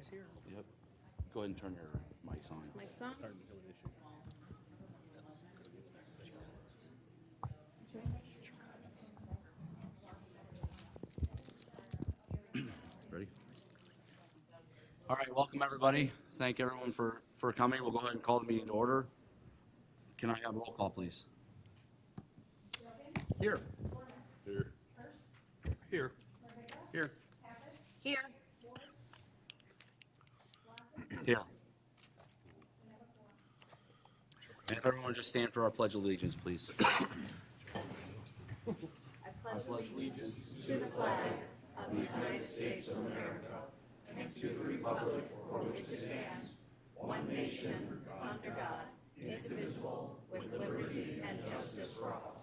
guys here? Yep. Go ahead and turn your mics on. Mike's on? Ready? All right, welcome everybody. Thank everyone for coming. We'll go ahead and call the meeting to order. Can I have roll call, please? Here. Here. Here. Here. Here. Here. And if everyone would just stand for our Pledge of Allegiance, please. I pledge allegiance to the flag of the United States of America and to the republic for which it stands, one nation, under God, indivisible, with liberty and justice for all.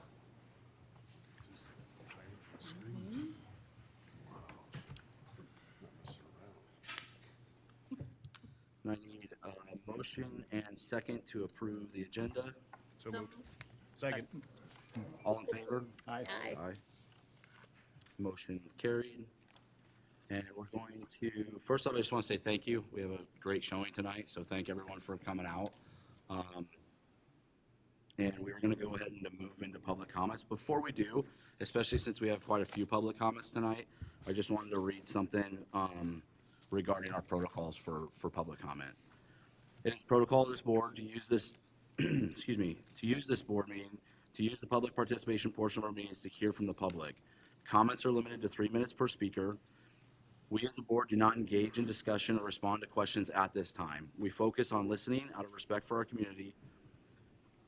And I need a motion and second to approve the agenda. So moved. Second. All in favor? Aye. Aye. Motion carried. And we're going to, first off, I just want to say thank you. We have a great showing tonight, so thank everyone for coming out. And we're going to go ahead and move into public comments. Before we do, especially since we have quite a few public comments tonight, I just wanted to read something regarding our protocols for public comment. It is protocol of this board to use this, excuse me, to use this board meeting, to use the public participation portion of our meetings to hear from the public. Comments are limited to 3 minutes per speaker. We as a board do not engage in discussion or respond to questions at this time. We focus on listening out of respect for our community.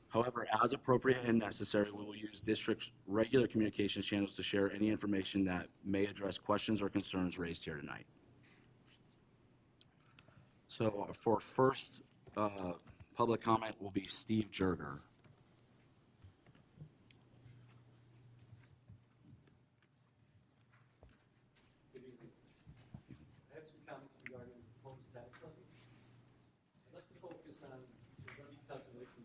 However, as appropriate and necessary, we will use district's regular communications channels to share any information that may address questions or concerns raised here tonight. So for first public comment will be Steve Jerger. Good evening. I have some comments regarding the proposed tax levy. I'd like to focus on the levy calculation,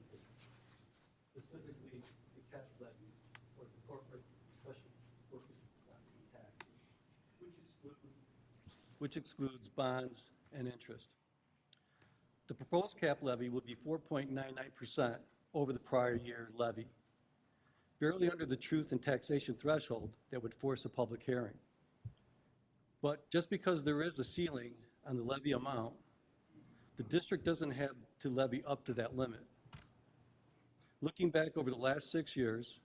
specifically the cap levy or the corporate special purpose property tax, which excludes bonds and interest. The proposed cap levy would be 4.99% over the prior year levy, barely under the truth and taxation threshold that would force a public hearing. But just because there is a ceiling on the levy amount, the district doesn't have to levy up to that limit. Looking back over the last 6 years,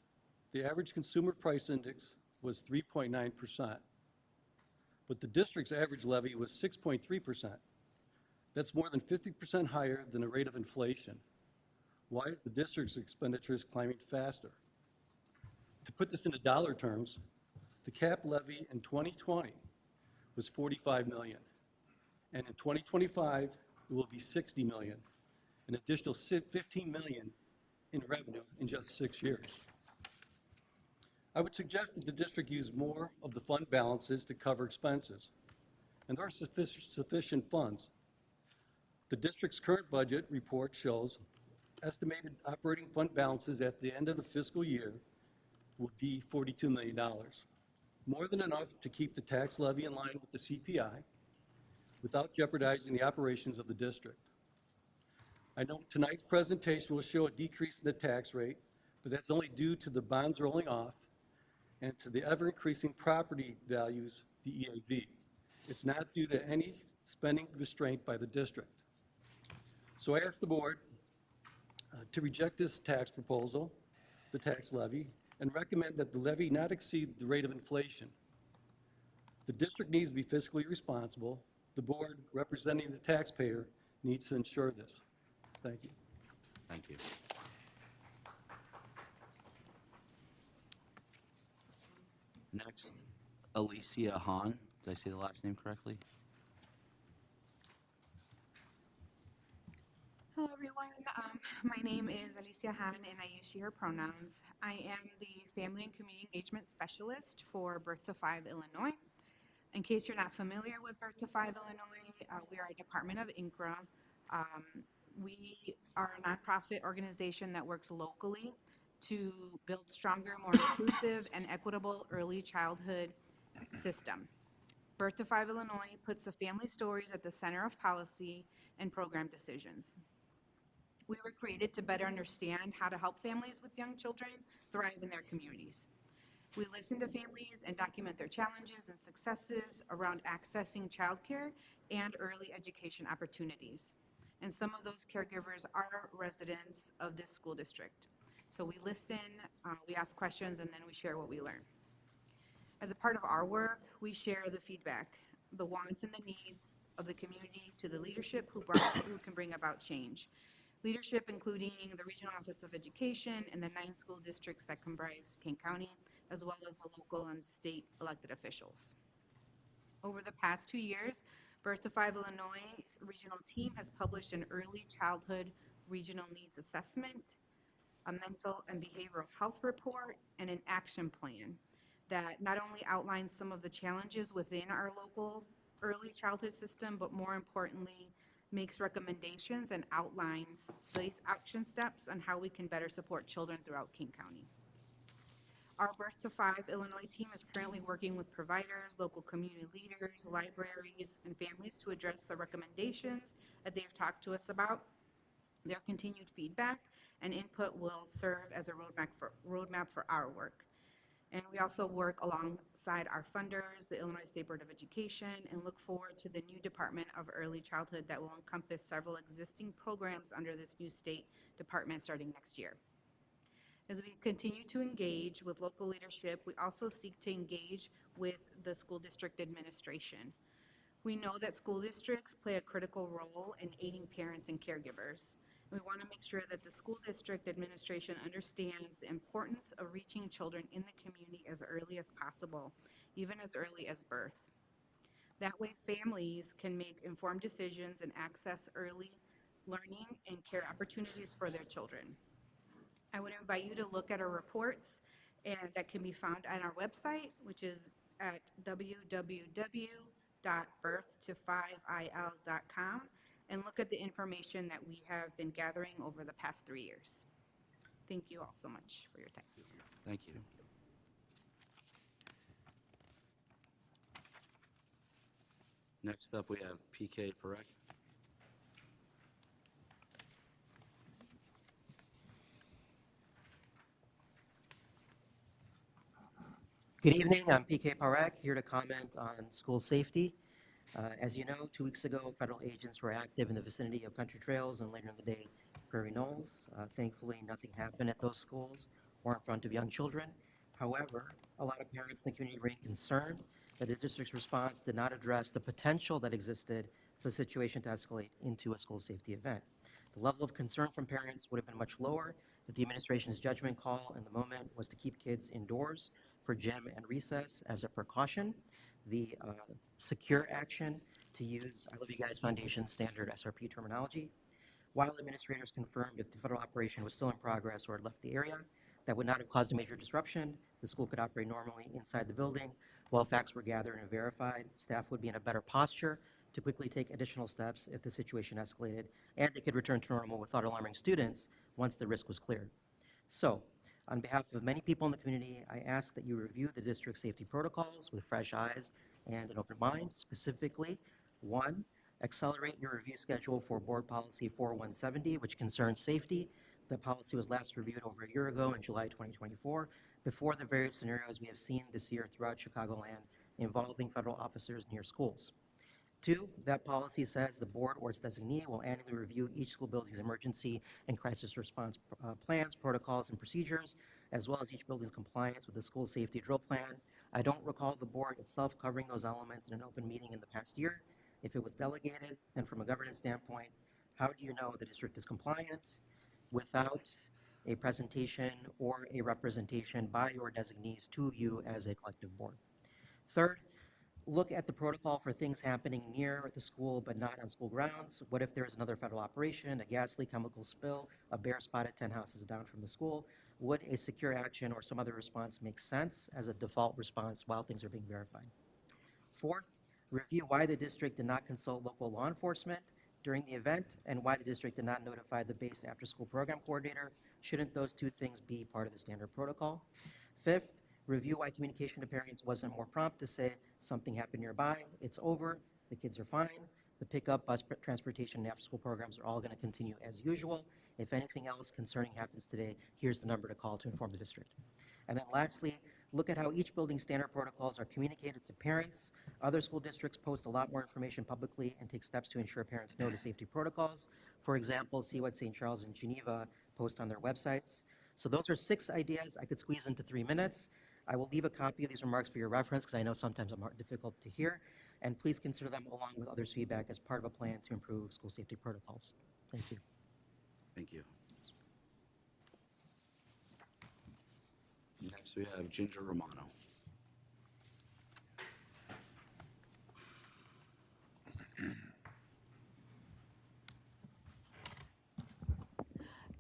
the average consumer price index was 3.9%, but the district's average levy was 6.3%. That's more than 50% higher than the rate of inflation. Why is the district's expenditures climbing faster? To put this into dollar terms, the cap levy in 2020 was $45 million. And in 2025, it will be $60 million, an additional $15 million in revenue in just 6 years. I would suggest that the district use more of the fund balances to cover expenses, and there are sufficient funds. The district's current budget report shows estimated operating fund balances at the end of the fiscal year would be $42 million, more than enough to keep the tax levy in line with the CPI without jeopardizing the operations of the district. I know tonight's presentation will show a decrease in the tax rate, but that's only due to the bonds rolling off and to the ever-increasing property values, the EAV. It's not due to any spending restraint by the district. So I ask the board to reject this tax proposal, the tax levy, and recommend that the levy not exceed the rate of inflation. The district needs to be fiscally responsible. The board representing the taxpayer needs to ensure this. Thank you. Thank you. Next, Alicia Hahn. Did I say the last name correctly? Hello, everyone. My name is Alicia Hahn, and I use she, her pronouns. I am the Family and Community Engagement Specialist for Birth to 5 Illinois. In case you're not familiar with Birth to 5 Illinois, we are a department of INCRA. We are a nonprofit organization that works locally to build stronger, more inclusive, and equitable early childhood system. Birth to Five Illinois puts the family stories at the center of policy and program decisions. We were created to better understand how to help families with young children thrive in their communities. We listen to families and document their challenges and successes around accessing childcare and early education opportunities. And some of those caregivers are residents of this school district. So we listen, we ask questions, and then we share what we learn. As a part of our work, we share the feedback, the wants and the needs of the community to the leadership who can bring about change. Leadership including the Regional Office of Education and the 9 school districts that comprise Kane County, as well as the local and state elected officials. Over the past 2 years, Birth to Five Illinois regional team has published an early childhood regional needs assessment, a mental and behavioral health report, and an action plan that not only outlines some of the challenges within our local early childhood system, but more importantly, makes recommendations and outlines these action steps on how we can better support children throughout King County. Our Birth to Five Illinois team is currently working with providers, local community leaders, libraries, and families to address the recommendations that they've talked to us about. Their continued feedback and input will serve as a roadmap for our work. And we also work alongside our funders, the Illinois State Board of Education, and look forward to the new Department of Early Childhood that will encompass several existing programs under this new state department starting next year. As we continue to engage with local leadership, we also seek to engage with the school district administration. We know that school districts play a critical role in aiding parents and caregivers. We want to make sure that the school district administration understands the importance of reaching children in the community as early as possible, even as early as birth. That way, families can make informed decisions and access early learning and care opportunities for their children. I would invite you to look at our reports, and that can be found on our website, which is at www.birth5il.com, and look at the information that we have been gathering over the past 3 years. Thank you all so much for your time. Thank you. Next up, we have PK Parekh. Good evening, I'm PK Parekh, here to comment on school safety. As you know, 2 weeks ago, federal agents were active in the vicinity of Country Trails and later in the day, Prairie Knolls. Thankfully, nothing happened at those schools or in front of young children. However, a lot of parents in the community remain concerned that the district's response did not address the potential that existed for the situation to escalate into a school safety event. The level of concern from parents would have been much lower if the administration's judgment call in the moment was to keep kids indoors for gym and recess as a precaution. The secure action to use I Love You Guys Foundation standard SRP terminology. While administrators confirmed if the federal operation was still in progress or had left the area, that would not have caused a major disruption. The school could operate normally inside the building. While facts were gathered and verified, staff would be in a better posture to quickly take additional steps if the situation escalated, and they could return to normal without alarming students once the risk was cleared. So, on behalf of many people in the community, I ask that you review the district safety protocols with fresh eyes and an open mind. Specifically, 1, accelerate your review schedule for Board Policy 4170, which concerns safety. The policy was last reviewed over a year ago in July 2024, before the various scenarios we have seen this year throughout Chicagoland involving federal officers near schools. 2, that policy says the board or its designee will annually review each school building's emergency and crisis response plans, protocols, and procedures, as well as each building's compliance with the school safety drill plan. I don't recall the board itself covering those elements in an open meeting in the past year. If it was delegated, then from a governance standpoint, how do you know the district is compliant without a presentation or a representation by your designees to you as a collective board? 3rd, look at the protocol for things happening near the school but not on school grounds. What if there's another federal operation, a gas leak, chemical spill, a bear spotted 10 houses down from the school? Would a secure action or some other response make sense as a default response while things are being verified? 4th, review why the district did not consult local law enforcement during the event and why the district did not notify the base after-school program coordinator. Shouldn't those 2 things be part of the standard protocol? 5th, review why communication to parents wasn't more prompt to say something happened nearby, it's over, the kids are fine, the pickup, bus transportation, and after-school programs are all going to continue as usual. If anything else concerning happens today, here's the number to call to inform the district. And then lastly, look at how each building's standard protocols are communicated to parents. Other school districts post a lot more information publicly and take steps to ensure parents know the safety protocols. For example, see what St. Charles and Geneva post on their websites. So those are 6 ideas I could squeeze into 3 minutes. I will leave a copy of these remarks for your reference because I know sometimes I'm difficult to hear. And please consider them along with others' feedback as part of a plan to improve school safety protocols. Thank you. Thank you. Next, we have Ginger Romano.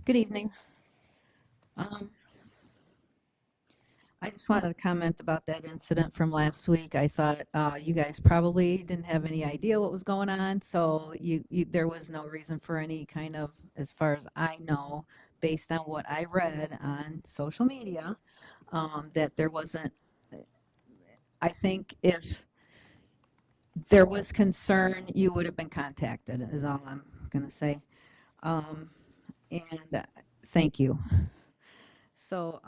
Good evening. I just wanted to comment about that incident from last week. I thought you guys probably didn't have any idea what was going on, so there was no reason for any kind of, as far as I know, based on what I read on social media, that there wasn't. I think if there was concern, you would have been contacted, is all I'm going to say. And thank you. So,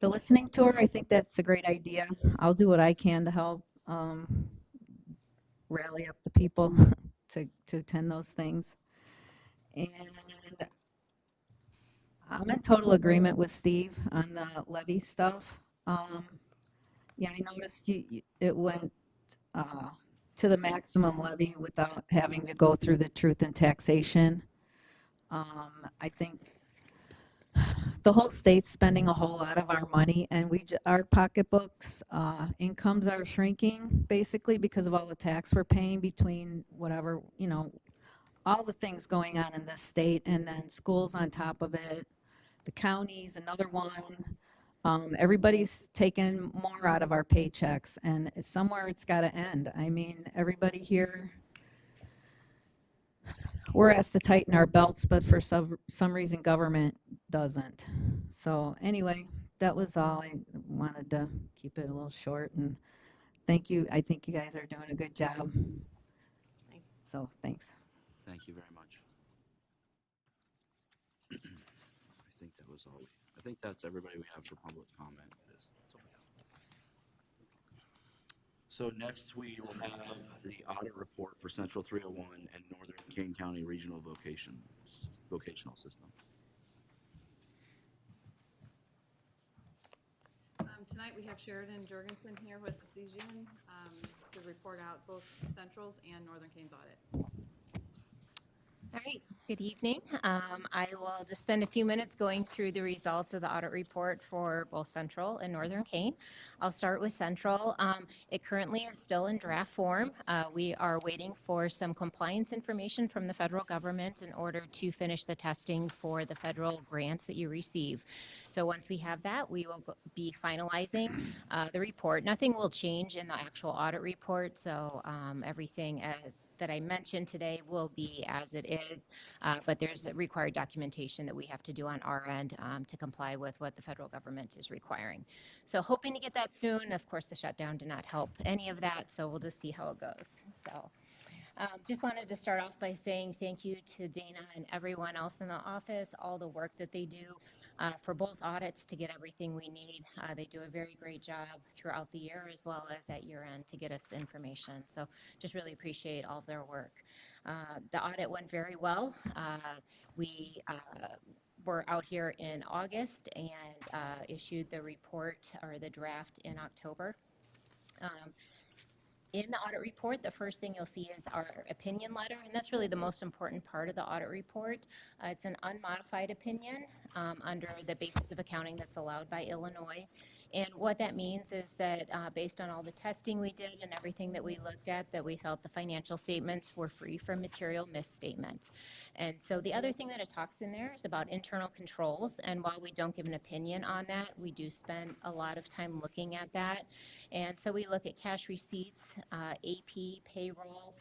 the listening tour, I think that's a great idea. I'll do what I can to help rally up the people to attend those things. And I'm in total agreement with Steve on the levy stuff. Yeah, I noticed it went to the maximum levy without having to go through the truth in taxation. I think the whole state's spending a whole lot of our money, and our pocketbooks incomes are shrinking basically because of all the tax we're paying between whatever, all the things going on in this state, and then schools on top of it, the counties, another one. Everybody's taking more out of our paychecks, and somewhere it's got to end. I mean, everybody here, we're asked to tighten our belts, but for some reason government doesn't. So anyway, that was all. I wanted to keep it a little short, and thank you. I think you guys are doing a good job. So thanks. Thank you very much. I think that was all. I think that's everybody we have for public comment. So next we will have the audit report for Central 301 and Northern Kane County Regional Vocational System. Tonight we have Sheridan Jorgensen here with the CGN to report out both Central's and Northern Kane's audit. All right, good evening. I will just spend a few minutes going through the results of the audit report for both Central and Northern Kane. I'll start with Central. It currently is still in draft form. We are waiting for some compliance information from the federal government in order to finish the testing for the federal grants that you receive. So once we have that, we will be finalizing the report. Nothing will change in the actual audit report, so everything that I mentioned today will be as it is, but there's required documentation that we have to do on our end to comply with what the federal government is requiring. So hoping to get that soon. Of course, the shutdown did not help any of that, so we'll just see how it goes. So just wanted to start off by saying thank you to Dana and everyone else in the office, all the work that they do for both audits to get everything we need. They do a very great job throughout the year as well as at year end to get us the information. So just really appreciate all of their work. The audit went very well. We were out here in August and issued the report or the draft in October. In the audit report, the first thing you'll see is our opinion letter, and that's really the most important part of the audit report. It's an unmodified opinion under the basis of accounting that's allowed by Illinois. And what that means is that based on all the testing we did and everything that we looked at, that we felt the financial statements were free from material misstatement. And so the other thing that it talks in there is about internal controls. And while we don't give an opinion on that, we do spend a lot of time looking at that. And so we look at cash receipts, AP, payroll,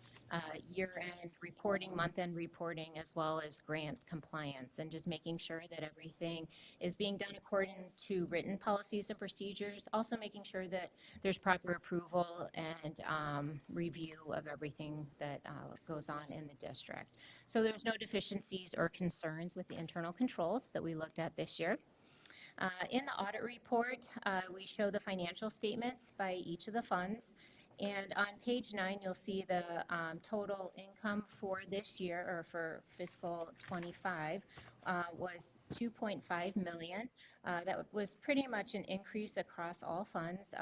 year-end reporting, month-end reporting, as well as grant compliance, and just making sure that everything is being done according to written policies and procedures. Also making sure that there's proper approval and review of everything that goes on in the district. So there's no deficiencies or concerns with the internal controls that we looked at this year. In the audit report, we show the financial statements by each of the funds. And on page 9, you'll see the total income for this year, or for fiscal '25, was $2.5 million. That was pretty much an increase across all funds.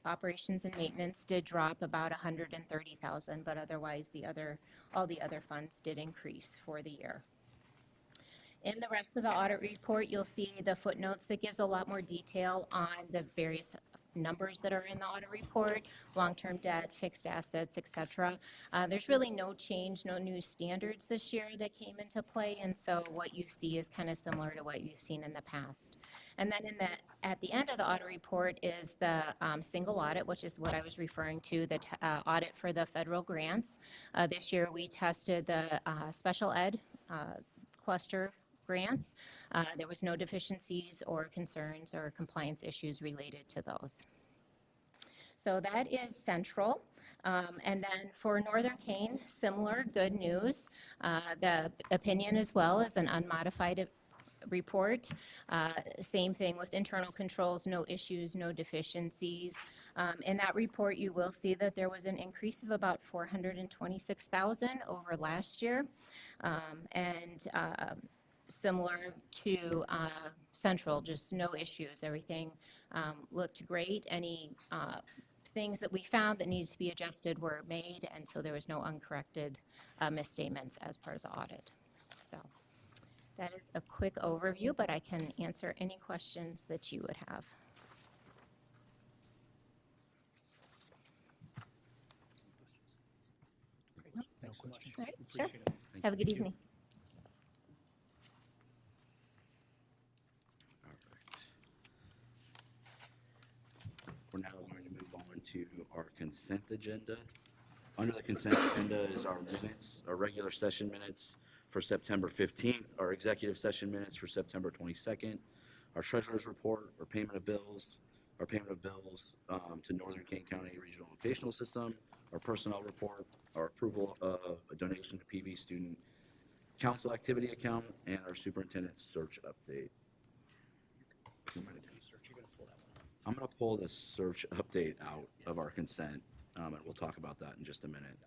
Operations and maintenance did drop about $130,000, but otherwise all the other funds did increase for the year. In the rest of the audit report, you'll see the footnotes that gives a lot more detail on the various numbers that are in the audit report, long-term debt, fixed assets, et cetera. There's really no change, no new standards this year that came into play, and so what you see is kind of similar to what you've seen in the past. And then at the end of the audit report is the single audit, which is what I was referring to, the audit for the federal grants. This year we tested the special ed cluster grants. There was no deficiencies or concerns or compliance issues related to those. So that is central. And then for Northern Kane, similar good news. The opinion as well is an unmodified report. Same thing with internal controls, no issues, no deficiencies. In that report, you will see that there was an increase of about $426,000 over last year. Similar to Central, just no issues. Everything looked great. Any things that we found that needed to be adjusted were made, and so there was no uncorrected misstatements as part of the audit. So that is a quick overview, but I can answer any questions that you would have. No questions. All right, sure. Appreciate it. Have a good evening. We're now going to move on to our consent agenda. Under the consent agenda is our minutes, our regular session minutes for September 15th, our executive session minutes for September 22nd, our treasurer's report, our payment of bills to Northern Kane County Regional Vocational System, our personnel report, our approval of a donation to PV student council activity account, and our superintendent search update. I'm going to pull the search update out of our consent, and we'll talk about that in just a minute.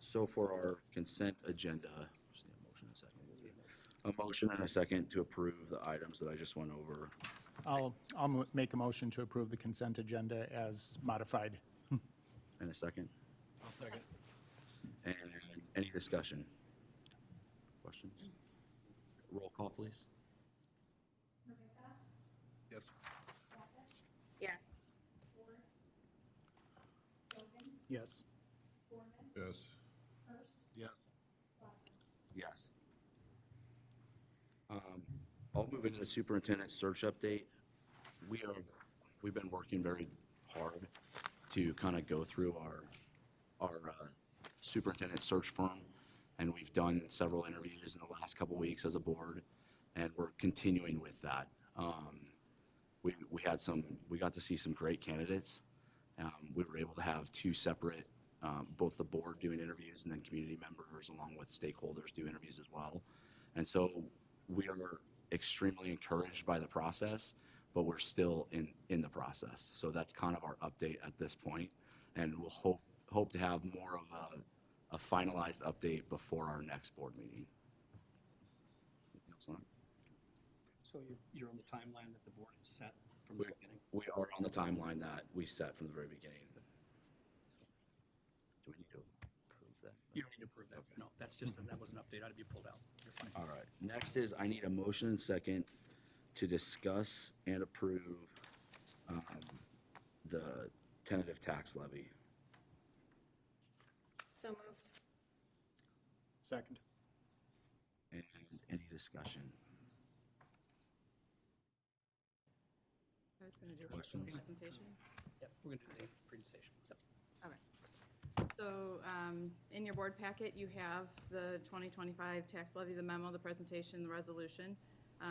So for our consent agenda, a motion and a second to approve the items that I just went over. I'll make a motion to approve the consent agenda as modified. And a second. I'll second. And any discussion? Questions? Roll call, please. Yes. Yes. Yes. Yes. Yes. Yes. I'll move into the superintendent search update. We've been working very hard to kind of go through our superintendent search firm, and we've done several interviews in the last couple weeks as a board, and we're continuing with that. We got to see some great candidates. We were able to have two separate, both the board doing interviews and then community members along with stakeholders do interviews as well. And so we are extremely encouraged by the process, but we're still in the process. So that's kind of our update at this point, and we'll hope to have more of a finalized update before our next board meeting. Anything else on it? So you're on the timeline that the board has set from the beginning? We are on the timeline that we set from the very beginning. Do we need to approve that? You don't need to approve that. No, that's just, that was an update. I'd be pulled out. You're fine. All right. Next is I need a motion and second to discuss and approve the tentative tax levy. So moved. Second. And any discussion? I was going to do a Questions? presentation. Yep, we're going to do the presentation. Yep. Okay. So in your board packet, you have the 2025 tax levy, the memo, the presentation, the resolution.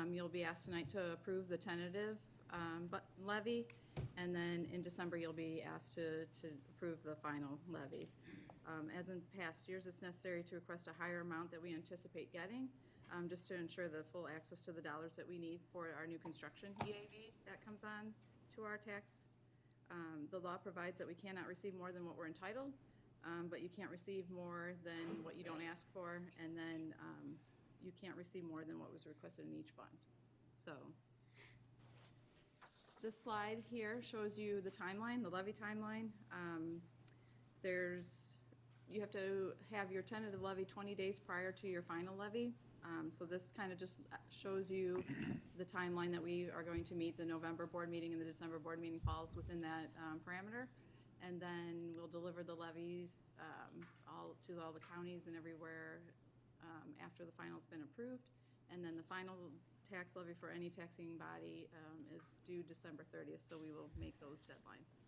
You'll be asked tonight to approve the tentative levy, and then in December, you'll be asked to approve the final levy. As in past years, it's necessary to request a higher amount that we anticipate getting, just to ensure the full access to the dollars that we need for our new construction EAV that comes on to our tax. The law provides that we cannot receive more than what we're entitled, but you can't receive more than what you don't ask for, and then you can't receive more than what was requested in each fund. So this slide here shows you the timeline, the levy timeline. You have to have your tentative levy 20 days prior to your final levy. So this kind of just shows you the timeline that we are going to meet. The November board meeting and the December board meeting falls within that parameter. And then we'll deliver the levies to all the counties and everywhere after the final's been approved. And then the final tax levy for any taxing body is due December 30th, so we will make those deadlines.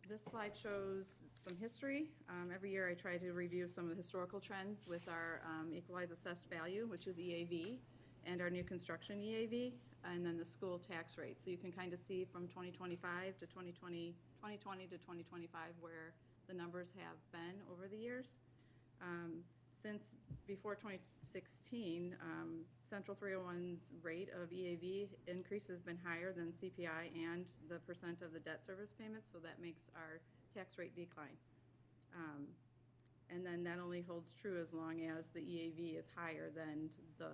This slide shows some history. Every year I try to review some of the historical trends with our equalized assessed value, which is EAV, and our new construction EAV, and then the school tax rate. So you can kind of see from 2025 to 2020 to 2025 where the numbers have been over the years. Since before 2016, Central 301's rate of EAV increase has been higher than CPI and the percent of the debt service payments, so that makes our tax rate decline. And then that only holds true as long as the EAV is higher than the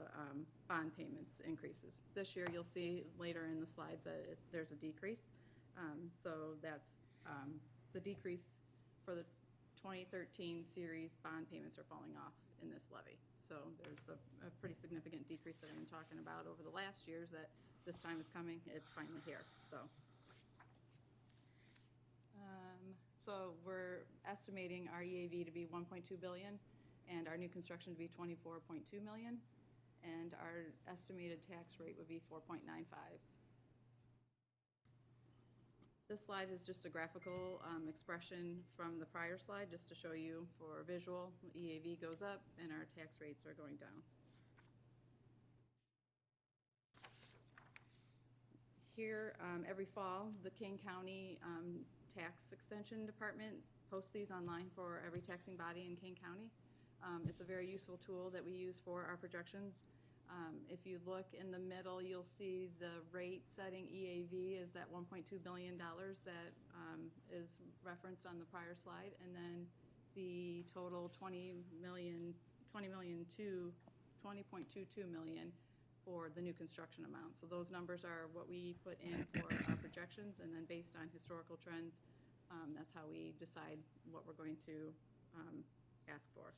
bond payments increases. This year, you'll see later in the slides that there's a decrease. So that's the decrease for the 2013 series bond payments are falling off in this levy. So there's a pretty significant decrease that I've been talking about over the last years that this time is coming. It's finally here. So we're estimating our EAV to be 1.2 billion and our new construction to be 24.2 million, and our estimated tax rate would be 4.95. This slide is just a graphical expression from the prior slide, just to show you for visual, EAV goes up and our tax rates are going down. Here, every fall, the King County Tax Extension Department posts these online for every taxing body in King County. It's a very useful tool that we use for our projections. If you look in the middle, you'll see the rate setting EAV is that $1.2 billion that is referenced on the prior slide, and then the total $20.22 million for the new construction amount. So those numbers are what we put in for our projections, and then based on historical trends, that's how we decide what we're going to ask for.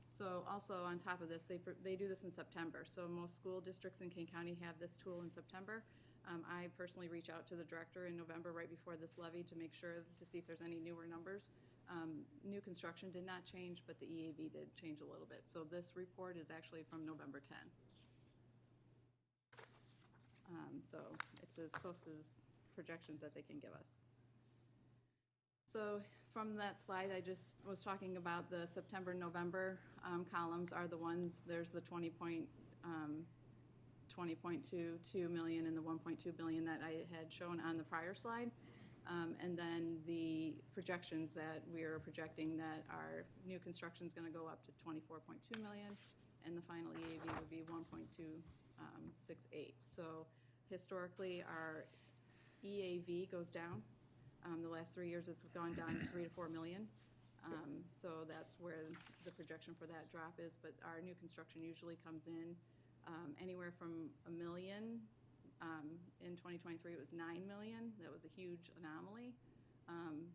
So also on top of this, they do this in September. So most school districts in King County have this tool in September. I personally reach out to the director in November right before this levy to make sure to see if there's any newer numbers. New construction did not change, but the EAV did change a little bit. So this report is actually from November 10. So it's as close as projections that they can give us. So from that slide, I just was talking about the September, November columns are the ones, there's the 20.22 million and the 1.2 billion that I had shown on the prior slide. And then the projections that we are projecting that our new construction is going to go up to 24.2 million and the final EAV would be 1.268. So historically, our EAV goes down. The last 3 years it's gone down 3 to 4 million. So that's where the projection for that drop is. But our new construction usually comes in anywhere from $1 million. In 2023 it was $9 million. That was a huge anomaly.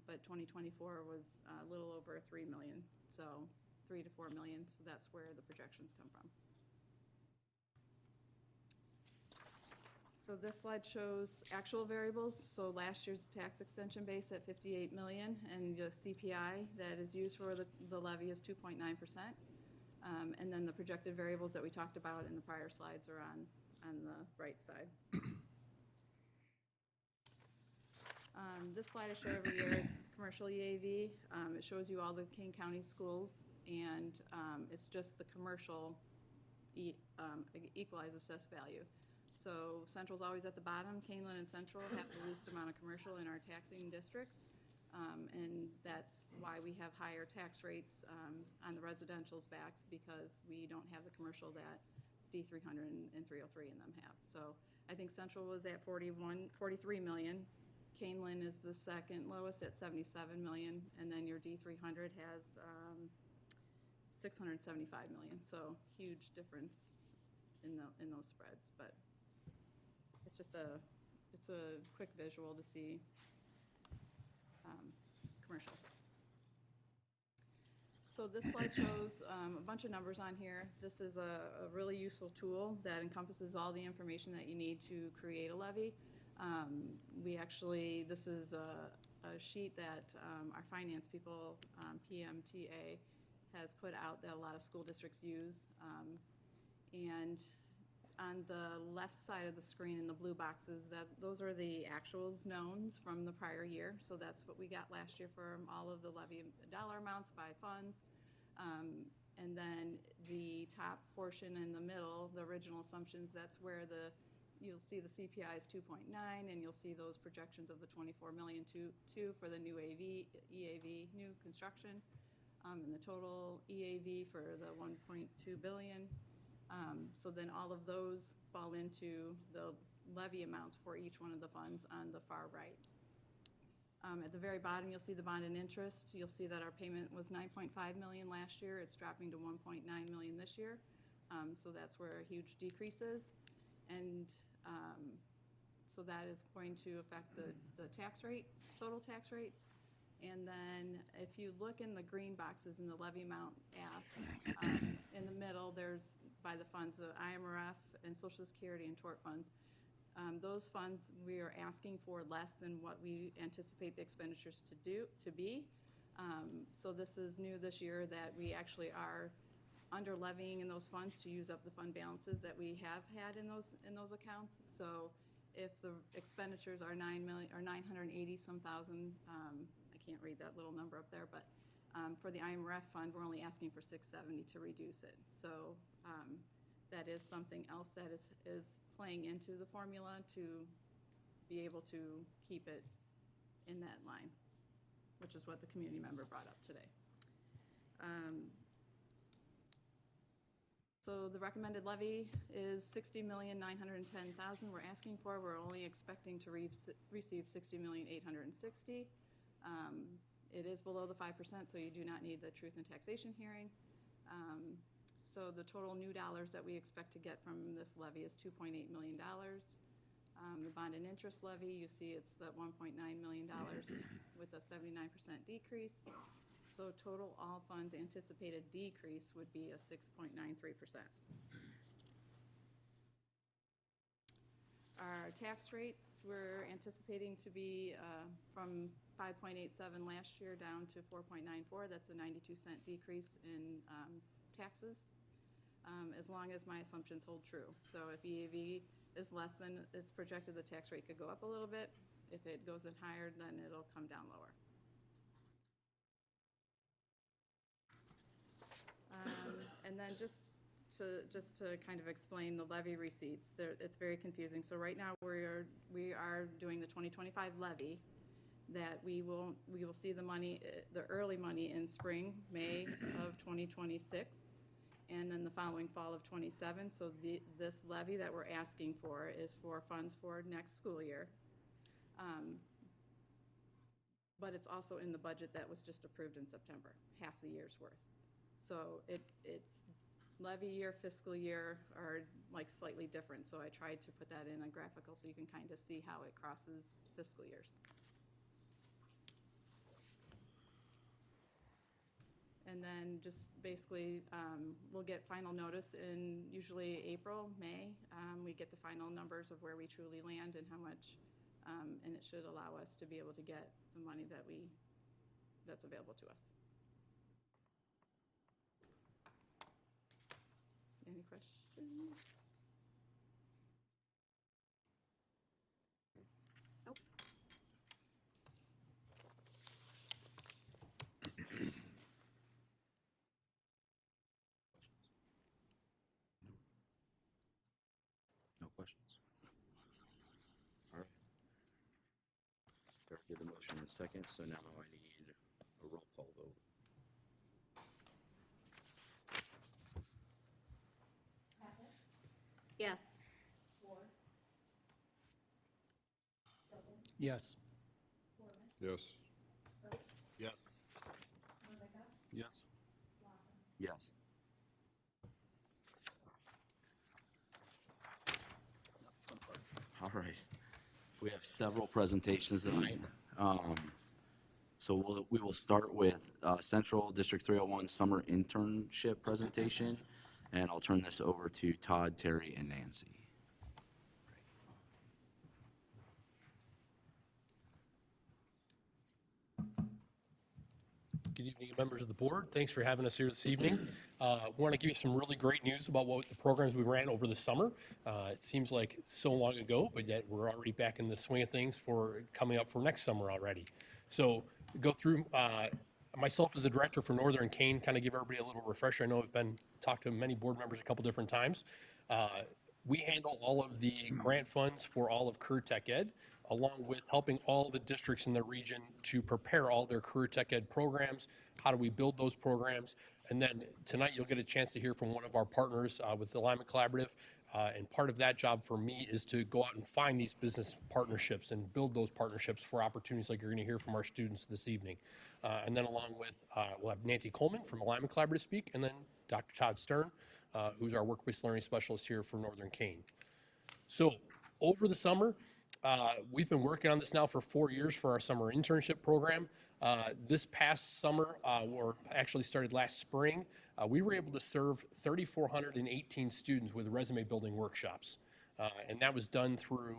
But 2024 was a little over $3 million. So 3 to 4 million. So that's where the projections come from. So this slide shows actual variables. So last year's tax extension base at 58 million, and the CPI that is used for the levy is 2.9%. And then the projected variables that we talked about in the prior slides are on the right side. This slide I show every year, it's commercial EAV. It shows you all the Kane County schools, and it's just the commercial equalized assessed value. So Central's always at the bottom. Kaneland and Central have the least amount of commercial in our taxing districts. And that's why we have higher tax rates on the residential's backs, because we don't have the commercial that D300 and 303 in them have. So I think Central was at 43 million. Kaneland is the second lowest at 77 million, and then your D300 has 675 million. So huge difference in those spreads, but it's just a quick visual to see commercial. So this slide shows a bunch of numbers on here. This is a really useful tool that encompasses all the information that you need to create a levy. This is a sheet that our finance people, PMTA, has put out that a lot of school districts use. And on the left side of the screen in the blue boxes, those are the actuals knowns from the prior year. So that's what we got last year from all of the levy dollar amounts by funds. And then the top portion in the middle, the original assumptions, that's where you'll see the CPI is 2.9, and you'll see those projections of the 24 million two for the new EAV, new construction, and the total EAV for the 1.2 billion. So then all of those fall into the levy amounts for each one of the funds on the far right. At the very bottom, you'll see the bond and interest. You'll see that our payment was 9.5 million last year. It's dropping to 1.9 million this year. So that's where a huge decrease is. And so that is going to affect the tax rate, total tax rate. And then if you look in the green boxes in the levy amount asked, in the middle, there's by the funds, the IMRF and Social Security and tort funds. Those funds, we are asking for less than what we anticipate the expenditures to be. So this is new this year, that we actually are under levying in those funds to use up the fund balances that we have had in those accounts. So if the expenditures are 9 million or 980 some thousand, I can't read that little number up there, but for the IMRF fund, we're only asking for 670 to reduce it. So that is something else that is playing into the formula to be able to keep it in that line, which is what the community member brought up today. So the recommended levy is $60,910,000 we're asking for. We're only expecting to receive $60,860,000. It is below the 5%, so you do not need the truth in taxation hearing. So the total new dollars that we expect to get from this levy is $2.8 million. The bond and interest levy, you see it's the $1.9 million with a 79% decrease. So total all funds anticipated decrease would be a 6.93%. Our tax rates, we're anticipating to be from 5.87 last year down to 4.94. That's a 92-cent decrease in taxes, as long as my assumptions hold true. So if EAV is less than it's projected, the tax rate could go up a little bit. If it goes in higher, then it'll come down lower. And then just to kind of explain the levy receipts, it's very confusing. So right now we are doing the 2025 levy, that we will see the money, the early money in spring, May of 2026, and then the following fall of 27. So this levy that we're asking for is for funds for next school year. But it's also in the budget that was just approved in September, half the year's worth. So it's levy year, fiscal year are like slightly different. So I tried to put that in a graphical so you can kind of see how it crosses fiscal years. And then just basically, we'll get final notice in usually April, May. We get the final numbers of where we truly land and how much, and it should allow us to be able to get the money that's available to us. Any questions? Nope. Get the motion in a second, so now I need a roll call vote. Yes. Yes. Yes. Yes. Yes. Yes. All right. We have several presentations tonight. So we will start with Central District 301 Summer Internship presentation, and I'll turn this over to Todd, Terry, and Nancy. Good evening, members of the board. Thanks for having us here this evening. Want to give you some really great news about what the programs we ran over the summer. It seems like so long ago, but yet we're already back in the swing of things for coming up for next summer already. So go through myself as the director for Northern Kane, kind of give everybody a little refresher. I know I've been talked to many board members a couple different times. We handle all of the grant funds for all of Career Tech Ed, along with helping all the districts in the region to prepare all their Career Tech Ed programs. How do we build those programs? And then tonight you'll get a chance to hear from one of our partners with the Alignment Collaborative. And part of that job for me is to go out and find these business partnerships and build those partnerships for opportunities like you're going to hear from our students this evening. And then along with, we'll have Nancy Coleman from Alignment Collaborative speak, and then Dr. Todd Stern, who's our work-based learning specialist here for Northern Kane. So over the summer, we've been working on this now for 4 years for our summer internship program. This past summer, or actually started last spring, we were able to serve 3,418 students with resume building workshops. And that was done through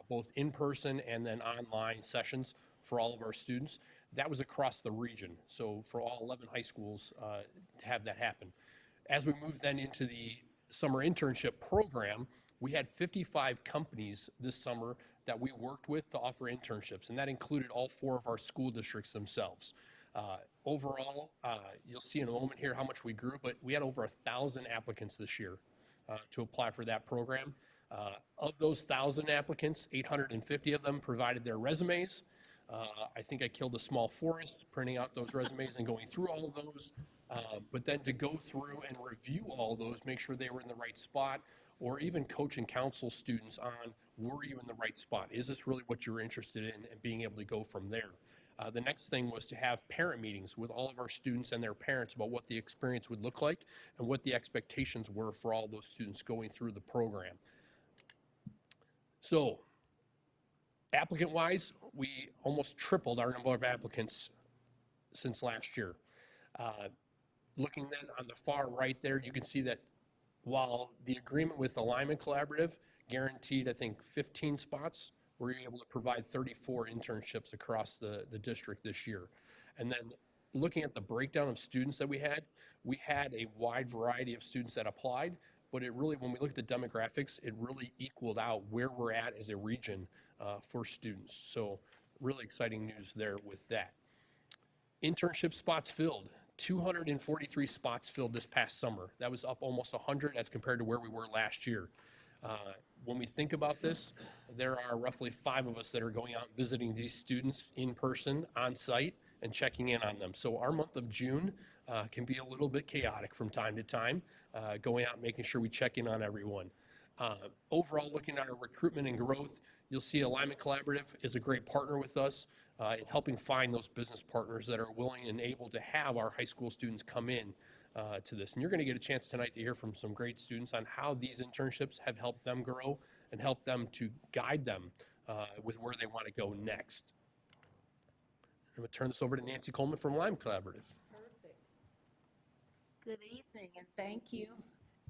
both in-person and then online sessions for all of our students. That was across the region, so for all 11 high schools to have that happen. As we moved then into the summer internship program, we had 55 companies this summer that we worked with to offer internships, and that included all 4 of our school districts themselves. Overall, you'll see in a moment here how much we grew, but we had over 1,000 applicants this year to apply for that program. Of those 1,000 applicants, 850 of them provided their resumes. I think I killed a small forest printing out those resumes and going through all of those. But then to go through and review all those, make sure they were in the right spot, or even coach and counsel students on, were you in the right spot? Is this really what you're interested in, and being able to go from there? The next thing was to have parent meetings with all of our students and their parents about what the experience would look like and what the expectations were for all those students going through the program. So applicant-wise, we almost tripled our number of applicants since last year. Looking then on the far right there, you can see that while the agreement with Alignment Collaborative guaranteed, I think, 15 spots, we're able to provide 34 internships across the district this year. And then looking at the breakdown of students that we had a wide variety of students that applied, but it really, when we look at the demographics, it really equaled out where we're at as a region for students. So really exciting news there with that. Internship spots filled. 243 spots filled this past summer. That was up almost 100 as compared to where we were last year. When we think about this, there are roughly 5 of us that are going out visiting these students in person, on site, and checking in on them. So our month of June can be a little bit chaotic from time to time, going out and making sure we check in on everyone. Overall, looking at our recruitment and growth, you'll see Alignment Collaborative is a great partner with us in helping find those business partners that are willing and able to have our high school students come in to this. And you're going to get a chance tonight to hear from some great students on how these internships have helped them grow and help them to guide them with where they want to go next. I'm going to turn this over to Nancy Coleman from Alignment Collaborative. Perfect. Good evening, and thank you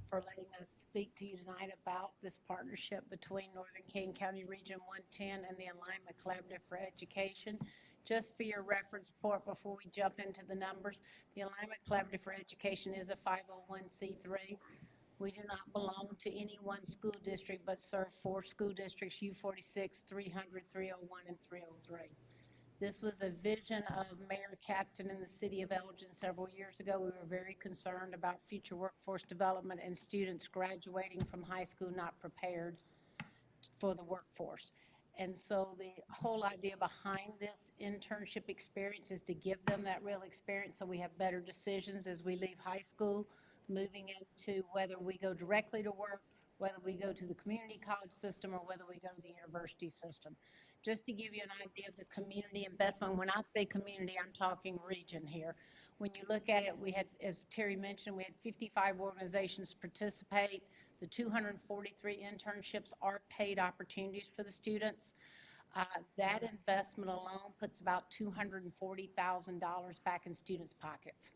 for letting us speak to you tonight about this partnership between Northern Kane County Region 110 and the Alignment Collaborative for Education. Just for your reference point, before we jump into the numbers, the Alignment Collaborative for Education is a 501c3. We do not belong to any one school district, but serve 4 school districts, U46, 300, 301, and 303. This was a vision of Mayor Captain in the city of Elgin several years ago. We were very concerned about future workforce development and students graduating from high school not prepared for the workforce. And so the whole idea behind this internship experience is to give them that real experience so we have better decisions as we leave high school, moving into whether we go directly to work, whether we go to the community college system, or whether we go to the university system. Just to give you an idea of the community investment, when I say community, I'm talking region here. When you look at it, we had, as Terry mentioned, we had 55 organizations participate. The 243 internships are paid opportunities for the students. That investment alone puts about $240,000 back in students' pockets.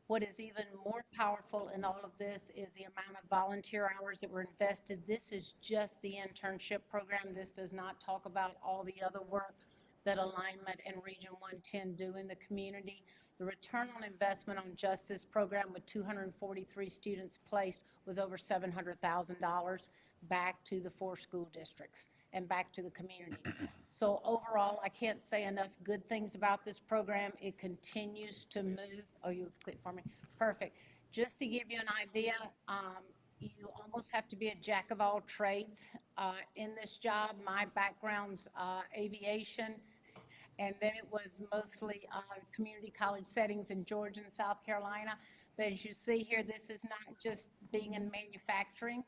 What is even more powerful in all of this is the amount of volunteer hours that were invested. This is just the internship program. This does not talk about all the other work that Alignment and Region 110 do in the community. The return on investment on just this program with 243 students placed was over $700,000 back to the 4 school districts and back to the community. So overall, I can't say enough good things about this program. It continues to move. Oh, you click for me. Perfect. Just to give you an idea, you almost have to be a jack of all trades in this job. My background's aviation, and then it was mostly community college settings in Georgia and South Carolina. But as you see here, this is not just being in manufacturing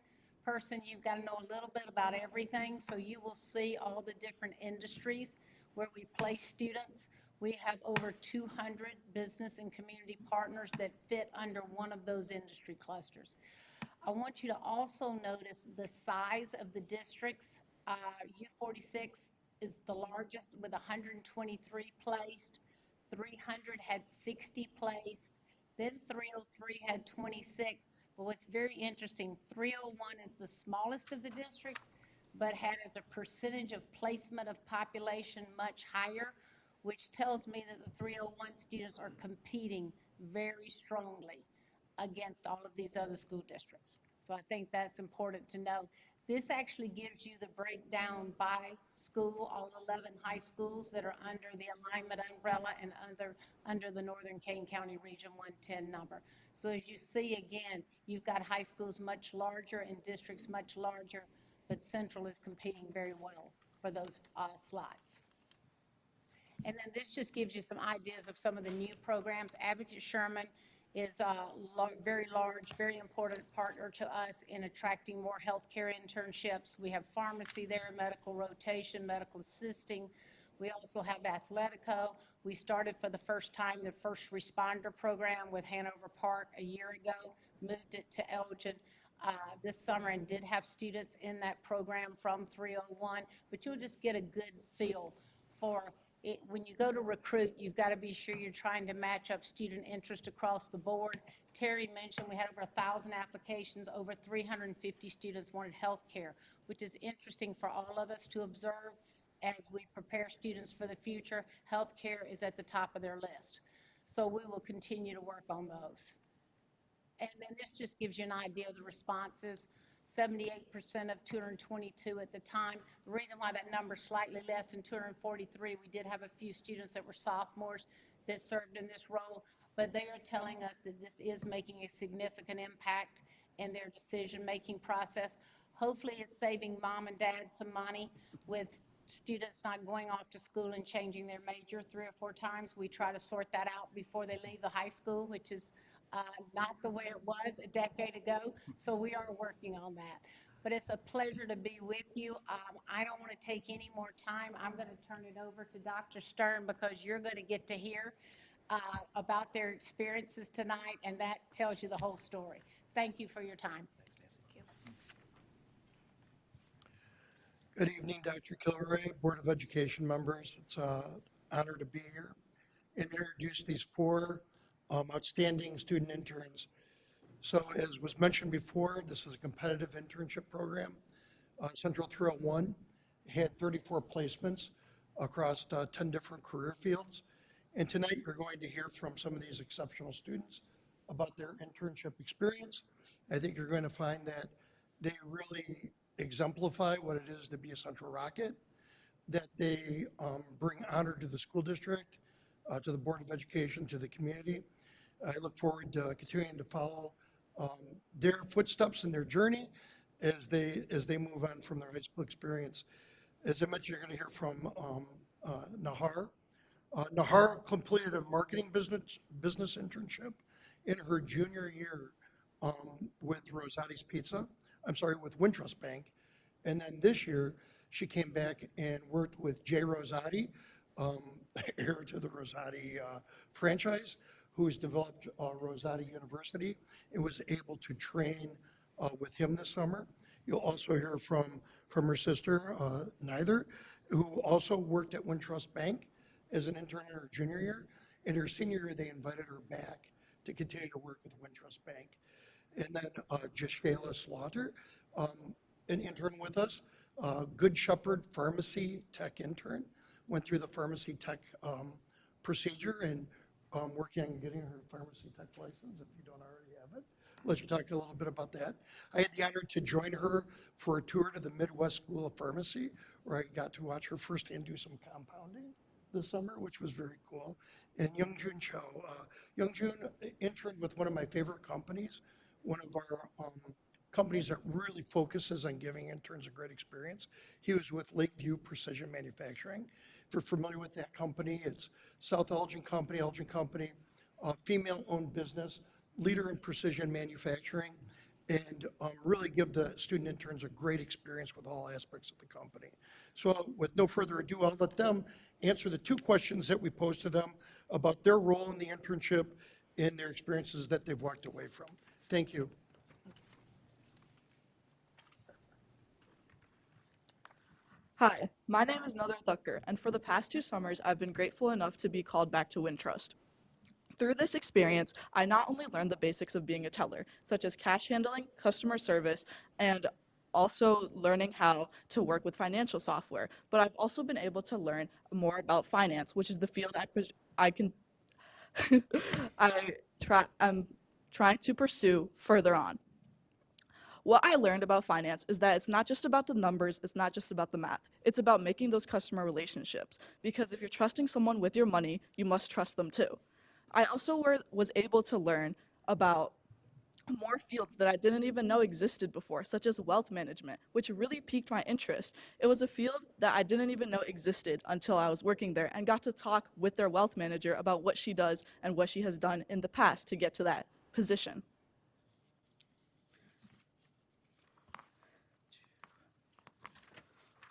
person. You've got to know a little bit about everything. So you will see all the different industries where we place students. We have over 200 business and community partners that fit under one of those industry clusters. I want you to also notice the size of the districts. U46 is the largest with 123 placed. 300 had 60 placed. Then 303 had 26. But what's very interesting, 301 is the smallest of the districts, but had as a percentage of placement of population much higher, which tells me that the 301 students are competing very strongly against all of these other school districts. So I think that's important to know. This actually gives you the breakdown by school, all 11 high schools that are under the Alignment umbrella and under the Northern Kane County Region 110 number. So as you see, again, you've got high schools much larger and districts much larger, but Central is competing very well for those slots. And then this just gives you some ideas of some of the new programs. Advocate Sherman is a very large, very important partner to us in attracting more healthcare internships. We have pharmacy there, medical rotation, medical assisting. We also have Athletico. We started for the first time the first responder program with Hanover Park a year ago, moved it to Elgin this summer and did have students in that program from 301, but you'll just get a good feel for it. When you go to recruit, you've got to be sure you're trying to match up student interest across the board. Terry mentioned we had over 1,000 applications, over 350 students wanted health care, which is interesting for all of us to observe as we prepare students for the future. Health care is at the top of their list. So we will continue to work on those. And then this just gives you an idea of the responses. 78% of 222 at the time. The reason why that number is slightly less than 243, we did have a few students that were sophomores that served in this role, but they are telling us that this is making a significant impact in their decision-making process. Hopefully it's saving mom and dad some money with students not going off to school and changing their major 3 or 4 times. We try to sort that out before they leave the high school, which is not the way it was a decade ago, so we are working on that. But it's a pleasure to be with you. I don't want to take any more time. I'm going to turn it over to Dr. Stern because you're going to get to hear about their experiences tonight, and that tells you the whole story. Thank you for your time. Good evening, Dr. Kilroy, Board of Education members. It's an honor to be here and introduce these 4 outstanding student interns. So as was mentioned before, this is a competitive internship program. Central 301 had 34 placements across 10 different career fields. And tonight you're going to hear from some of these exceptional students about their internship experience. I think you're going to find that they really exemplify what it is to be a Central Rocket, that they bring honor to the school district, to the Board of Education, to the community. I look forward to continuing to follow their footsteps and their journey as they move on from their high school experience. As I mentioned, you're going to hear from Nahar. Nahar completed a marketing business internship in her junior year with Rosati's Pizza, with Wintrust Bank. And then this year, she came back and worked with Jay Rosati, heir to the Rosati franchise, who has developed Rosati University and was able to train with him this summer. You'll also hear from her sister, Neither, who also worked at Wintrust Bank as an intern in her junior year. In her senior year, they invited her back to continue to work with Wintrust Bank. And then Jashayla Slaughter, an intern with us, Good Shepherd Pharmacy Tech intern, went through the pharmacy tech procedure and working on getting her pharmacy tech license, if you don't already have it. Let you talk a little bit about that. I had the honor to join her for a tour to the Midwest School of Pharmacy, where I got to watch her firsthand do some compounding this summer, which was very cool. And Youngjun Cho. Youngjun interned with one of my favorite companies, one of our companies that really focuses on giving interns a great experience. He was with Lakeview Precision Manufacturing. If you're familiar with that company, it's South Elgin Company, female-owned business, leader in precision manufacturing, and really give the student interns a great experience with all aspects of the company. So with no further ado, I'll let them answer the 2 questions that we posed to them about their role in the internship and their experiences that they've walked away from. Thank you. Hi, my name is Nother Thucker, and for the past 2 summers, I've been grateful enough to be called back to Wintrust. Through this experience, I not only learned the basics of being a teller, such as cash handling, customer service, and also learning how to work with financial software, but I've also been able to learn more about finance, which is the field I'm trying to pursue further on. What I learned about finance is that it's not just about the numbers, it's not just about the math. It's about making those customer relationships, because if you're trusting someone with your money, you must trust them too. I also was able to learn about more fields that I didn't even know existed before, such as wealth management, which really piqued my interest. It was a field that I didn't even know existed until I was working there and got to talk with their wealth manager about what she does and what she has done in the past to get to that position.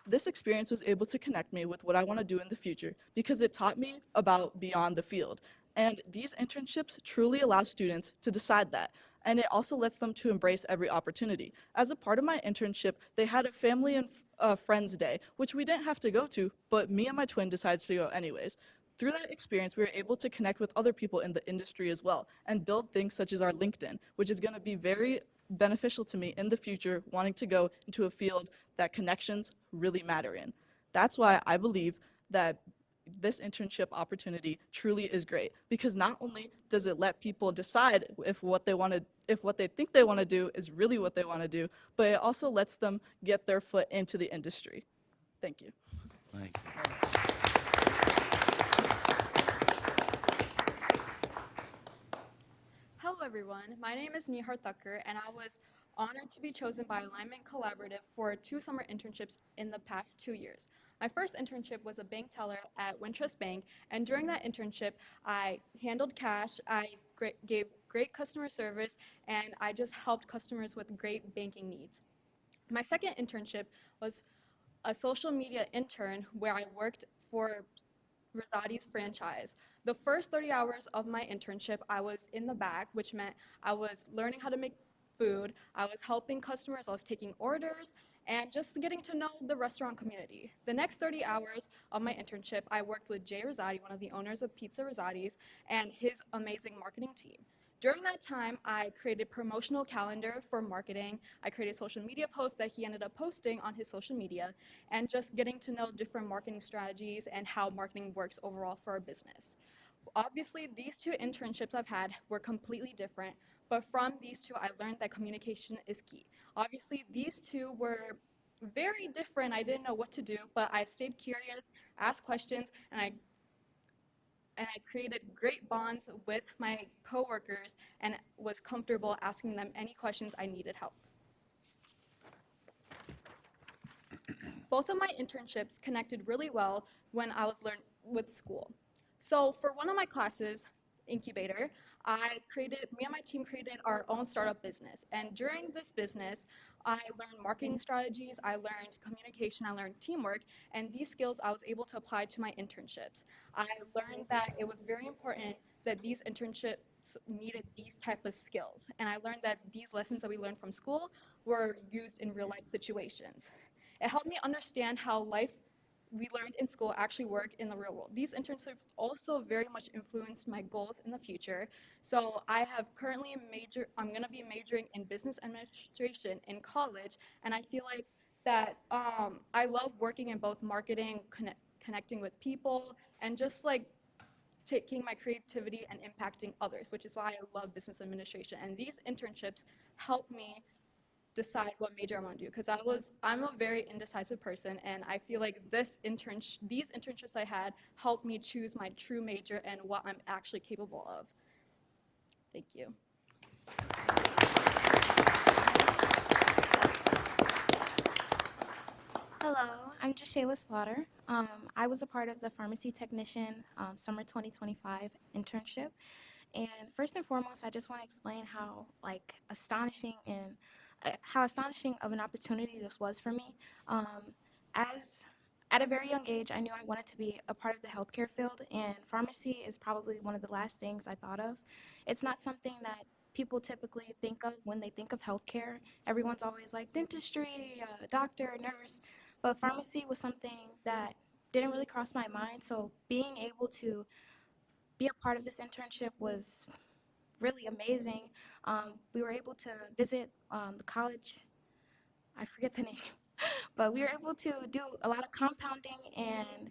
This experience was able to connect me with what I want to do in the future because it taught me about beyond the field. And these internships truly allow students to decide that. And it also lets them to embrace every opportunity. As a part of my internship, they had a family and friends day, which we didn't have to go to, but me and my twin decided to go anyways. Through that experience, we were able to connect with other people in the industry as well and build things such as our LinkedIn, which is going to be very beneficial to me in the future, wanting to go into a field that connections really matter in. That's why I believe that this internship opportunity truly is great, because not only does it let people decide if what they think they want to do is really what they want to do, but it also lets them get their foot into the industry. Thank you. Thank you. Hello everyone, my name is Nihar Thakkar and I was honored to be chosen by Alignment Collaborative for 2 summer internships in the past 2 years. My first internship was a bank teller at Wintrust Bank, and during that internship I handled cash, I gave great customer service, and I just helped customers with great banking needs. My second internship was a social media intern where I worked for Rosati's franchise. The first 30 hours of my internship, I was in the back, which meant I was learning how to make food, I was helping customers, I was taking orders, and just getting to know the restaurant community. The next 30 hours of my internship, I worked with Jay Rosati, one of the owners of Pizza Rosati's, and his amazing marketing team. During that time, I created promotional calendar for marketing. I created social media posts that he ended up posting on his social media, and just getting to know different marketing strategies and how marketing works overall for our business. Obviously, these 2 internships I've had were completely different, but from these 2, I learned that communication is key. Obviously, these 2 were very different. I didn't know what to do, but I stayed curious, asked questions, and I created great bonds with my coworkers and was comfortable asking them any questions I needed help. both of my internships connected really well when I was with school. So for one of my classes, incubator, me and my team created our own startup business. And during this business, I learned marketing strategies, I learned communication, I learned teamwork, and these skills I was able to apply to my internships. I learned that it was very important that these internships needed these type of skills. And I learned that these lessons that we learned from school were used in real life situations. It helped me understand how life we learned in school actually work in the real world. These internships also very much influenced my goals in the future. So I have currently I'm going to be majoring in business administration in college, and I feel like that I love working in both marketing, connecting with people, and just like taking my creativity and impacting others, which is why I love business administration. And these internships help me decide what major I want to do, because I'm a very indecisive person, and I feel like these internships I had helped me choose my true major and what I'm actually capable of. Thank you. Hello, I'm Jashayla Slaughter. I was a part of the pharmacy technician summer 2025 internship. And first and foremost, I just want to explain how astonishing of an opportunity this was for me. As At a very young age, I knew I wanted to be a part of the healthcare field, and pharmacy is probably one of the last things I thought of. It's not something that people typically think of when they think of healthcare. Everyone's always like dentistry, doctor, nurse, but pharmacy was something that didn't really cross my mind. So being able to be a part of this internship was really amazing. We were able to visit the college, I forget the name, but we were able to do a lot of compounding and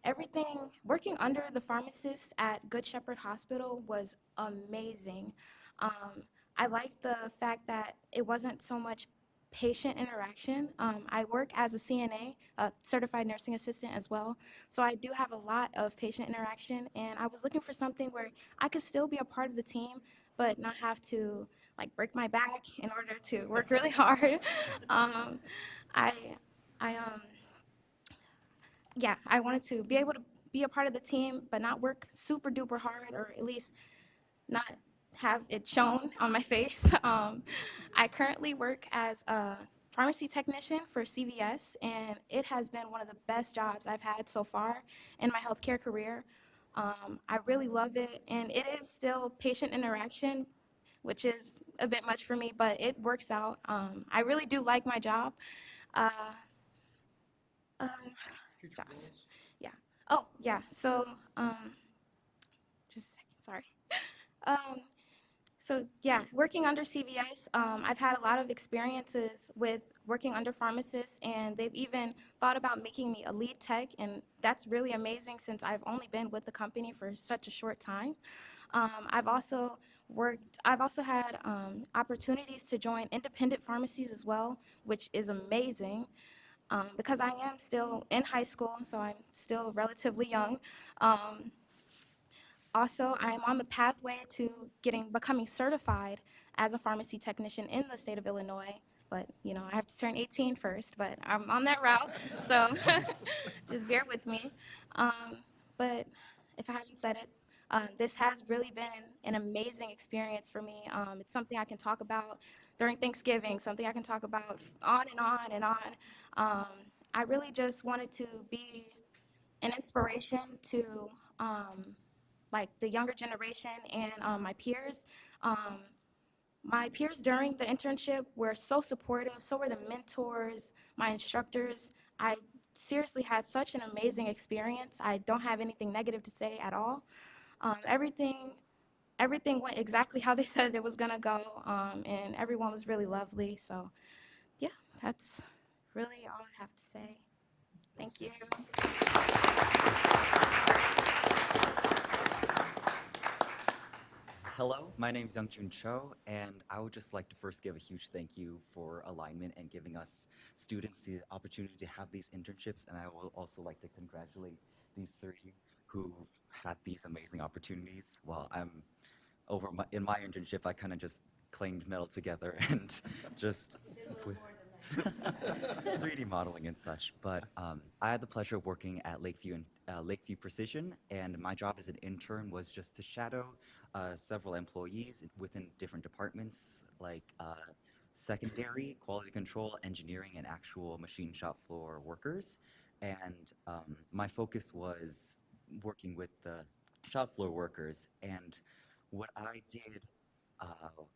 everything. Working under the pharmacist at Good Shepherd Hospital was amazing. I liked the fact that it wasn't so much patient interaction. I work as a CNA, a certified nursing assistant as well, so I do have a lot of patient interaction, and I was looking for something where I could still be a part of the team, but not have to break my back in order to work really hard. I wanted to be able to be a part of the team, but not work super duper hard, or at least not have it shown on my face. I currently work as a pharmacy technician for CVS, and it has been one of the best jobs I've had so far in my healthcare career. I really love it, and it is still patient interaction, which is a bit much for me, but it works out. I really do like my job. Uh, um, Josh, yeah. Oh, yeah. So, just a second. Sorry. So yeah, working under CVS, I've had a lot of experiences with working under pharmacists, and they've even thought about making me a lead tech, and that's really amazing since I've only been with the company for such a short time. I've also had opportunities to join independent pharmacies as well, which is amazing. Because I am still in high school, so I'm still relatively young. Also, I'm on the pathway to becoming certified as a pharmacy technician in the state of Illinois. But, I have to turn 18 first, but I'm on that route, so just bear with me. But if I haven't said it, this has really been an amazing experience for me. It's something I can talk about during Thanksgiving, something I can talk about on and on and on. I really just wanted to be an inspiration to the younger generation and my peers. My peers during the internship were so supportive, so were the mentors, my instructors. I seriously had such an amazing experience. I don't have anything negative to say at all. Everything went exactly how they said it was gonna go, and everyone was really lovely. So yeah, that's really all I have to say. Thank you. Hello, my name is Youngjun Cho, and I would just like to first give a huge thank you for Alignment and giving us students the opportunity to have these internships, and I will also like to congratulate these three who had these amazing opportunities. While I'm in my internship, I kind of just clanged metal together and just 3D modeling and such. But I had the pleasure of working at Lakeview Precision, and my job as an intern was just to shadow several employees within different departments, like secondary, quality control, engineering, and actual machine shop floor workers. And my focus was working with the shop floor workers, and what I did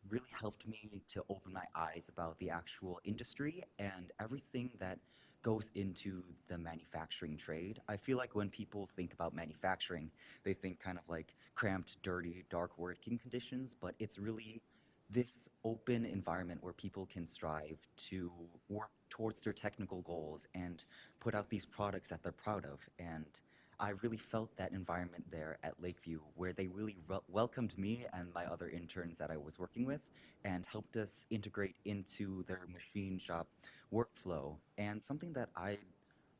really helped me to open my eyes about the actual industry and everything that goes into the manufacturing trade. I feel like when people think about manufacturing, they think kind of like cramped, dirty, dark working conditions, but it's really this open environment where people can strive to work towards their technical goals and put out these products that they're proud of. And I really felt that environment there at Lakeview, where they really welcomed me and my other interns that I was working with and helped us integrate into their machine shop workflow. And something that I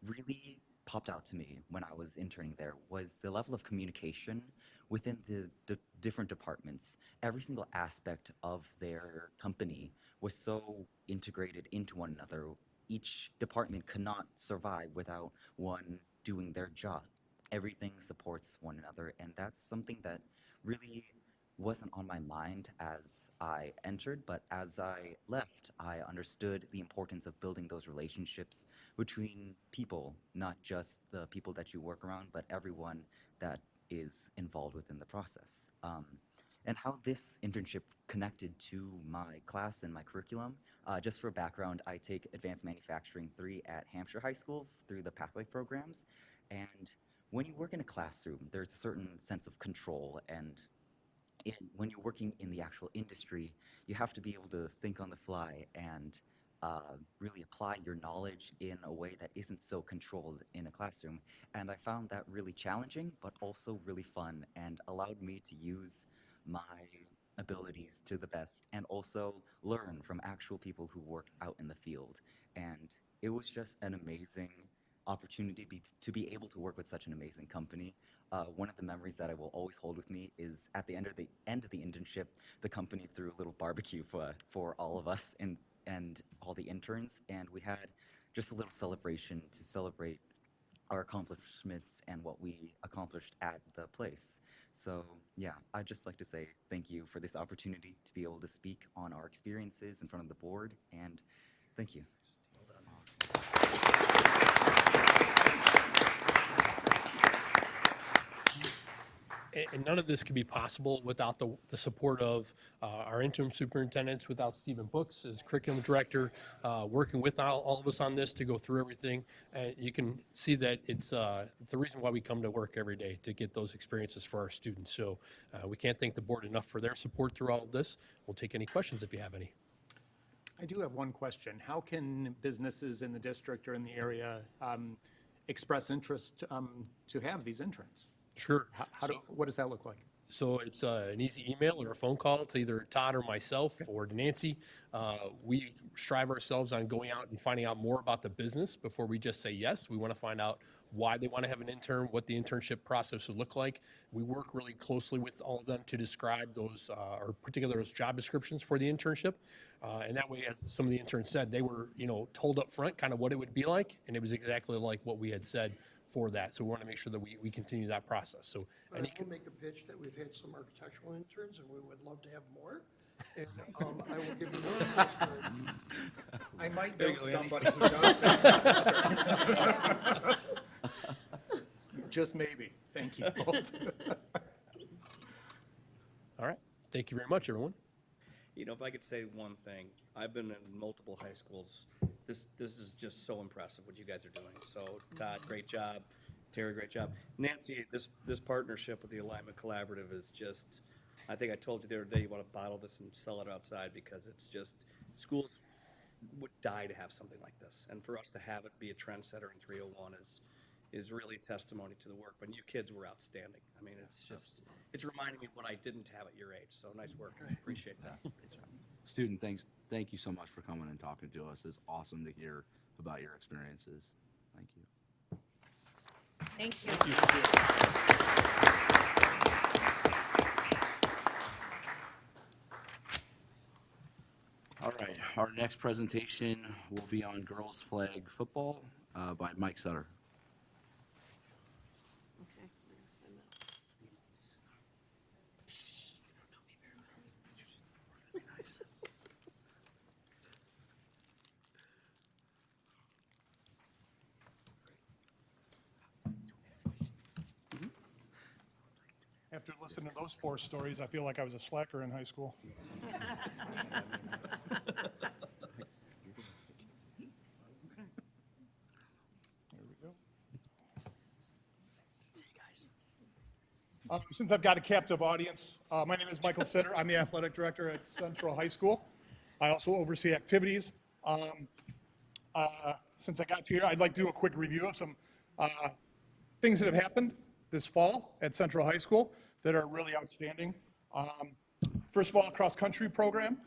really popped out to me when I was interning there was the level of communication within the different departments. Every single aspect of their company was so integrated into one another. Each department could not survive without one doing their job. Everything supports one another, and that's something that really wasn't on my mind as I entered, but as I left, I understood the importance of building those relationships between people, not just the people that you work around, but everyone that is involved within the process. And how this internship connected to my class and my curriculum. Just for background, I take Advanced Manufacturing 3 at Hampshire High School through the Pathway programs, and when you work in a classroom, there's a certain sense of control, and when you're working in the actual industry, you have to be able to think on the fly and really apply your knowledge in a way that isn't so controlled in a classroom. And I found that really challenging, but also really fun, and allowed me to use my abilities to the best and also learn from actual people who work out in the field. And it was just an amazing opportunity to be able to work with such an amazing company. One of the memories that I will always hold with me is at the end of the internship, the company threw a little barbecue for all of us and all the interns, and we had just a little celebration to celebrate our accomplishments and what we accomplished at the place. So yeah, I'd just like to say thank you for this opportunity to be able to speak on our experiences in front of the board, and thank you. And none of this could be possible without the support of our interim superintendents, without Stephen Books as curriculum director, working with all of us on this to go through everything. And you can see that it's the reason why we come to work every day, to get those experiences for our students. So we can't thank the board enough for their support through all of this. We'll take any questions if you have any. I do have one question. How can businesses in the district or in the area express interest to have these interns? Sure. What does that look like? So it's an easy email or a phone call to either Todd or myself or to Nancy. We strive ourselves on going out and finding out more about the business before we just say yes. We want to find out why they want to have an intern, what the internship process would look like. We work really closely with all of them to describe those, or particular those job descriptions for the internship. And that way, as some of the interns said, they were, told up front kind of what it would be like, and it was exactly like what we had said for that. So we want to make sure that we continue that process. So I will make a pitch that we've had some architectural interns, and we would love to have more. And I will give you the business card. I might know somebody who does that. Just maybe. Thank you both. All right. Thank you very much, everyone. If I could say one thing, I've been in multiple high schools. This is just so impressive what you guys are doing. So Todd, great job. Terry, great job. Nancy, this partnership with the Alignment Collaborative is just, I think I told you the other day, you want to bottle this and sell it outside, because it's just, schools would die to have something like this. And for us to have it be a trendsetter in 301 is really testimony to the work. But you kids were outstanding. I mean, it's reminding me of what I didn't have at your age. So nice work. I appreciate that. Great job. Student, thank you so much for coming and talking to us. It's awesome to hear about your experiences. Thank you. Thank you. Thank you. All right. our next presentation will be on girls flag football by Mike Sutter. After listening to those 4 stories, I feel like I was a slacker in high school. There we go. Since I've got a captive audience, my name is Michael Sitter. I'm the athletic director at Central High School. I also oversee activities. Since I got here, I'd like to do a quick review of some things that have happened this fall at Central High School that are really outstanding. First of all, cross-country program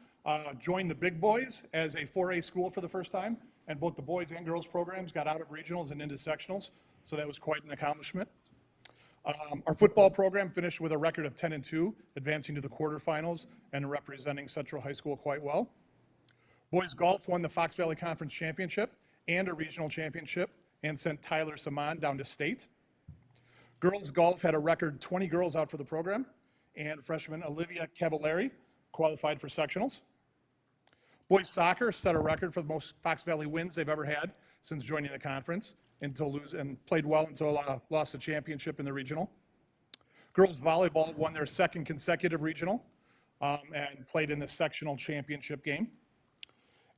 joined the big boys as a 4A school for the first time, and both the boys and girls programs got out of regionals and into sectionals, so that was quite an accomplishment. Our football program finished with a record of 10-2, advancing to the quarterfinals and representing Central High School quite well. Boys golf won the Fox Valley Conference Championship and a regional championship and sent Tyler Saman down to state. Girls golf had a record 20 girls out for the program, and freshman Olivia Cavallari qualified for sectionals. Boys soccer set a record for the most Fox Valley wins they've ever had since joining the conference, and played well until lost the championship in the regional. Girls volleyball won their 2nd consecutive regional and played in the sectional championship game.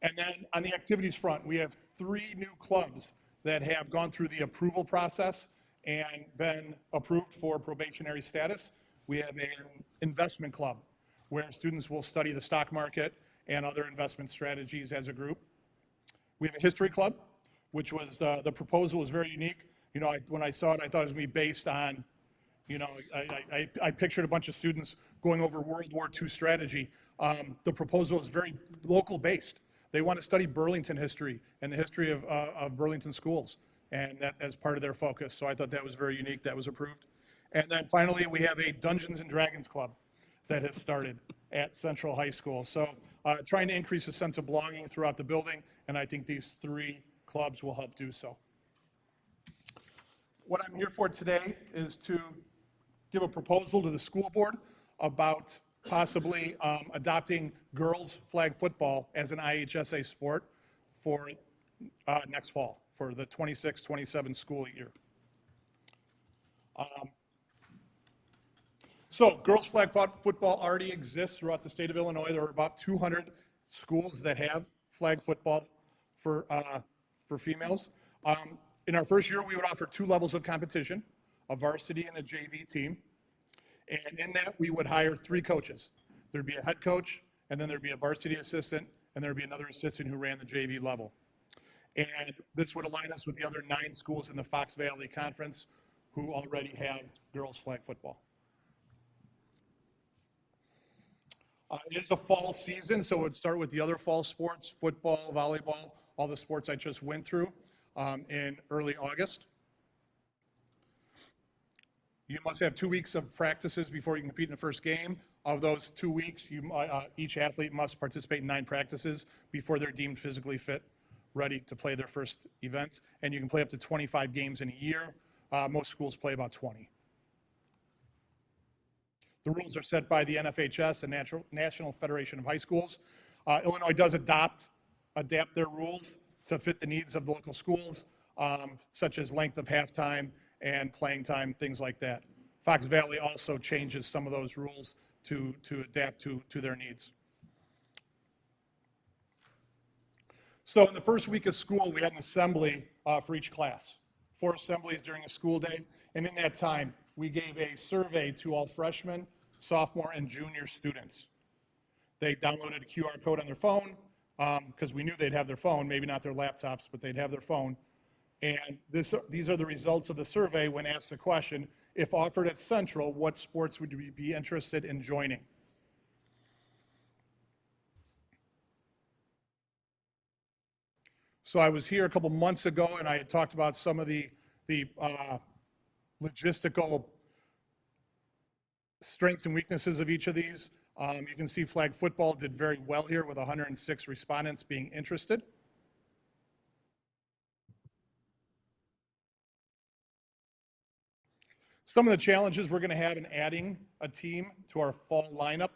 And then on the activities front, we have 3 new clubs that have gone through the approval process and been approved for probationary status. We have an investment club where students will study the stock market and other investment strategies as a group. We have a history club, which was, the proposal was very unique. You know, when I saw it, I thought it was going to be based on, you know, I pictured a bunch of students going over World War II strategy. The proposal is very local based. They want to study Burlington history and the history of Burlington schools, and that as part of their focus. So I thought that was very unique. That was approved. And then finally, we have a Dungeons and Dragons club that has started at Central High School. So trying to increase a sense of belonging throughout the building, and I think these 3 clubs will help do so. What I'm here for today is to give a proposal to the school board about possibly adopting girls flag football as an IHSA sport for next fall, for the 26-27 school year. So girls flag football already exists throughout the state of Illinois. There are about 200 schools that have flag football for females. In our first year, we would offer 2 levels of competition, a varsity and a JV team. And in that, we would hire 3 coaches. There'd be a head coach, and then there'd be a varsity assistant, and there'd be another assistant who ran the JV level. And this would align us with the other 9 schools in the Fox Valley Conference who already have girls flag football. It is a fall season, so it would start with the other fall sports, football, volleyball, all the sports I just went through in early August. You must have 2 weeks of practices before you can compete in the first game. Of those 2 weeks, each athlete must participate in 9 practices before they're deemed physically fit, ready to play their first event. And you can play up to 25 games in a year. Most schools play about 20. The rules are set by the NFHS, the National Federation of High Schools. Illinois does adapt their rules to fit the needs of the local schools, such as length of halftime and playing time, things like that. Fox Valley also changes some of those rules to adapt to their needs. So in the first week of school, we had an assembly for each class, 4 assemblies during a school day. And in that time, we gave a survey to all freshmen, sophomore, and junior students. They downloaded a QR code on their phone because we knew they'd have their phone, maybe not their laptops, but they'd have their phone. And these are the results of the survey when asked the question, if offered at Central, what sports would you be interested in joining? So I was here a couple months ago, and I had talked about some of the logistical strengths and weaknesses of each of these. You can see flag football did very well here with 106 respondents being interested. Some of the challenges we're going to have in adding a team to our fall lineup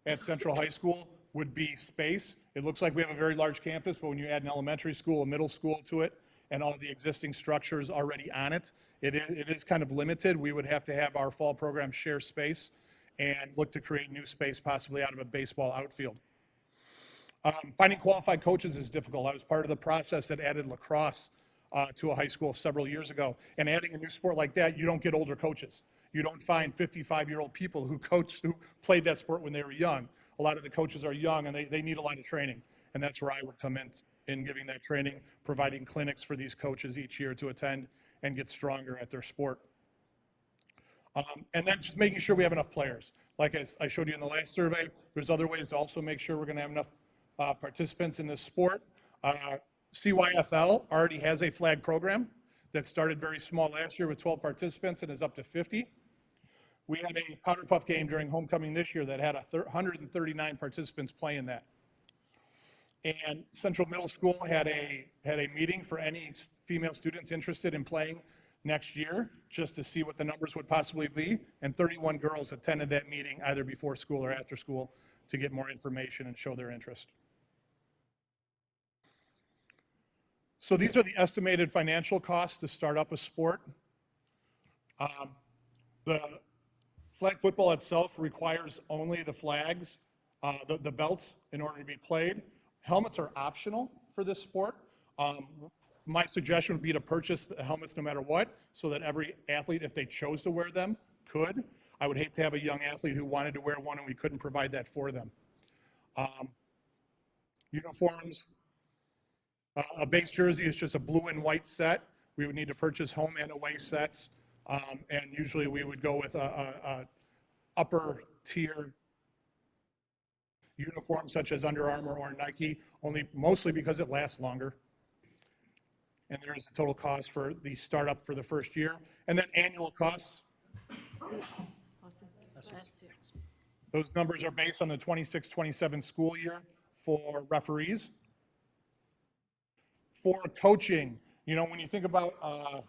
at Central High School would be space. It looks like we have a very large campus, but when you add an elementary school, a middle school to it, and all the existing structures already on it, it is kind of limited. We would have to have our fall program share space and look to create new space possibly out of a baseball outfield. Finding qualified coaches is difficult. I was part of the process that added lacrosse to a high school several years ago. And adding a new sport like that, you don't get older coaches. You don't find 55-year-old people who played that sport when they were young. A lot of the coaches are young, and they need a lot of training. And that's where I would come in giving that training, providing clinics for these coaches each year to attend and get stronger at their sport. And then just making sure we have enough players. Like I showed you in the last survey, there's other ways to also make sure we're going to have enough participants in this sport. CYFL already has a flag program that started very small last year with 12 participants and is up to 50. We had a Powder Puff game during homecoming this year that had 139 participants play in that. And Central Middle School had a meeting for any female students interested in playing next year, just to see what the numbers would possibly be. And 31 girls attended that meeting either before school or after school to get more information and show their interest. So these are the estimated financial costs to start up a sport. The flag football itself requires only the flags, the belts, in order to be played. Helmets are optional for this sport. My suggestion would be to purchase the helmets no matter what, so that every athlete, if they chose to wear them, could. I would hate to have a young athlete who wanted to wear one and we couldn't provide that for them. Uniforms. A base jersey is just a blue and white set. We would need to purchase home and away sets, and usually we would go with a upper tier uniform such as Under Armour or Nike, mostly because it lasts longer. And there is a total cost for the startup for the first year, and then annual costs. Those numbers are based on the 26-27 school year for referees. For coaching, you know, when you think about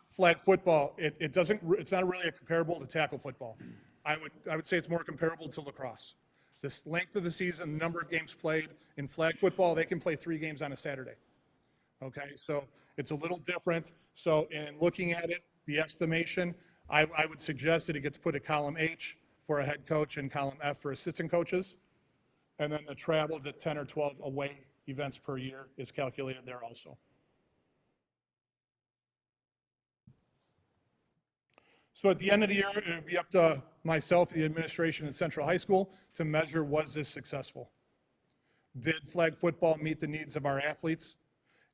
flag football, it's not really a comparable to tackle football. I would say it's more comparable to lacrosse. This length of the season, the number of games played in flag football, they can play 3 games on a Saturday. Okay, so it's a little different. So in looking at it, the estimation, I would suggest that it gets put at column H for a head coach and column F for assistant coaches. And then the travel to 10 or 12 away events per year is calculated there also. So at the end of the year, it would be up to myself, the administration at Central High School, to measure, was this successful? Did flag football meet the needs of our athletes?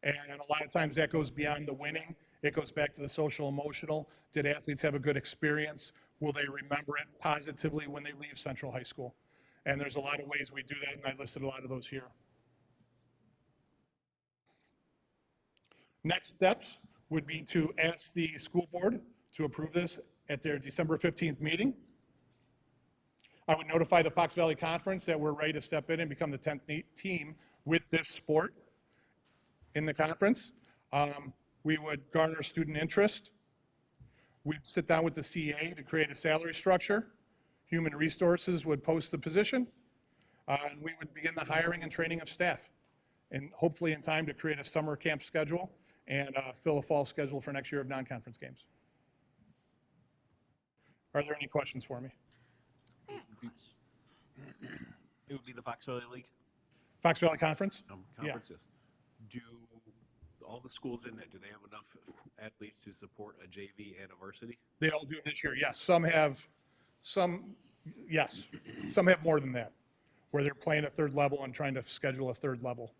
And a lot of times that goes beyond the winning. It goes back to the social emotional. Did athletes have a good experience? Will they remember it positively when they leave Central High School? And there's a lot of ways we do that, and I listed a lot of those here. Next steps would be to ask the school board to approve this at their December 15th meeting. I would notify the Fox Valley Conference that we're ready to step in and become the 10th team with this sport in the conference. We would garner student interest. We'd sit down with the CA to create a salary structure. Human Resources would post the position. And we would begin the hiring and training of staff, and hopefully in time to create a summer camp schedule and fill a fall schedule for next year of non-conference games. Are there any questions for me? It would be the Fox Valley League? Fox Valley Conference? Conferences. Do all the schools in it, do they have enough athletes to support a JV and a varsity? They all do this year, yes. Some have more than that, where they're playing a third level and trying to schedule a third level.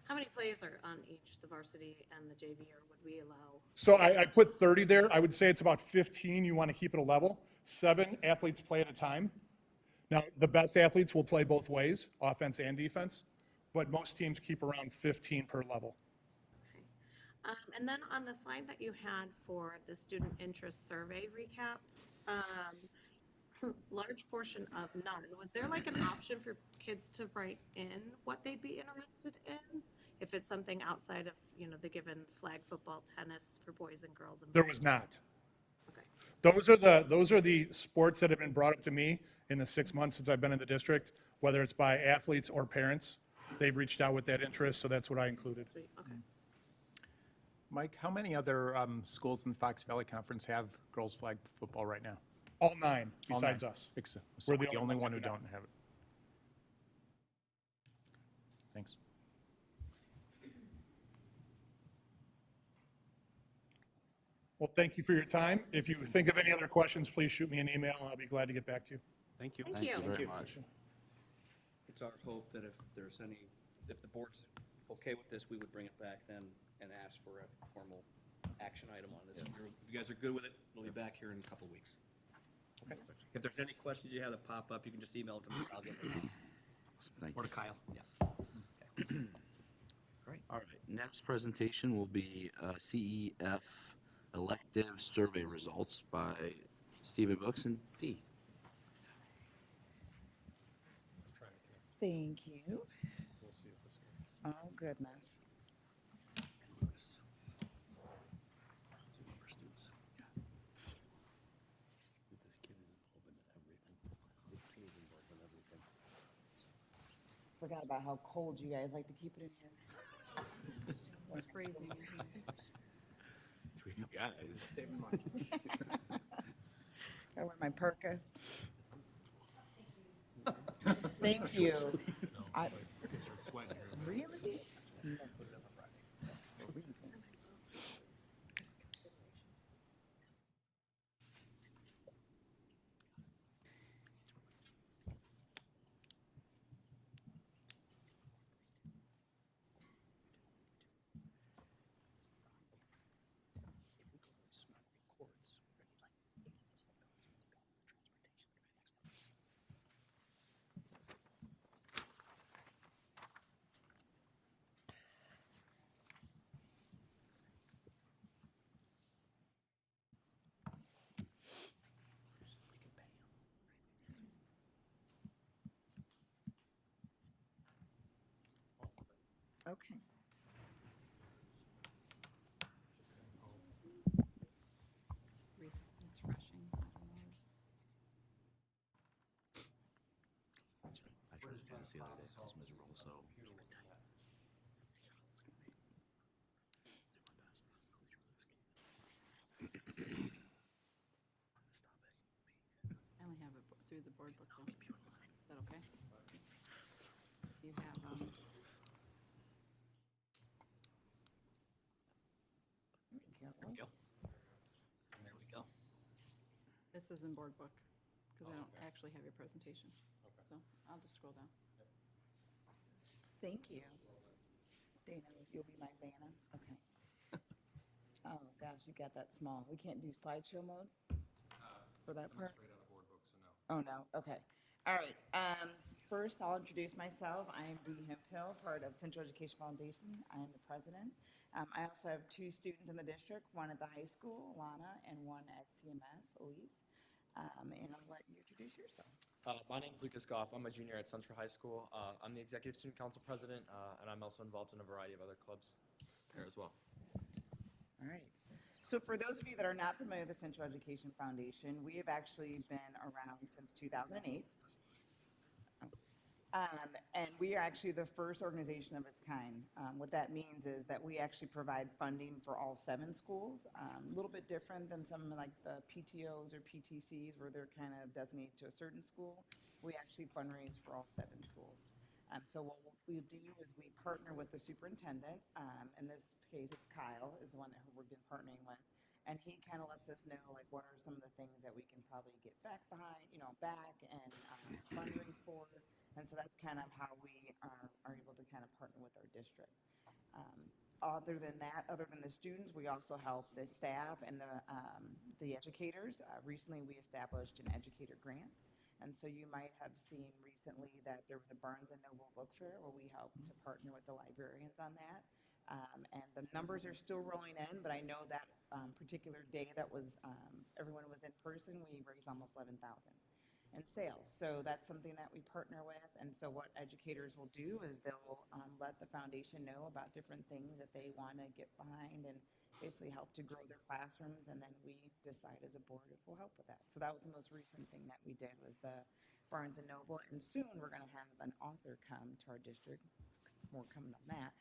How many players are on each, the varsity and the JV, or would we allow? So I put 30 there. I would say it's about 15. You want to keep it a level. 7 athletes play at a time. Now, the best athletes will play both ways, offense and defense, but most teams keep around 15 per level. Okay. And then on the slide that you had for the student interest survey recap, large portion of none. Was there like an option for kids to write in what they'd be interested in? If it's something outside of, the given flag football, tennis for boys and girls? And There was not. Okay. Those are the sports that have been brought up to me in the 6 months since I've been in the district, whether it's by athletes or parents. They've reached out with that interest, so that's what I included. Sweet, okay. Mike, how many other schools in the Fox Valley Conference have girls flag football right now? All 9 All besides 9. us. So We're we're the only ones one who who do don't not. have it. Thanks. Well, thank you for your time. If you think of any other questions, please shoot me an email, and I'll be glad to get back to you. Thank you. Thank you. Very much. It's our hope that if the board's okay with this, we would bring it back then and ask for a formal action item on this. If you guys are good with it, we'll be back here in a couple of weeks. Okay. If there's any questions you have that pop up, you can just email it to me. I'll get them. Thank Or you. to Kyle. Yeah. Great. All right, next presentation will be CEF elective survey results by Stephen Books and Dee. Thank you. Oh, goodness. Forgot about how cold you guys like to keep it in here. It's freezing. You guys. Saving money. I wear my parka. Thank you. Really? No. No reason. Okay. It's refreshing. I don't know. I tried to do this the other day, it was miserable, so keep it tight. I only have it through the board book though. Is that okay? You have, There we go. There we go. this is in board book, because I don't actually have your presentation. So I'll just scroll down. Thank you. Dana, you'll be my Vanna? Okay. Oh, gosh, you got that small. We can't do slideshow mode for that part? Oh, no, okay. All right, first I'll introduce myself. I am Dee Hemphill, part of Central Education Foundation. I am the president. I also have 2 students in the district, one at the high school, Lana, and one at CMS, Elise. And I'll let you introduce yourself. My name is Lucas Goff. I'm a junior at Central High School. I'm the Executive Student Council President, and I'm also involved in a variety of other clubs there as well. All right. So for those of you that are not familiar with the Central Education Foundation, we have actually been around since 2008. And we are actually the first organization of its kind. What that means is that we actually provide funding for all 7 schools. A little bit different than some like the PTOs or PTCs where they're kind of designated to a certain school. We actually fundraise for all 7 schools. So what we do is we partner with the superintendent. In this case, it's Kyle is the one that we've been partnering with. And he kind of lets us know like what are some of the things that we can probably get back and fundraise for. And so that's kind of how we are able to kind of partner with our district. Other than that, other than the students, we also help the staff and the educators. Recently, we established an educator grant. And so you might have seen recently that there was a Barnes & Noble book fair where we helped to partner with the librarians on that. And the numbers are still rolling in, but I know that particular day that was everyone was in person, we raised almost $11,000. and sales. So that's something that we partner with. And so what educators will do is they'll let the foundation know about different things that they want to get behind and basically help to grow their classrooms. And then we decide as a board if we'll help with that. So that was the most recent thing that we did was the Barnes & Noble. And soon we're going to have an author come to our district, more coming on that,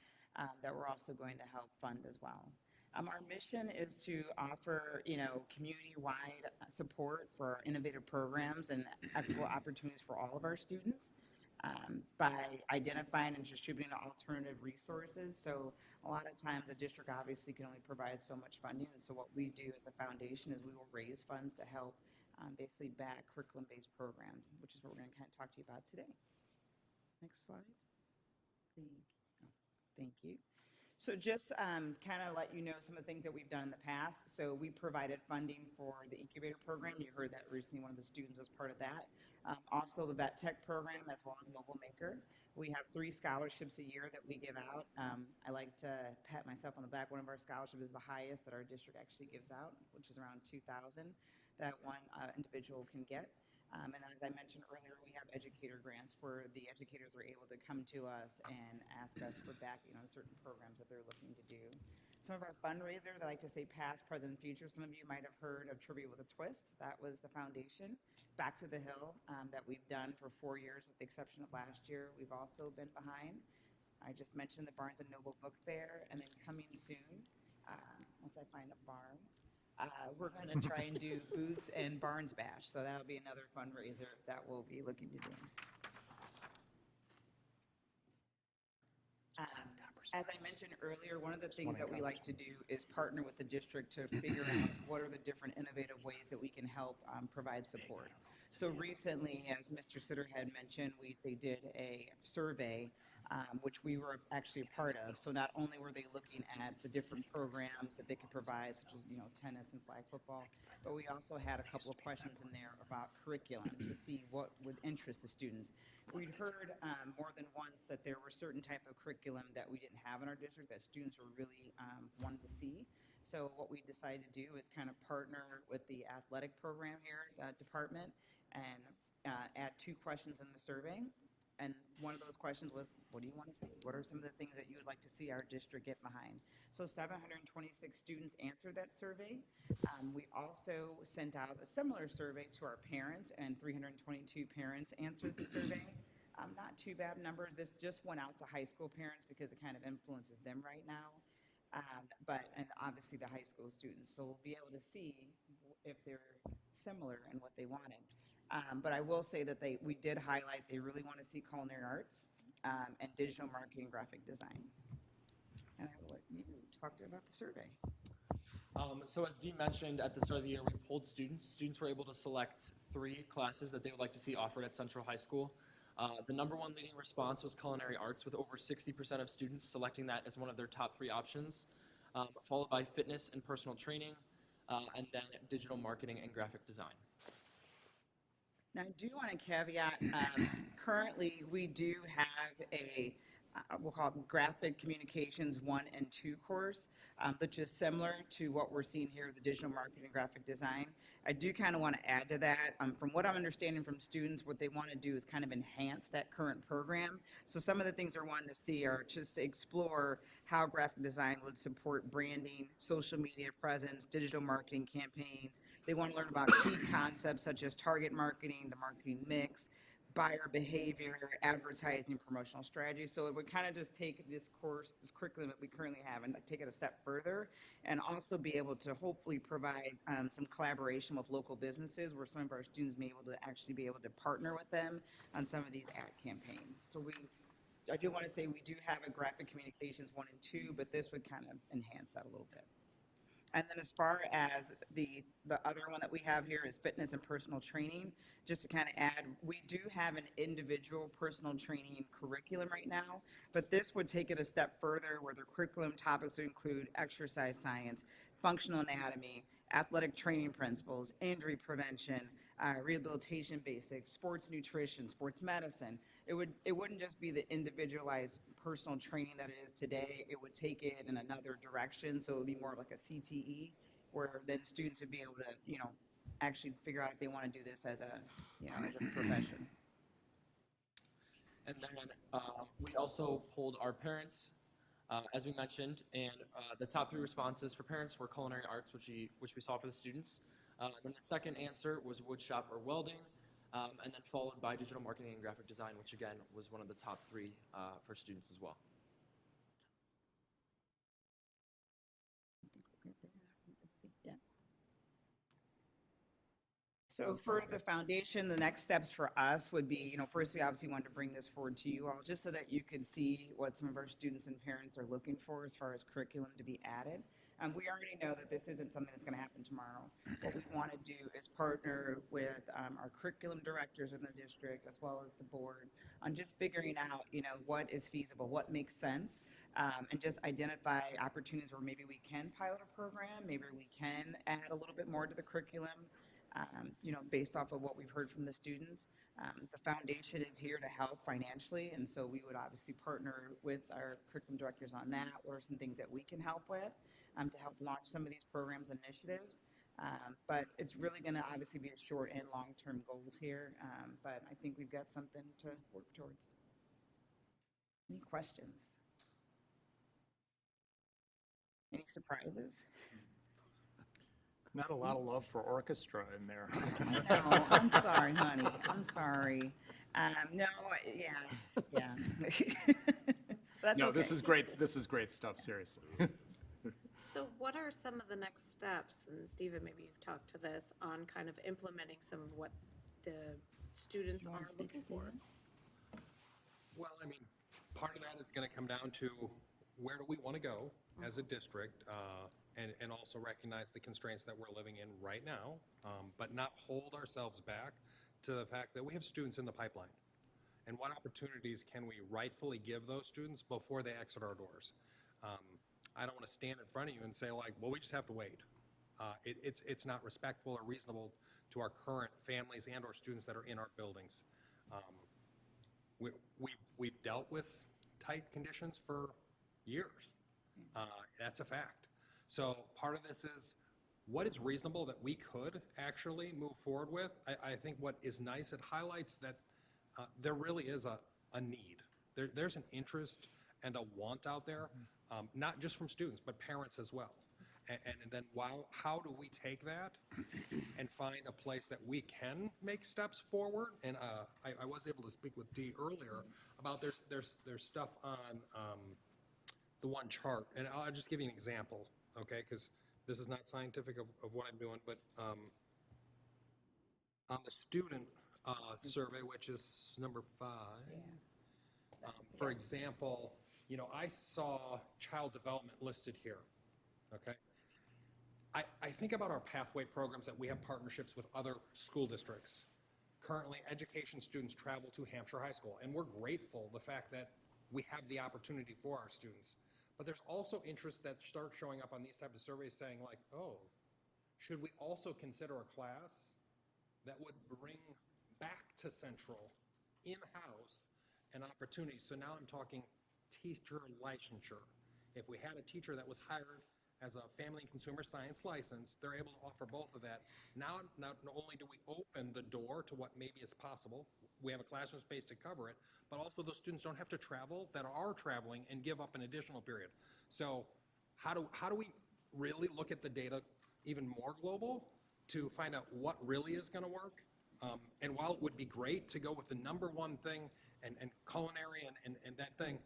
that we're also going to help fund as well. Our mission is to offer, community-wide support for innovative programs and equitable opportunities for all of our students by identifying and distributing alternative resources. So a lot of times a district obviously can only provide so much funding. And so what we do as a foundation is we will raise funds to help basically back curriculum-based programs, which is what we're going to kind of talk to you about today. Next slide. Thank you. So just kind of let you know some of the things that we've done in the past. So we provided funding for the incubator program. You heard that recently one of the students was part of that. Also the Vet Tech program as well as Mobile Maker. We have 3 scholarships a year that we give out. I like to pat myself on the back. One of our scholarships is the highest that our district actually gives out, which is around $2,000 that one individual can get. And as I mentioned earlier, we have educator grants where the educators are able to come to us and ask us for backing on certain programs that they're looking to do. Some of our fundraisers, I like to say past, present, and future. Some of you might have heard of Trivia with a Twist. That was the foundation. Back to the Hill that we've done for 4 years with the exception of last year. We've also been behind. I just mentioned the Barnes & Noble Book Fair, and then coming soon, once I find a barn, we're going to try and do Boots and Barnes Bash. So that'll be another fundraiser that we'll be looking to do. As I mentioned earlier, one of the things that we like to do is partner with the district to figure out what are the different innovative ways that we can help provide support. So recently, as Mr. Sitter had mentioned, they did a survey which we were actually a part of. So not only were they looking at the different programs that they could provide, such as tennis and flag football, but we also had a couple of questions in there about curriculum to see what would interest the students. We'd heard more than once that there were certain type of curriculum that we didn't have in our district that students were really wanted to see. So what we decided to do is kind of partner with the athletic program here department and add 2 questions in the survey. And one of those questions was, what do you want to see? What are some of the things that you would like to see our district get behind? So 726 students answered that survey. We also sent out a similar survey to our parents, and 322 parents answered the survey. Not too bad numbers. This just went out to high school parents because it kind of influences them right now. And obviously the high school students. So we'll be able to see if they're similar in what they wanted. But I will say that we did highlight they really want to see culinary arts and digital marketing, graphic design. And I will let you talk about the survey. So as Dean mentioned, at the start of the year, we polled students. Students were able to select 3 classes that they would like to see offered at Central High School. The number 1 leading response was culinary arts, with over 60% of students selecting that as one of their top 3 options, followed by fitness and personal training, and then digital marketing and graphic design. Now, I do want to caveat, currently we do have a, we'll call it graphic communications 1 and 2 course, which is similar to what we're seeing here with the digital marketing and graphic design. I do kind of want to add to that. From what I'm understanding from students, what they want to do is kind of enhance that current program. So some of the things they're wanting to see are just to explore how graphic design would support branding, social media presence, digital marketing campaigns. They want to learn about key concepts such as target marketing, the marketing mix, buyer behavior, advertising, promotional strategy. So it would kind of just take this course, this curriculum that we currently have, and take it a step further, and also be able to hopefully provide some collaboration with local businesses where some of our students may be able to actually be able to partner with them on some of these ad campaigns. So I do want to say we do have a graphic communications 1 and 2, but this would kind of enhance that a little bit. And then as far as the other one that we have here is fitness and personal training. Just to kind of add, we do have an individual personal training curriculum right now, but this would take it a step further where the curriculum topics would include exercise science, functional anatomy, athletic training principles, injury prevention, rehabilitation basics, sports nutrition, sports medicine. It wouldn't just be the individualized personal training that it is today. It would take it in another direction. So it would be more like a CTE, where then students would be able to, actually figure out if they want to do this as a, as a profession. And then we also polled our parents, as we mentioned, and the top 3 responses for parents were culinary arts, which we saw for the students. Then the second answer was wood shop or welding, and then followed by digital marketing and graphic design, which again was one of the top 3 for students as well. So for the foundation, the next steps for us would be, first we obviously wanted to bring this forward to you all just so that you could see what some of our students and parents are looking for as far as curriculum to be added. We already know that this isn't something that's going to happen tomorrow. What we want to do is partner with our curriculum directors in the district as well as the board on just figuring out, what is feasible, what makes sense, and just identify opportunities where maybe we can pilot a program, maybe we can add a little bit more to the curriculum. Based off of what we've heard from the students. The foundation is here to help financially, and so we would obviously partner with our curriculum directors on that. What are some things that we can help with to help launch some of these programs and initiatives? But it's really going to obviously be a short and long-term goals here, but I think we've got something to work towards. Any questions? Any surprises? Not a lot of love for orchestra in there. No, I'm sorry, honey. I'm sorry. No, yeah. That's No, okay. this is great. This is great stuff, seriously. So what are some of the next steps, and Stephen, maybe you've talked to this, on kind of implementing some of what the students are looking for? Well, I mean, part of that is going to come down to where do we want to go as a district, and also recognize the constraints that we're living in right now, but not hold ourselves back to the fact that we have students in the pipeline. And what opportunities can we rightfully give those students before they exit our doors? I don't want to stand in front of you and say like, well, we just have to wait. It's not respectful or reasonable to our current families and or students that are in our buildings. We've dealt with tight conditions for years. That's a fact. So part of this is what is reasonable that we could actually move forward with. I think what is nice, it highlights that there really is a need. There's an interest and a want out there, not just from students, but parents as well. And then how do we take that and find a place that we can make steps forward? And I was able to speak with Dee earlier about there's stuff on the one chart, and I'll just give you an example, okay? Because this is not scientific of what I'm doing, but on the student survey, which is number 5, for example, I saw child development listed here, okay? I think about our pathway programs that we have partnerships with other school districts. Currently, education students travel to Hampshire High School, and we're grateful the fact that we have the opportunity for our students. But there's also interest that starts showing up on these types of surveys saying like, oh, should we also consider a class that would bring back to Central in-house an opportunity? So now I'm talking teacher licensure. If we had a teacher that was hired as a family and consumer science license, they're able to offer both of that. Now, not only do we open the door to what maybe is possible, we have a classroom space to cover it, but also those students don't have to travel that are traveling and give up an additional period. So how do we really look at the data even more global to find out what really is going to work? And while it would be great to go with the number one thing and culinary and that thing,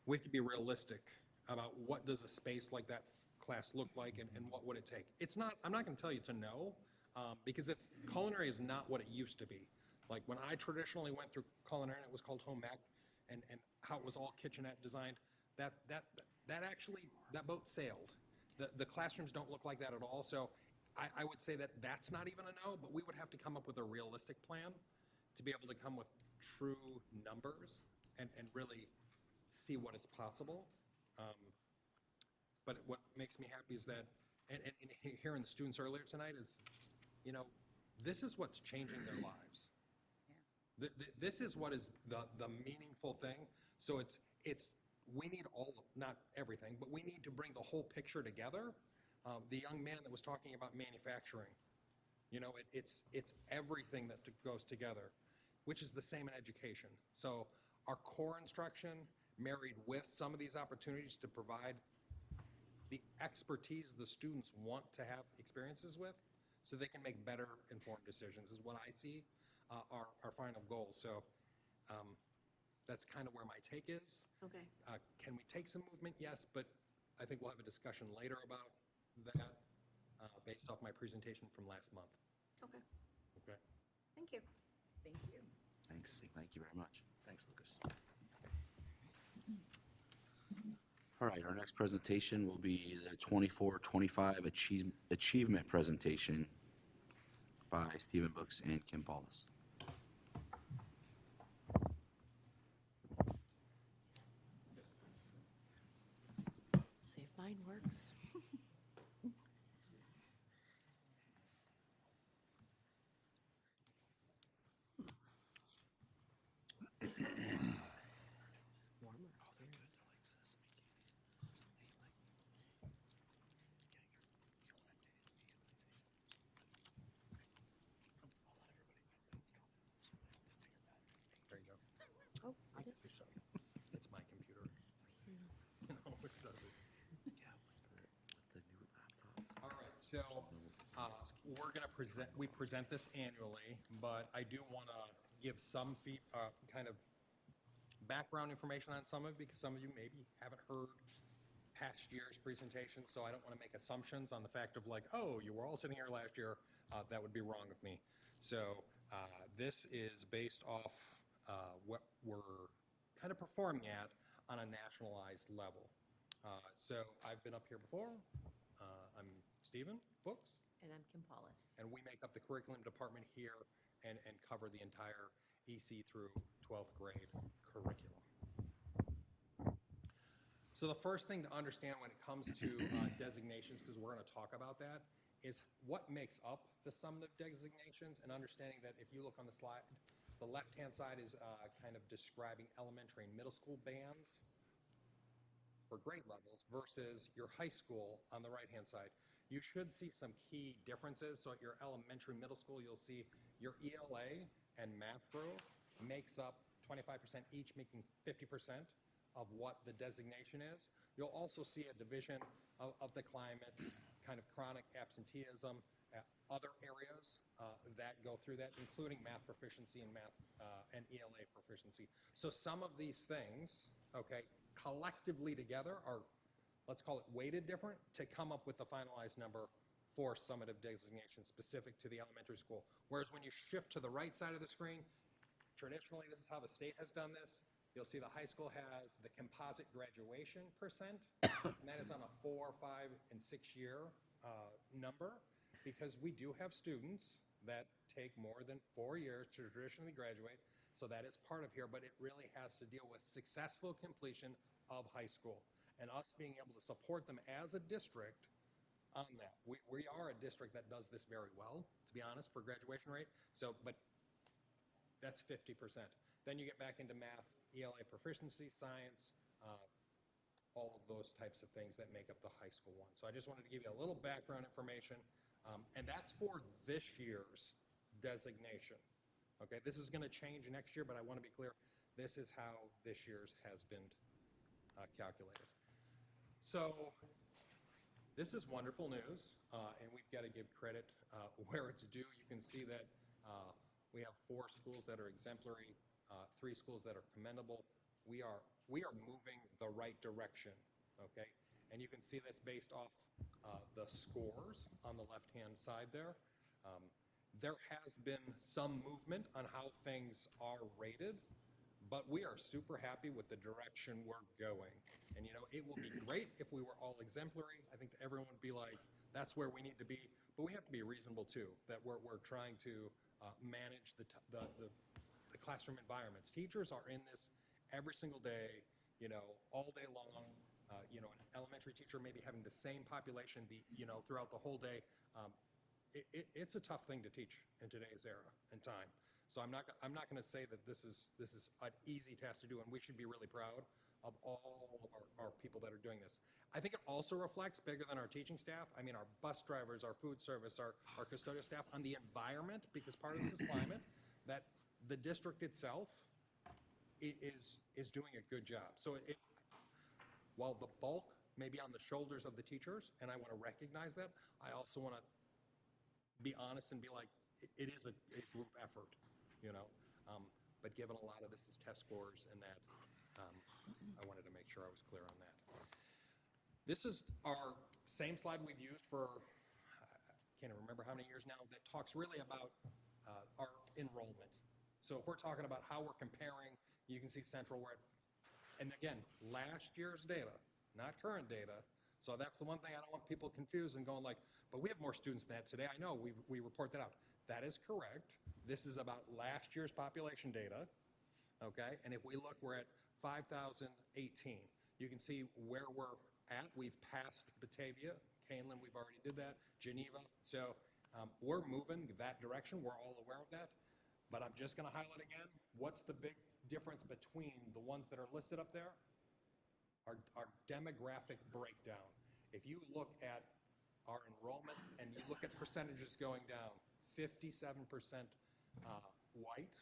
we have to be realistic about what does a space like that class look like and what would it take. It's not, I'm not going to tell you to no, because culinary is not what it used to be. Like when I traditionally went through culinary, it was called home ec, and how it was all kitchenette designed, that boat sailed. The classrooms don't look like that at all. So I would say that that's not even a no, but we would have to come up with a realistic plan to be able to come with true numbers and really see what is possible. But what makes me happy is that, and hearing the students earlier tonight is, this is what's changing their lives. Yeah. This is what is the meaningful thing. So we need not everything, but we need to bring the whole picture together. The young man that was talking about manufacturing, You know, it's everything that goes together, which is the same in education. So our core instruction married with some of these opportunities to provide the expertise the students want to have experiences with so they can make better informed decisions is what I see our final goal. So that's kind of where my take is. Okay. Can we take some movement? Yes, but I think we'll have a discussion later about that based off my presentation from last month. Okay. Okay. Thank you. Thank you. Thanks. Thank you very much. Thanks, Lucas. All right, our next presentation will be the 24-25 achievement presentation by Stephen Books and Kim Paulus. See if mine works. Warmer. There you go. Oh, it is. It's my computer. It always does it. The new laptops. All right, so we're going to present, we present this annually, but I do want to give some kind of background information on some of it because some of you maybe haven't heard past year's presentations, so I don't want to make assumptions on the fact of like, oh, you were all sitting here last year. That would be wrong of me. So this is based off what we're kind of performing at on a nationalized level. So I've been up here before. I'm Stephen Books. And I'm Kim Paulus. And we make up the curriculum department here and cover the entire EC through 12th grade curriculum. So the first thing to understand when it comes to designations, because we're going to talk about that, is what makes up the summative designations, and understanding that if you look on the slide, the left-hand side is kind of describing elementary and middle school bands for grade levels versus your high school on the right-hand side. You should see some key differences. So at your elementary, middle school, you'll see your ELA and math growth makes up 25% each, making 50% of what the designation is. You'll also see a division of the climate, kind of chronic absenteeism, other areas that go through that, including math proficiency and math and ELA proficiency. So some of these things, okay, collectively together are, let's call it weighted different to come up with the finalized number for summative designation specific to the elementary school. Whereas when you shift to the right side of the screen, traditionally this is how the state has done this. You'll see the high school has the composite graduation percent, and that is on a 4, 5, and 6 year number, because we do have students that take more than 4 years to traditionally graduate, so that is part of here, but it really has to deal with successful completion of high school and us being able to support them as a district on that. We are a district that does this very well, to be honest, for graduation rate, so, but that's 50%. Then you get back into math, ELA proficiency, science, all of those types of things that make up the high school one. So I just wanted to give you a little background information, and that's for this year's designation. Okay, this is going to change next year, but I want to be clear, this is how this year's has been calculated. So this is wonderful news, and we've got to give credit where it's due. You can see that we have 4 schools that are exemplary, 3 schools that are commendable. We are moving the right direction, okay? And you can see this based off the scores on the left-hand side there. There has been some movement on how things are rated, but we are super happy with the direction we're going. And you know, it will be great if we were all exemplary. I think everyone would be like, that's where we need to be, but we have to be reasonable too, that we're trying to manage the classroom environments. Teachers are in this every single day, you know, all day long. You know, an elementary teacher may be having the same population, you know, throughout the whole day. It's a tough thing to teach in today's era and time. So I'm not going to say that this is an easy task to do, and we should be really proud of all of our people that are doing this. I think it also reflects, bigger than our teaching staff, I mean, our bus drivers, our food service, our custodial staff, on the environment, because part of this is climate, that the district itself is doing a good job. So while the bulk may be on the shoulders of the teachers, and I want to recognize that, I also want to be honest and be like, it is a group effort, you know? But given a lot of this is test scores and that, I wanted to make sure I was clear on that. This is our same slide we've used for, I can't even remember how many years now, that talks really about our enrollment. So if we're talking about how we're comparing, you can see Central, and again, last year's data, not current data. So that's the one thing I don't want people confused and going like, but we have more students than that today. I know, we report that out. That is correct. This is about last year's population data, okay? And if we look, we're at 5,018. You can see where we're at. We've passed Batavia, Canelan, we've already did that, Geneva. So we're moving that direction. We're all aware of that. But I'm just going to highlight again, what's the big difference between the ones that are listed up there? Our demographic breakdown. If you look at our enrollment and you look at percentages going down, 57% white.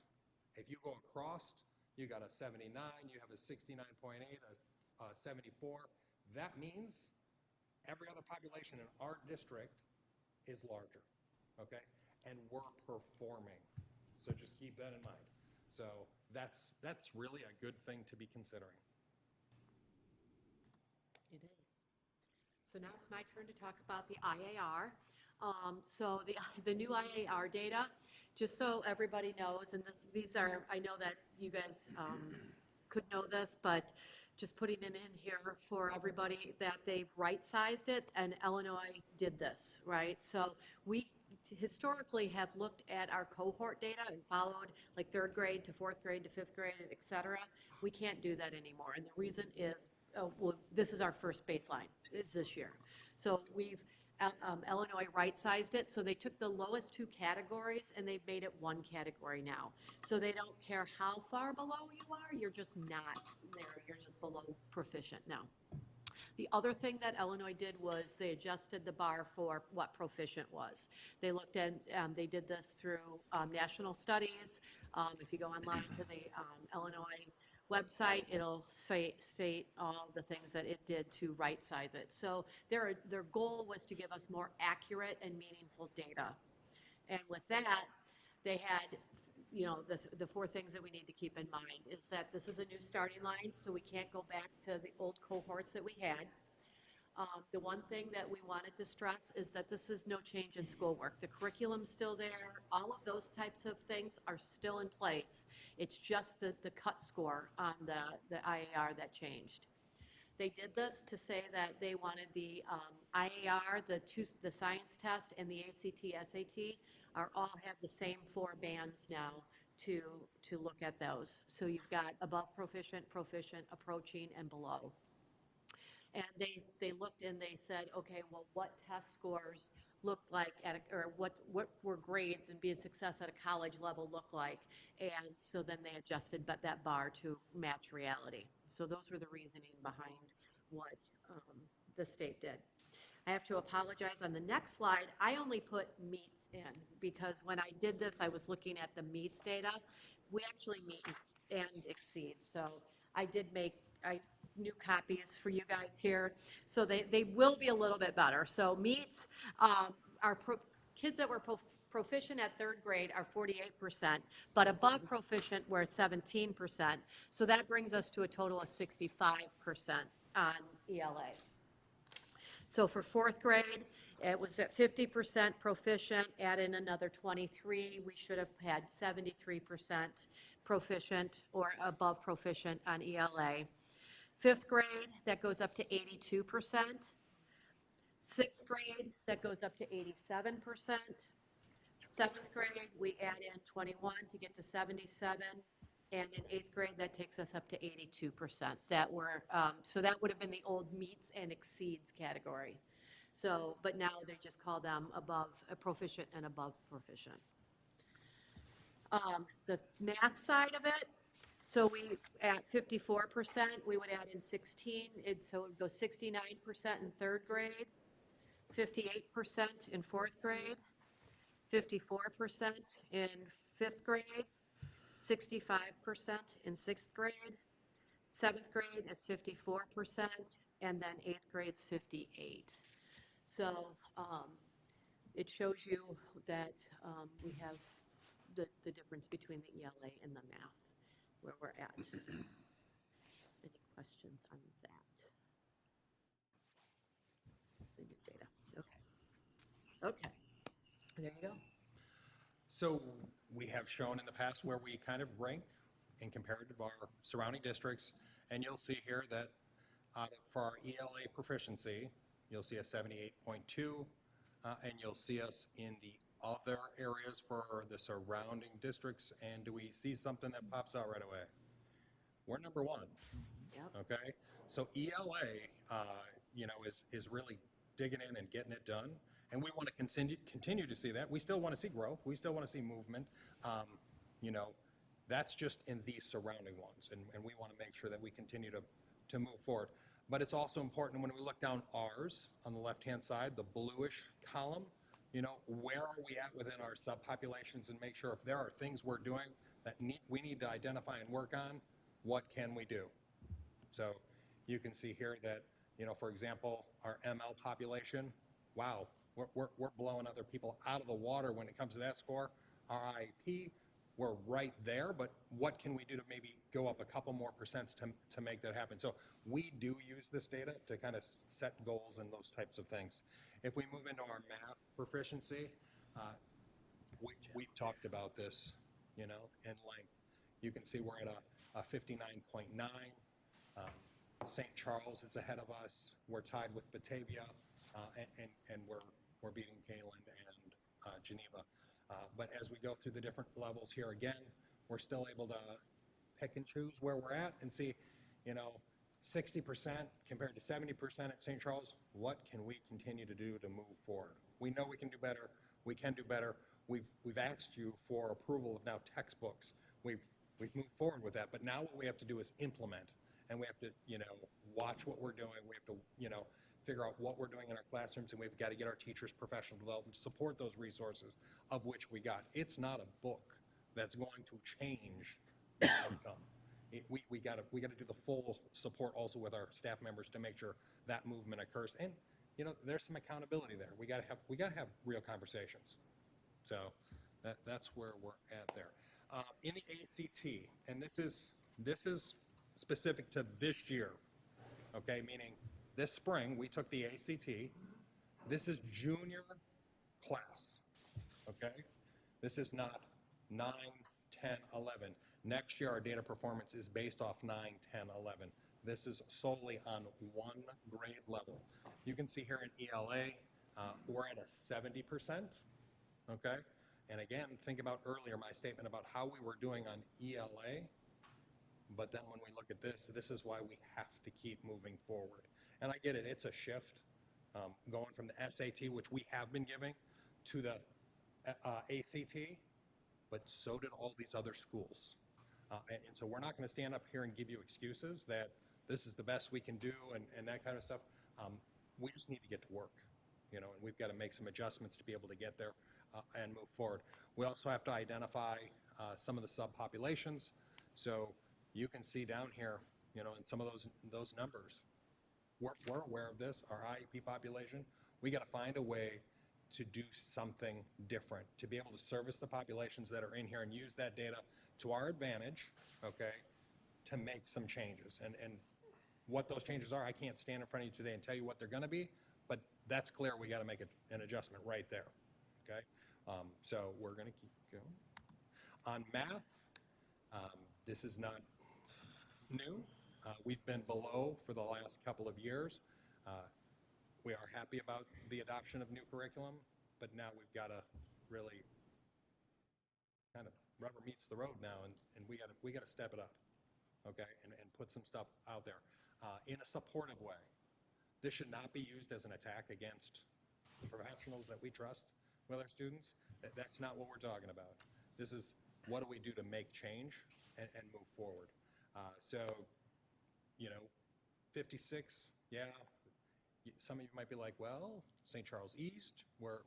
If you go across, you got a 79, you have a 69.8, a 74. That means every other population in our district is larger, okay? And we're performing. So just keep that in mind. So that's really a good thing to be considering. It is. So now it's my turn to talk about the IAR. So the new IAR data, just so everybody knows, and these are, I know that you guys could know this, but just putting it in here for everybody that they've right-sized it, and Illinois did this, right? So we historically have looked at our cohort data and followed like 3rd grade to 4th grade to 5th grade, et cetera. We can't do that anymore. And the reason is, well, this is our first baseline. It's this year. So we've, Illinois right-sized it. So they took the lowest 2 categories and they've made it 1 category now. So they don't care how far below you are, you're just not there. You're just below proficient now. The other thing that Illinois did was they adjusted the bar for what proficient was. They looked at, they did this through national studies. If you go online to the Illinois website, it'll state all the things that it did to right-size it. So their goal was to give us more accurate and meaningful data. And with that, they had, you know, the 4 things that we need to keep in mind is that this is a new starting line, so we can't go back to the old cohorts that we had. The one thing that we wanted to stress is that this is no change in schoolwork. The curriculum's still there. All of those types of things are still in place. It's just the cut score on the IAR that changed. They did this to say that they wanted the IAR, the science test, and the ACT, SAT all have the same 4 bands now to look at those. So you've got above proficient, proficient, approaching, and below. And they looked and they said, okay, well, what test scores look like or what were grades and being success at a college level look like? And so then they adjusted that bar to match reality. So those were the reasoning behind what the state did. I have to apologize on the next slide. I only put meets in because when I did this, I was looking at the meets data. We actually meet and exceed. So I did make new copies for you guys here. So they will be a little bit better. So meets, kids that were proficient at 3rd grade are 48%, but above proficient we're at 17%. So that brings us to a total of 65% on ELA. So for 4th grade, it was at 50% proficient, add in another 23, we should have had 73% proficient or above proficient on ELA. 5th grade, that goes up to 82%. 6th grade, that goes up to 87%. 7th grade, we add in 21 to get to 77. And in 8th grade, that takes us up to 82%. So that would have been the old meets and exceeds category. So, but now they just call them above proficient and above proficient. The math side of it, So we, at 54%, we would add in 16, so it would go 69% in third grade, 58% in fourth grade, 54% in fifth grade, 65% in sixth grade, seventh grade is 54%, and then eighth grade's 58. So it shows you that we have the difference between the ELA and the math, where we're at. Any questions on that? The new data. Okay. Okay. There you go. So we have shown in the past where we kind of rank in comparative to our surrounding districts, and you'll see here that for our ELA proficiency, you'll see a 78.2, and you'll see us in the other areas for the surrounding districts. And do we see something that pops out right away? We're number one. Yep. Okay, so ELA, is really digging in and getting it done, and we want to continue to see that. We still want to see growth. We still want to see movement. That's just in these surrounding ones, and we want to make sure that we continue to move forward. But it's also important when we look down ours on the left-hand side, the bluish column, where are we at within our subpopulations, and make sure if there are things we're doing that we need to identify and work on, what can we do? So you can see here that, for example, our ML population, wow, we're blowing other people out of the water when it comes to that score. Our IEP, we're right there, but what can we do to maybe go up a couple more percents to make that happen? So we do use this data to kind of set goals and those types of things. If we move into our math proficiency, we've talked about this, in length. You can see we're at a 59.9. St. Charles is ahead of us. We're tied with Batavia, and we're beating Cayland and Geneva. But as we go through the different levels here again, we're still able to pick and choose where we're at and see, 60% compared to 70% at St. Charles, what can we continue to do to move forward? We know we can do better. We can do better. We've asked you for approval of now textbooks. We've moved forward with that, but now what we have to do is implement, and we have to, watch what we're doing. We have to, figure out what we're doing in our classrooms, and we've got to get our teachers professional development to support those resources of which we got. It's not a book that's going to change the outcome. We got to do the full support also with our staff members to make sure that movement occurs. And there's some accountability there. We got to have real conversations. So that's where we're at there. In the ACT, and this is specific to this year, okay, meaning this spring we took the ACT. This is junior class, okay? This is not 9, 10, 11. Next year our data performance is based off 9, 10, 11. This is solely on one grade level. You can see here in ELA, we're at a 70%, okay? And again, think about earlier my statement about how we were doing on ELA, but then when we look at this is why we have to keep moving forward. And I get it, it's a shift, going from the SAT, which we have been giving, to the ACT, but so did all these other schools. And so we're not going to stand up here and give you excuses that this is the best we can do and that kind of stuff. We just need to get to work, and we've got to make some adjustments to be able to get there and move forward. We also have to identify some of the subpopulations. So you can see down here, in some of those numbers, we're aware of this, our IEP population. We got to find a way to do something different, to be able to service the populations that are in here and use that data to our advantage, okay, to make some changes. And what those changes are, I can't stand in front of you today and tell you what they're going to be, but that's clear. We got to make an adjustment right there, okay? So we're going to keep going. On math, this is not new. We've been below for the last couple of years. We are happy about the adoption of new curriculum, but now we've got to really kind of rubber meets the road now, and we got to step it up, okay, and put some stuff out there in a supportive way. This should not be used as an attack against the professionals that we trust with our students. That's not what we're talking about. This is what do we do to make change and move forward? So, 56, yeah, some of you might be like, well, St. Charles East, we're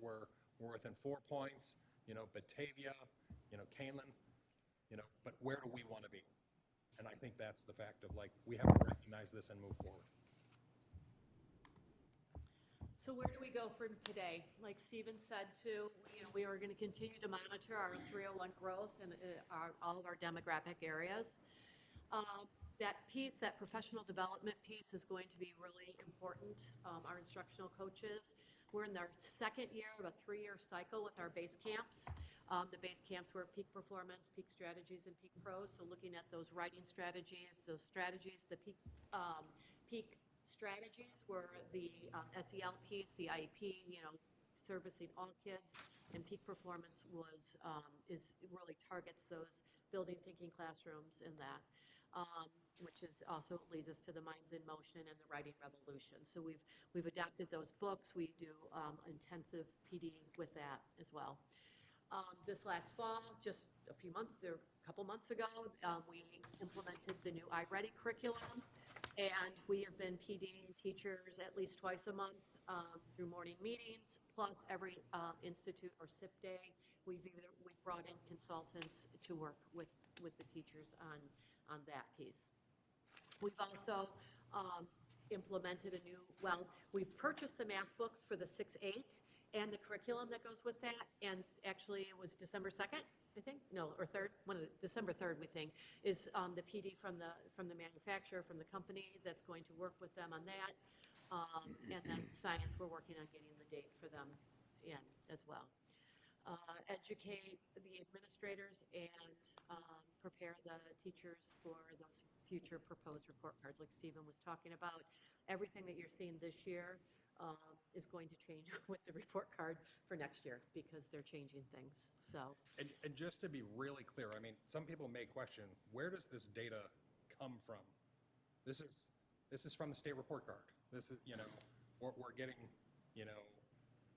within 4 points, Batavia, Canelan, but where do we want to be? And I think that's the fact of like, we have to recognize this and move forward. So where do we go from today? Like Stephen said too, we are going to continue to monitor our 301 growth in all of our demographic areas. That piece, that professional development piece is going to be really important. Our instructional coaches, we're in our second year of a 3-year cycle with our base camps. The base camps were peak performance, peak strategies, and peak pros. So looking at those writing strategies, the peak strategies were the SEL piece, the IEP, servicing all kids, and peak performance really targets those building thinking classrooms in that. Which also leads us to the Minds in Motion and the Writing Revolution. So we've adapted those books. We do intensive PD with that as well. This last fall, just a couple months ago, we implemented the new iReady curriculum, and we have been PDing teachers at least twice a month through morning meetings, plus every institute or SIP day. We've brought in consultants to work with the teachers on that piece. We've also implemented we've purchased the math books for the 6-8 and the curriculum that goes with that, and actually it was December 2nd, I think, no, or 3rd, December 3rd, we think, is the PD from the manufacturer, from the company that's going to work with them on that, and then science, we're working on getting the date for them in as well. Educate the administrators and prepare the teachers for those future proposed report cards like Stephen was talking about. Everything that you're seeing this year is going to change with the report card for next year because they're changing things. So, and just to be really clear, I mean, some people may question, where does this data come from? This is from the state report card. This is, we're getting,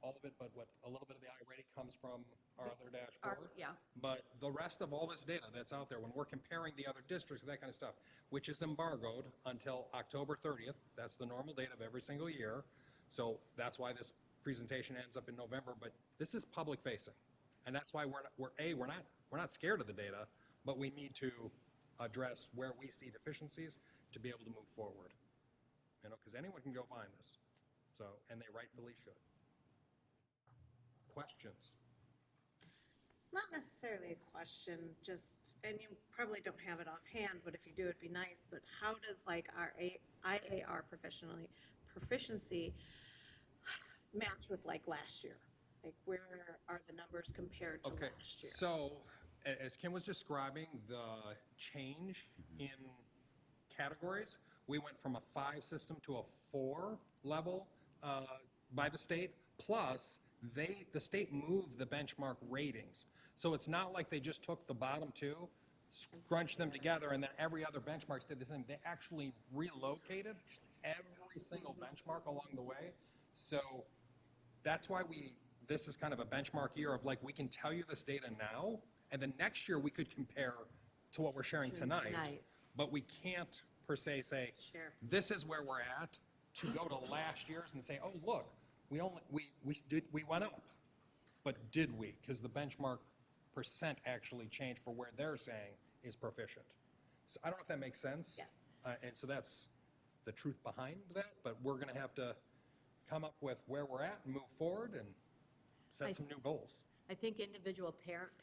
all of it, but a little bit of the iReady comes from our other dashboard. Yeah. But the rest of all this data that's out there, when we're comparing the other districts, that kind of stuff, which is embargoed until October 30th, that's the normal date of every single year. So that's why this presentation ends up in November, but this is public facing. And that's why we're not scared of the data, but we need to address where we see deficiencies to be able to move forward. Because anyone can go find this. So, and they rightfully should. Questions? Not necessarily a question, and you probably don't have it offhand, but if you do, it'd be nice. But how does our IAR proficiency match with last year? Where are the numbers compared to last year? So as Kim was describing the change in categories, we went from a 5 system to a 4 level by the state, plus the state moved the benchmark ratings. So it's not like they just took the bottom 2, scrunched them together, and then every other benchmark stayed the same. They actually relocated every single benchmark along the way. So that's why this is kind of a benchmark year of we can tell you this data now, and then next year we could compare to what we're sharing tonight. But we can't per se say, this is where we're at, to go to last year's and say, oh, look, we went up. But did we? Because the benchmark percent actually changed for where they're saying is proficient. So I don't know if that makes sense. Yes. And so that's the truth behind that, but we're going to have to come up with where we're at and move forward and set some new goals. I think individual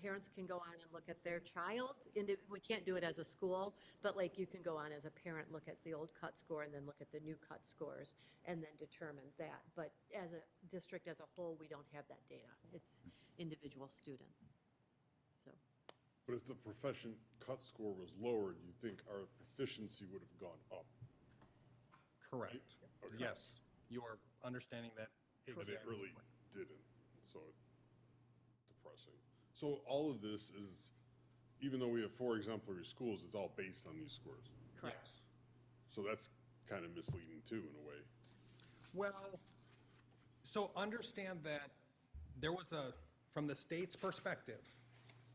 parents can go on and look at their child. We can't do it as a school, but you can go on as a parent, look at the old cut score and then look at the new cut scores and then determine that. But as a district as a whole, we don't have that data. It's individual student. So. But if the profession cut score was lowered, you think our proficiency would have gone up? Correct. Right? Okay. Yes. You are understanding that exactly. But it really didn't. So depressing. So all of this is, even though we have 4 exemplary schools, it's all based on these scores. Correct. So that's kind of misleading too, in a way. Well, so understand that there was from the state's perspective,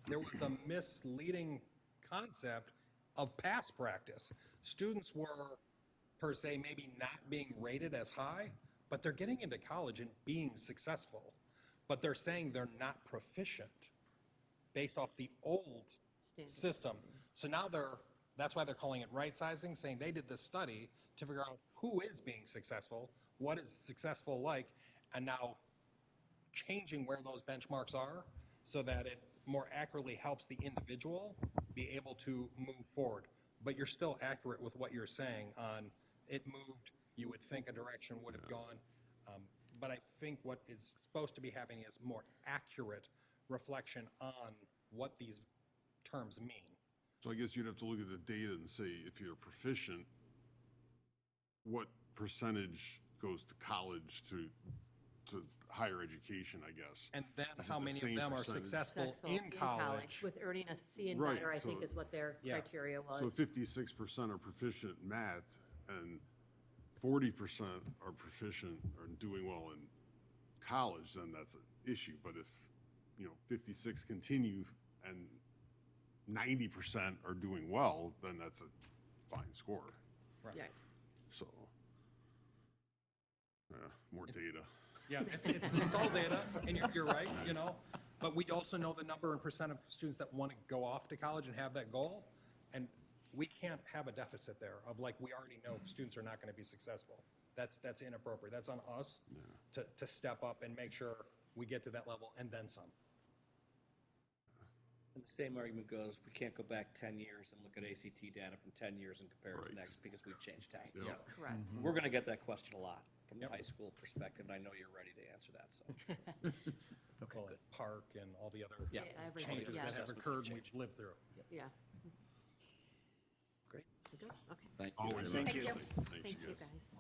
there was a misleading concept of past practice. Students were, per se, maybe not being rated as high, but they're getting into college and being successful. But they're saying they're not proficient based off the old system. So now that's why they're calling it right sizing, saying they did this study to figure out who is being successful, what is successful like, and now changing where those benchmarks are so that it more accurately helps the individual be able to move forward. But you're still accurate with what you're saying on it moved, you would think a direction would have gone. But I think what is supposed to be happening is more accurate reflection on what these terms mean. So I guess you'd have to look at the data and say, if you're proficient, what percentage goes to college to higher education, I guess? And then Is it how the many of same them are percentage? successful in college? With earning a C and Right, better, I so- think is what their Yeah. criteria was. So 56% are proficient in math and 40% are proficient or doing well in college, then that's an issue. But if, 56 continue and 90% are doing well, then that's a fine score. Right. Yeah. So, more data. Yeah, it's all data, and you're right, but we also know the number and percent of students that want to go off to college and have that goal, and we can't have a deficit there of like, we already know students are not going to be successful. That's inappropriate. That's on us to step up and make sure we get to that level and then some. And the same argument goes, we can't go back 10 years and look at ACT data from 10 years and compare it to next because we've changed tests. Yep. So Correct. we're going to get that question a lot from the high school perspective, and I know you're ready to answer that, so. Call it park and all the other Yeah. everything, changes yeah. that have occurred and we've lived through. Yeah. Great. We're good? Okay. Thank you. Always very much. interesting. Thank you, guys.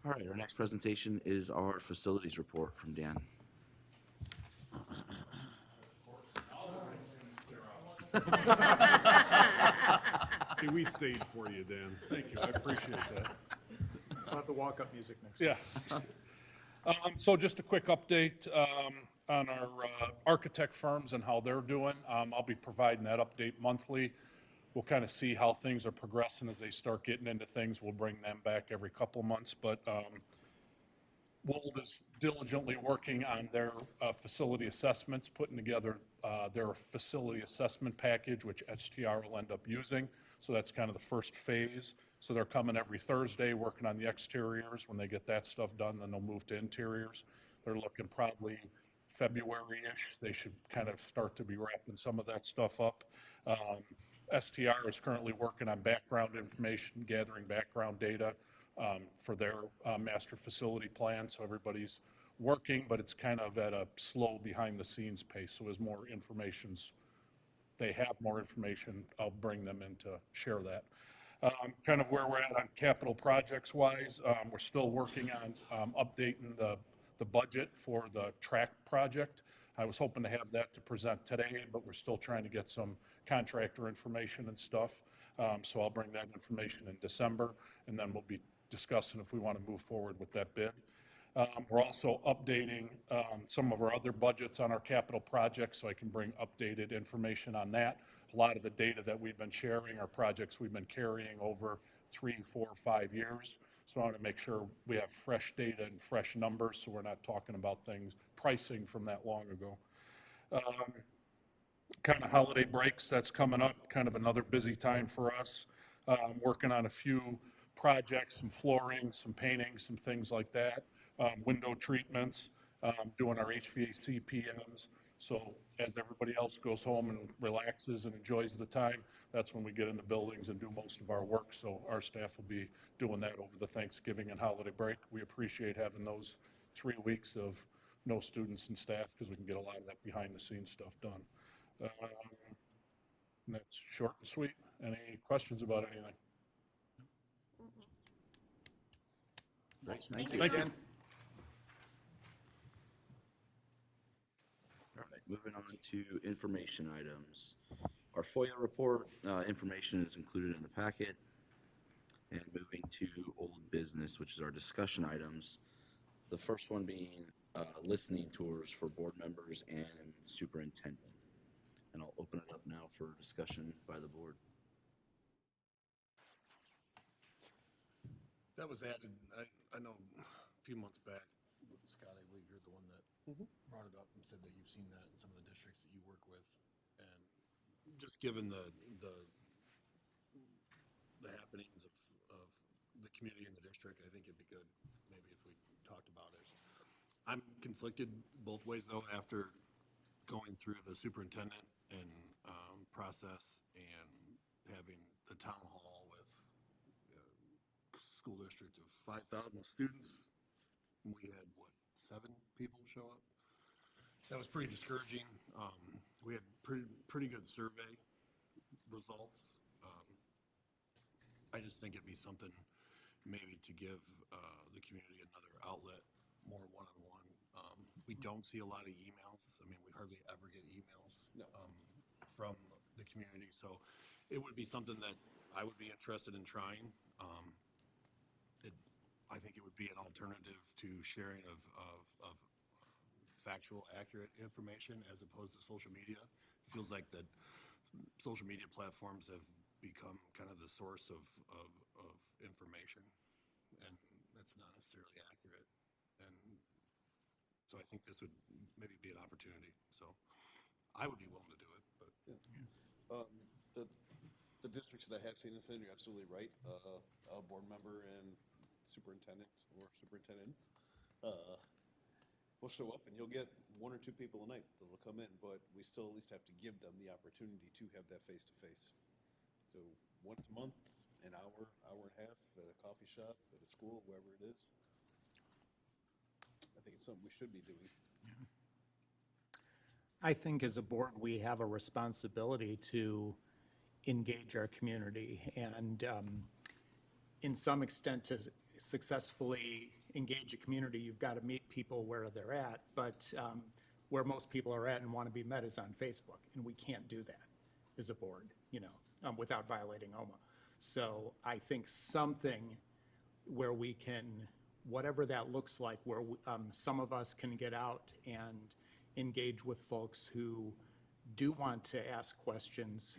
All right, our next presentation is our facilities report from Dan. Hey, we stayed for you, Dan. Thank you, I appreciate that. We'll have the walk-up music next. Yeah. So just a quick update on our architect firms and how they're doing. I'll be providing that update monthly. We'll kind of see how things are progressing as they start getting into things. We'll bring them back every couple months, but Wold is diligently working on their facility assessments, putting together their facility assessment package, which HTR will end up using. So that's kind of the first phase. So they're coming every Thursday, working on the exteriors. When they get that stuff done, then they'll move to interiors. They're looking probably February-ish. They should kind of start to be wrapping some of that stuff up. STR is currently working on background information, gathering background data for their master facility plan. So everybody's working, but it's kind of at a slow behind-the-scenes pace. So as more information's, they have more information, I'll bring them in to share that. Kind of where we're at on capital projects-wise, we're still working on updating the budget for the track project. I was hoping to have that to present today, but we're still trying to get some contractor information and stuff. So I'll bring that information in December, and then we'll be discussing if we want to move forward with that bid. We're also updating some of our other budgets on our capital projects, so I can bring updated information on that. A lot of the data that we've been sharing are projects we've been carrying over 3, 4, 5 years. So I want to make sure we have fresh data and fresh numbers, so we're not talking about things, pricing from that long ago. Kind of holiday breaks, that's coming up, kind of another busy time for us. Working on a few projects, some flooring, some painting, some things like that. Window treatments, doing our HVAC PMs. So as everybody else goes home and relaxes and enjoys the time, that's when we get in the buildings and do most of our work. So our staff will be doing that over the Thanksgiving and holiday break. We appreciate having those 3 weeks of no students and staff because we can get a lot of that behind the scenes stuff done. And that's short and sweet. Any questions about anything? Great, Thank you. you. All right, moving on to information items. Our FOIA report information is included in the packet. And moving to old business, which is our discussion items. The first one being listening tours for board members and superintendent. And I'll open it up now for discussion by the board. That was added, I know a few months back, Scott, I believe you're the one that brought it up and said that you've seen that in some of the districts that you work with. And just given the happenings of the community in the district, I think it'd be good maybe if we talked about it. I'm conflicted both ways though, after going through the superintendent and process and having the town hall with school district of 5,000 students. We had, what, 7 people show up? That was pretty discouraging. We had pretty good survey results. I just think it'd be something maybe to give the community another outlet, more one-on-one. We don't see a lot of emails. I mean, we hardly ever get emails from the community. So it would be something that I would be interested in trying. I think it would be an alternative to sharing of factual, accurate information as opposed to social media. It feels like that social media platforms have become kind of the source of information, and that's not necessarily accurate. And so I think this would maybe be an opportunity. So I would be willing to do it, but. The districts that I have seen this in, you're absolutely right. A board member and superintendent or superintendents will show up, and you'll get 1 or 2 people a night that will come in, but we still at least have to give them the opportunity to have that face-to-face. So once a month, an hour, hour and a half at a coffee shop, at a school, wherever it is. I think it's something we should be doing. I think as a board, we have a responsibility to engage our community and in some extent to successfully engage a community, you've got to meet people where they're at, but where most people are at and want to be met is on Facebook, and we can't do that as a board, without violating OMA. So I think something where we can, whatever that looks like, where some of us can get out and engage with folks who do want to ask questions,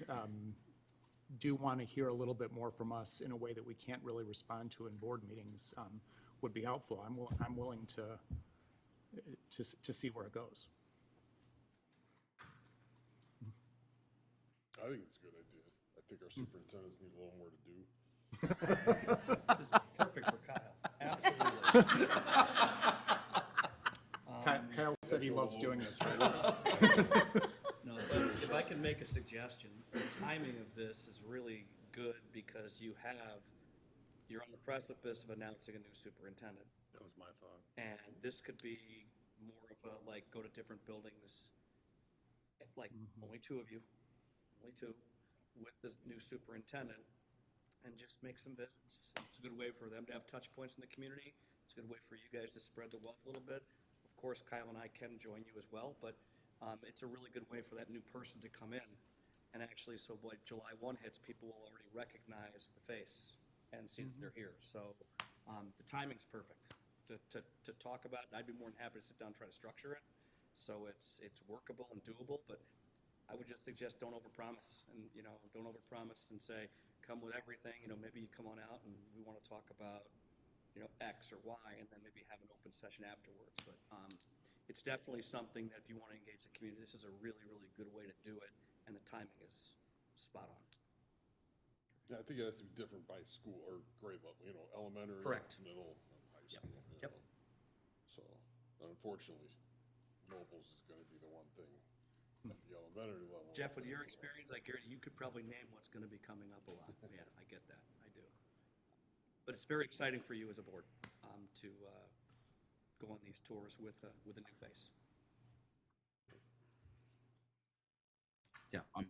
do want to hear a little bit more from us in a way that we can't really respond to in board meetings, would be helpful. I'm willing to see where it goes. I think it's a good idea. I think our superintendents need a little more to do. This is perfect for Kyle. Absolutely. Kyle said he loves doing this, right? No, but if I can make a suggestion, the timing of this is really good because you're on the precipice of announcing a new superintendent. That was my thought. And this could be more of a, go to different buildings, only 2 of you, with the new superintendent, and just make some visits. It's a good way for them to have touch points in the community. It's a good way for you guys to spread the wealth a little bit. Of course, Kyle and I can join you as well, but it's a really good way for that new person to come in. And actually, so when July 1 hits, people will already recognize the face and see that they're here. So the timing's perfect to talk about, and I'd be more than happy to sit down and try to structure it so it's workable and doable. But I would just suggest don't overpromise, and don't overpromise and say come with everything. Maybe you come on out and we want to talk about X or Y, and then maybe have an open session afterwards. But it's definitely something that if you want to engage the community, this is a really, really good way to do it, and the timing is spot on. Yeah, I think it has to be different by school or grade level, elementary, Correct. Middle, and high school. Yep. So unfortunately, mobiles is going to be the one thing at the elementary level. Jeff, with your experience, I guarantee you could probably name what's going to be coming up a lot. Yeah, I get that. I do. But it's very exciting for you as a board to go on these tours with a new face. Yeah, I'm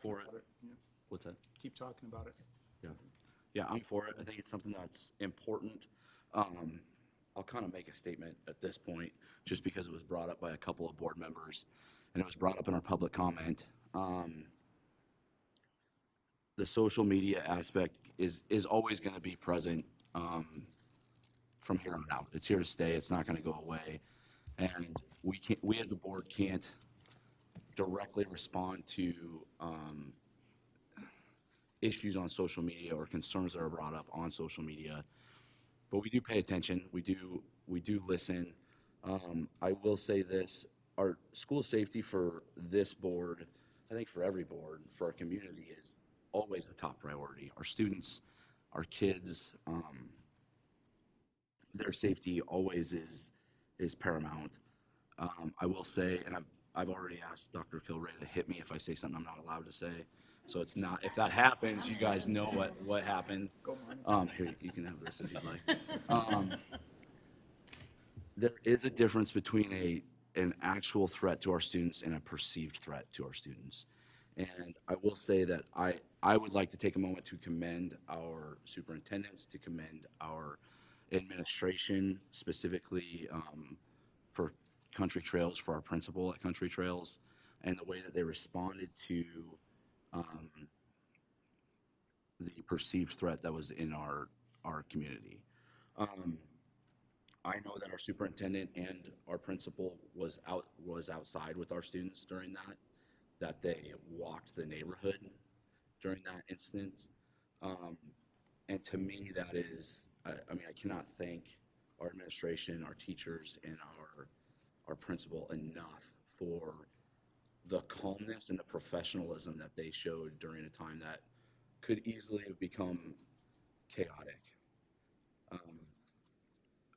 for it. Yeah. What's that? Keep talking about it. Yeah, I'm for it. I think it's something that's important. I'll kind of make a statement at this point, just because it was brought up by a couple of board members, and it was brought up in our public comment. The social media aspect is always going to be present from here on out. It's here to stay. It's not going to go away. And we as a board can't directly respond to issues on social media or concerns that are brought up on social media, but we do pay attention. We do listen. I will say this: our school safety for this board, I think for every board, for our community, is always a top priority. Our students, our kids, their safety always is paramount. I will say, and I've already asked Dr. Kilray to hit me if I say something I'm not allowed to say. So it's not, if that happens, you guys know what happened. Here, you can have this if you'd like. There is a difference between an actual threat to our students and a perceived threat to our students. And I will say that I would like to take a moment to commend our superintendents, to commend our administration, specifically for Country Trails, for our principal at Country Trails, and the way that they responded to the perceived threat that was in our community. I know that our superintendent and our principal was outside with our students during that they walked the neighborhood during that incident. And to me, that is, I mean, I cannot thank our administration, our teachers, and our principal enough for the calmness and the professionalism that they showed during a time that could easily have become chaotic.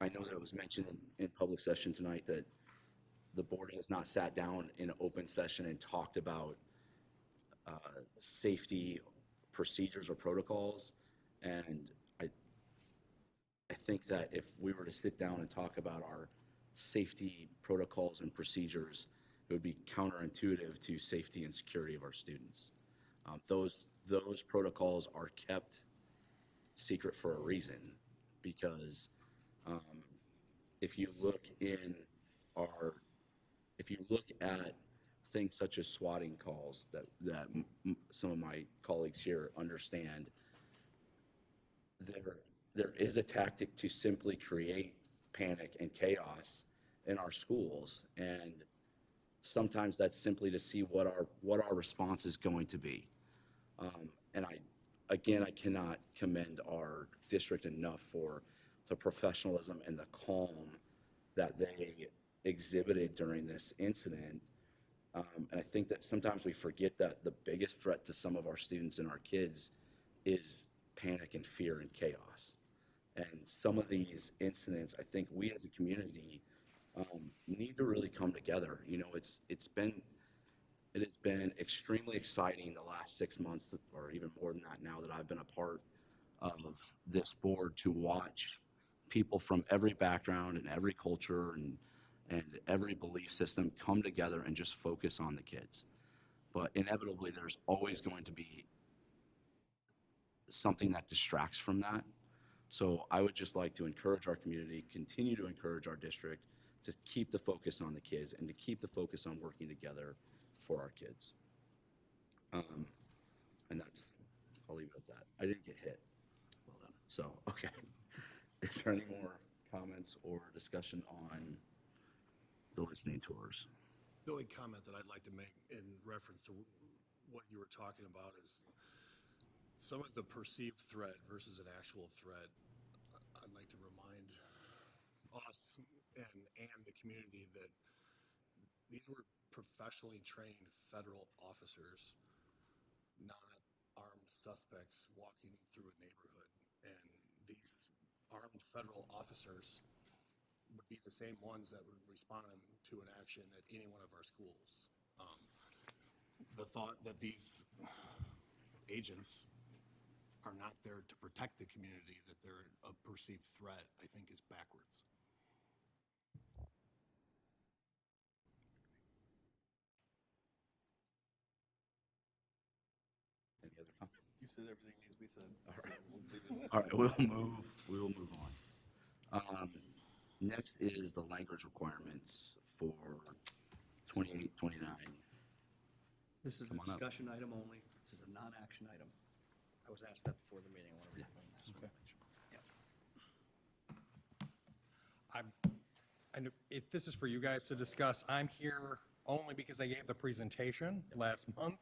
I know that it was mentioned in public session tonight that the board has not sat down in open session and talked about safety procedures or protocols. And I think that if we were to sit down and talk about our safety protocols and procedures, it would be counterintuitive to safety and security of our students. Those protocols are kept secret for a reason, because if you look at things such as swatting calls that some of my colleagues here understand, there is a tactic to simply create panic and chaos in our schools, and sometimes that's simply to see what our response is going to be. And I cannot commend our district enough for the professionalism and the calm that they exhibited during this incident. And I think that sometimes we forget that the biggest threat to some of our students and our kids is panic and fear and chaos. And some of these incidents, I think we as a community need to really come together. You know, it has been extremely exciting the last 6 months, or even more than that now that I've been a part of this board, to watch people from every background and every culture and every belief system come together and just focus on the kids. But inevitably, there's always going to be something that distracts from that. So I would just like to encourage our community, continue to encourage our district to keep the focus on the kids and to keep the focus on working together for our kids. And I'll leave it at that. I didn't get hit. Well done. So, okay. Is there any more comments or discussion on the listening tours? The only comment that I'd like to make in reference to what you were talking about is some of the perceived threat versus an actual threat. I'd like to remind us and the community that these were professionally trained federal officers, not armed suspects walking through a neighborhood. And these armed federal officers would be the same ones that would respond to an action at any one of our schools. The thought that these agents are not there to protect the community, that they're a perceived threat, I think is backwards. Any other comments? You said everything needs to be said. All right. All right, we will move on. Next is the language requirements for 28, 29. This is a Come on up. discussion item only. This is a non-action item. I was asked that before the meeting. I want to reaffirm that. Okay. Yeah. And if this is for you guys to discuss, I'm here only because I gave the presentation last month.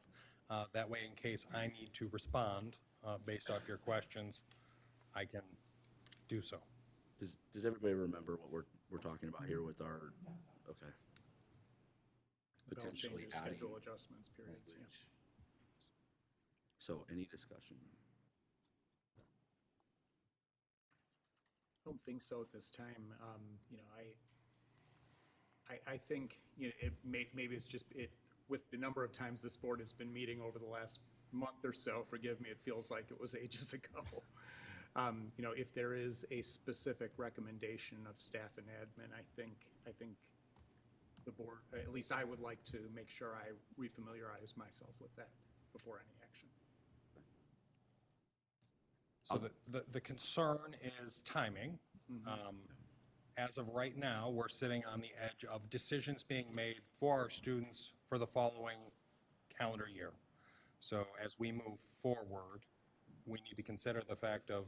That way, in case I need to respond based off your questions, I can do so. Does everybody remember what we're talking about here with our, okay. Belt Potentially changes, adding schedule adjustments, periods, yeah. language. So any discussion? I don't think so at this time. You know, I think, you know, maybe it's just, with the number of times this board has been meeting over the last month or so, forgive me, it feels like it was ages ago. You know, if there is a specific recommendation of staff and admin, I think the board, at least I would like to make sure I refamiliarize myself with that before any action. So the concern is timing. As of right now, we're sitting on the edge of decisions being made for our students for the following calendar year. So as we move forward, we need to consider the fact of,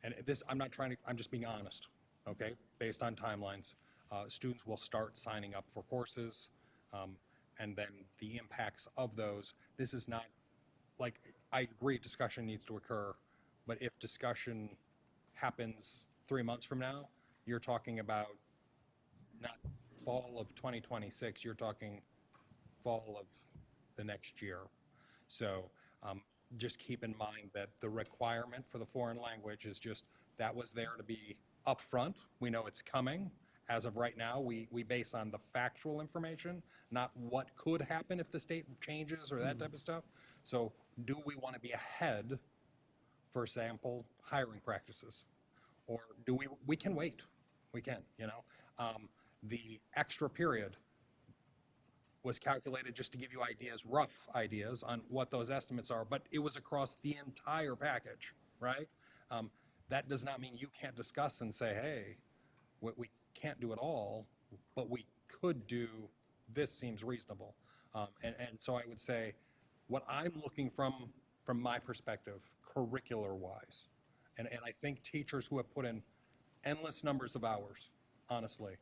and this, I'm just being honest, okay? Based on timelines, students will start signing up for courses, and then the impacts of those. This is not, like, I agree discussion needs to occur, but if discussion happens 3 months from now, you're talking about not fall of 2026, you're talking fall of the next year. So just keep in mind that the requirement for the foreign language is just, that was there to be upfront. We know it's coming. As of right now, we base on the factual information, not what could happen if the state changes or that type of stuff. So do we want to be ahead, for example, hiring practices? Or do we can wait. We can, you know. The extra period was calculated just to give you ideas, rough ideas on what those estimates are, but it was across the entire package, right? That does not mean you can't discuss and say, hey, we can't do it all, but we could do, this seems reasonable. And so I would say, what I'm looking from my perspective, curricular-wise, and I think teachers who have put in endless numbers of hours, honestly,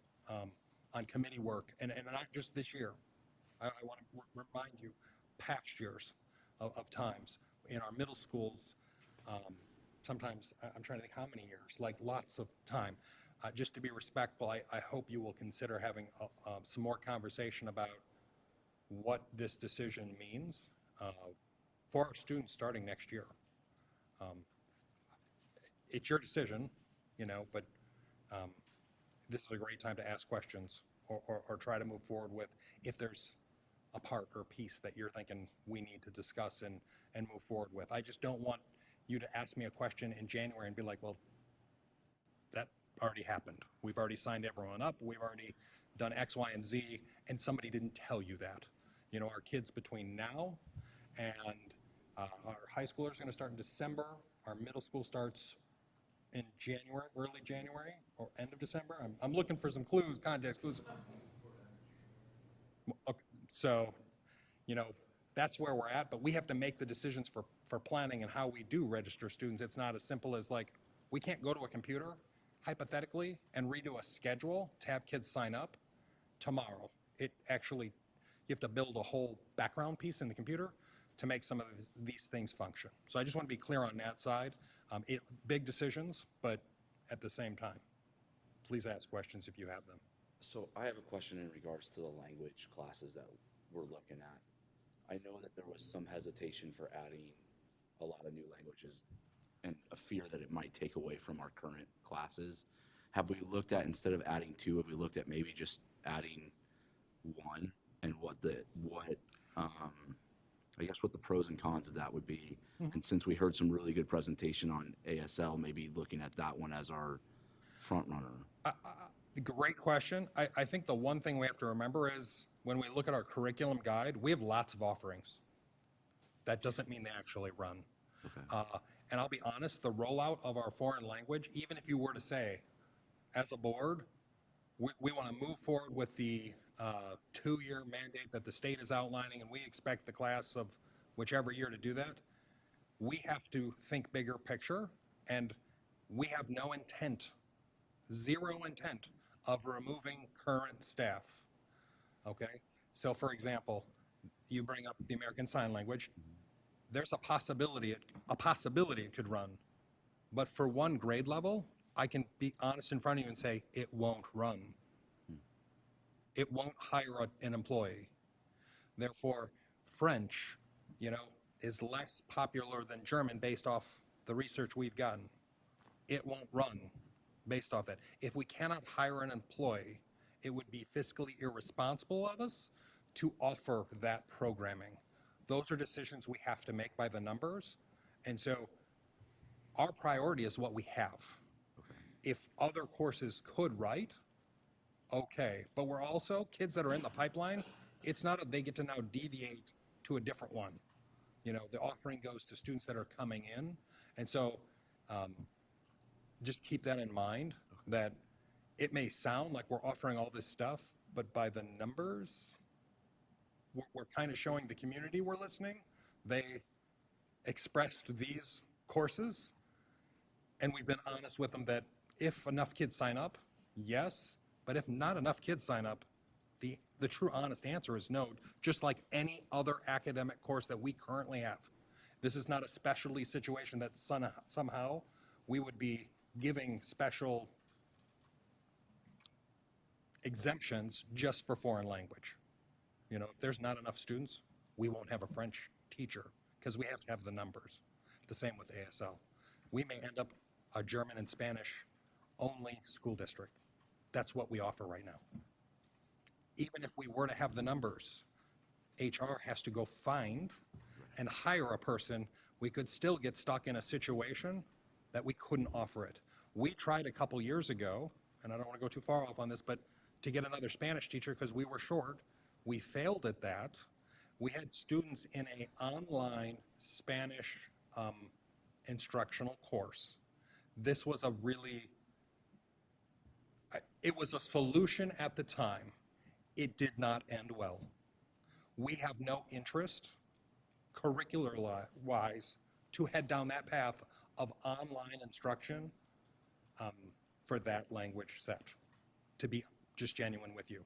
on committee work, and not just this year. I want to remind you, past years of times. In our middle schools, sometimes, I'm trying to think how many years, like lots of time. Just to be respectful, I hope you will consider having some more conversation about what this decision means for our students starting next year. It's your decision, you know, but this is a great time to ask questions or try to move forward with if there's a part or piece that you're thinking we need to discuss and move forward with. I just don't want you to ask me a question in January and be like, well, that already happened. We've already signed everyone up. We've already done X, Y, and Z, and somebody didn't tell you that. You know, our kids between now and our high schoolers are going to start in December. Our middle school starts in January, early January, or end of December. I'm looking for some clues, context clues. Okay, so, you know, that's where we're at, but we have to make the decisions for planning and how we do register students. It's not as simple as like, we can't go to a computer, hypothetically, and redo a schedule to have kids sign up tomorrow. It actually, you have to build a whole background piece in the computer to make some of these things function. So I just want to be clear on that side. Big decisions, but at the same time, please ask questions if you have them. So I have a question in regards to the language classes that we're looking at. I know that there was some hesitation for adding a lot of new languages and a fear that it might take away from our current classes. Have we looked at, instead of adding 2, have we looked at maybe just adding 1 and what the pros and cons of that would be? And since we heard some really good presentation on ASL, maybe looking at that one as our front runner. Great question. I think the one thing we have to remember is when we look at our curriculum guide, we have lots of offerings. That doesn't mean they actually run. Okay. And I'll be honest, the rollout of our foreign language, even if you were to say, as a board, we want to move forward with the 2-year mandate that the state is outlining, and we expect the class of whichever year to do that, we have to think bigger picture, and we have no intent, zero intent of removing current staff. Okay? So for example, you bring up the American Sign Language. There's a possibility it could run. But for one grade level, I can be honest in front of you and say it won't run. It won't hire an employee. Therefore, French, is less popular than German based off the research we've gotten. It won't run based off that. If we cannot hire an employee, it would be fiscally irresponsible of us to offer that programming. Those are decisions we have to make by the numbers. And so our priority is what we have. If other courses could write, okay. But we're also, kids that are in the pipeline, it's not that they get to now deviate to a different one. The offering goes to students that are coming in. And so just keep that in mind, that it may sound like we're offering all this stuff, but by the numbers, we're kind of showing the community we're listening. They expressed these courses, and we've been honest with them that if enough kids sign up, yes, but if not enough kids sign up, the true honest answer is no, just like any other academic course that we currently have. This is not a specialty situation that somehow we would be giving special exemptions just for foreign language. If there's not enough students, we won't have a French teacher because we have to have the numbers. The same with ASL. We may end up a German and Spanish only school district. That's what we offer right now. Even if we were to have the numbers, HR has to go find and hire a person. We could still get stuck in a situation that we couldn't offer it. We tried a couple years ago, and I don't want to go too far off on this, but to get another Spanish teacher because we were short. We failed at that. We had students in an online Spanish instructional course. This was it was a solution at the time. It did not end well. We have no interest, curricular-wise, to head down that path of online instruction for that language set, to be just genuine with you.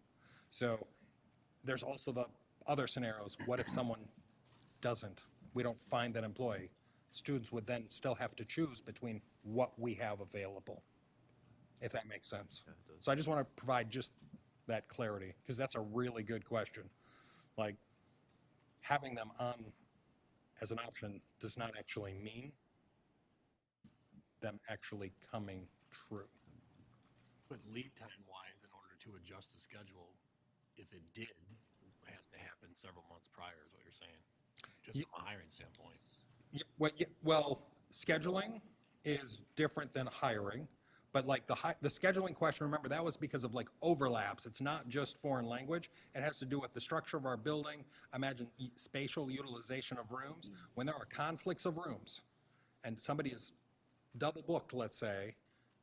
So there's also the other scenarios. What if someone we don't find that employee? Students would then still have to choose between what we have available, if that makes sense. So I just want to provide just that clarity, because that's a really good question. Like, having them on as an option does not actually mean them actually coming true. But lead time-wise, in order to adjust the schedule, if it did, has to happen several months prior, is what you're saying, just from a hiring standpoint. Well, scheduling is different than hiring, but like the scheduling question, remember, that was because of like overlaps. It's not just foreign language. It has to do with the structure of our building. Imagine spatial utilization of rooms. When there are conflicts of rooms and somebody is double booked, let's say,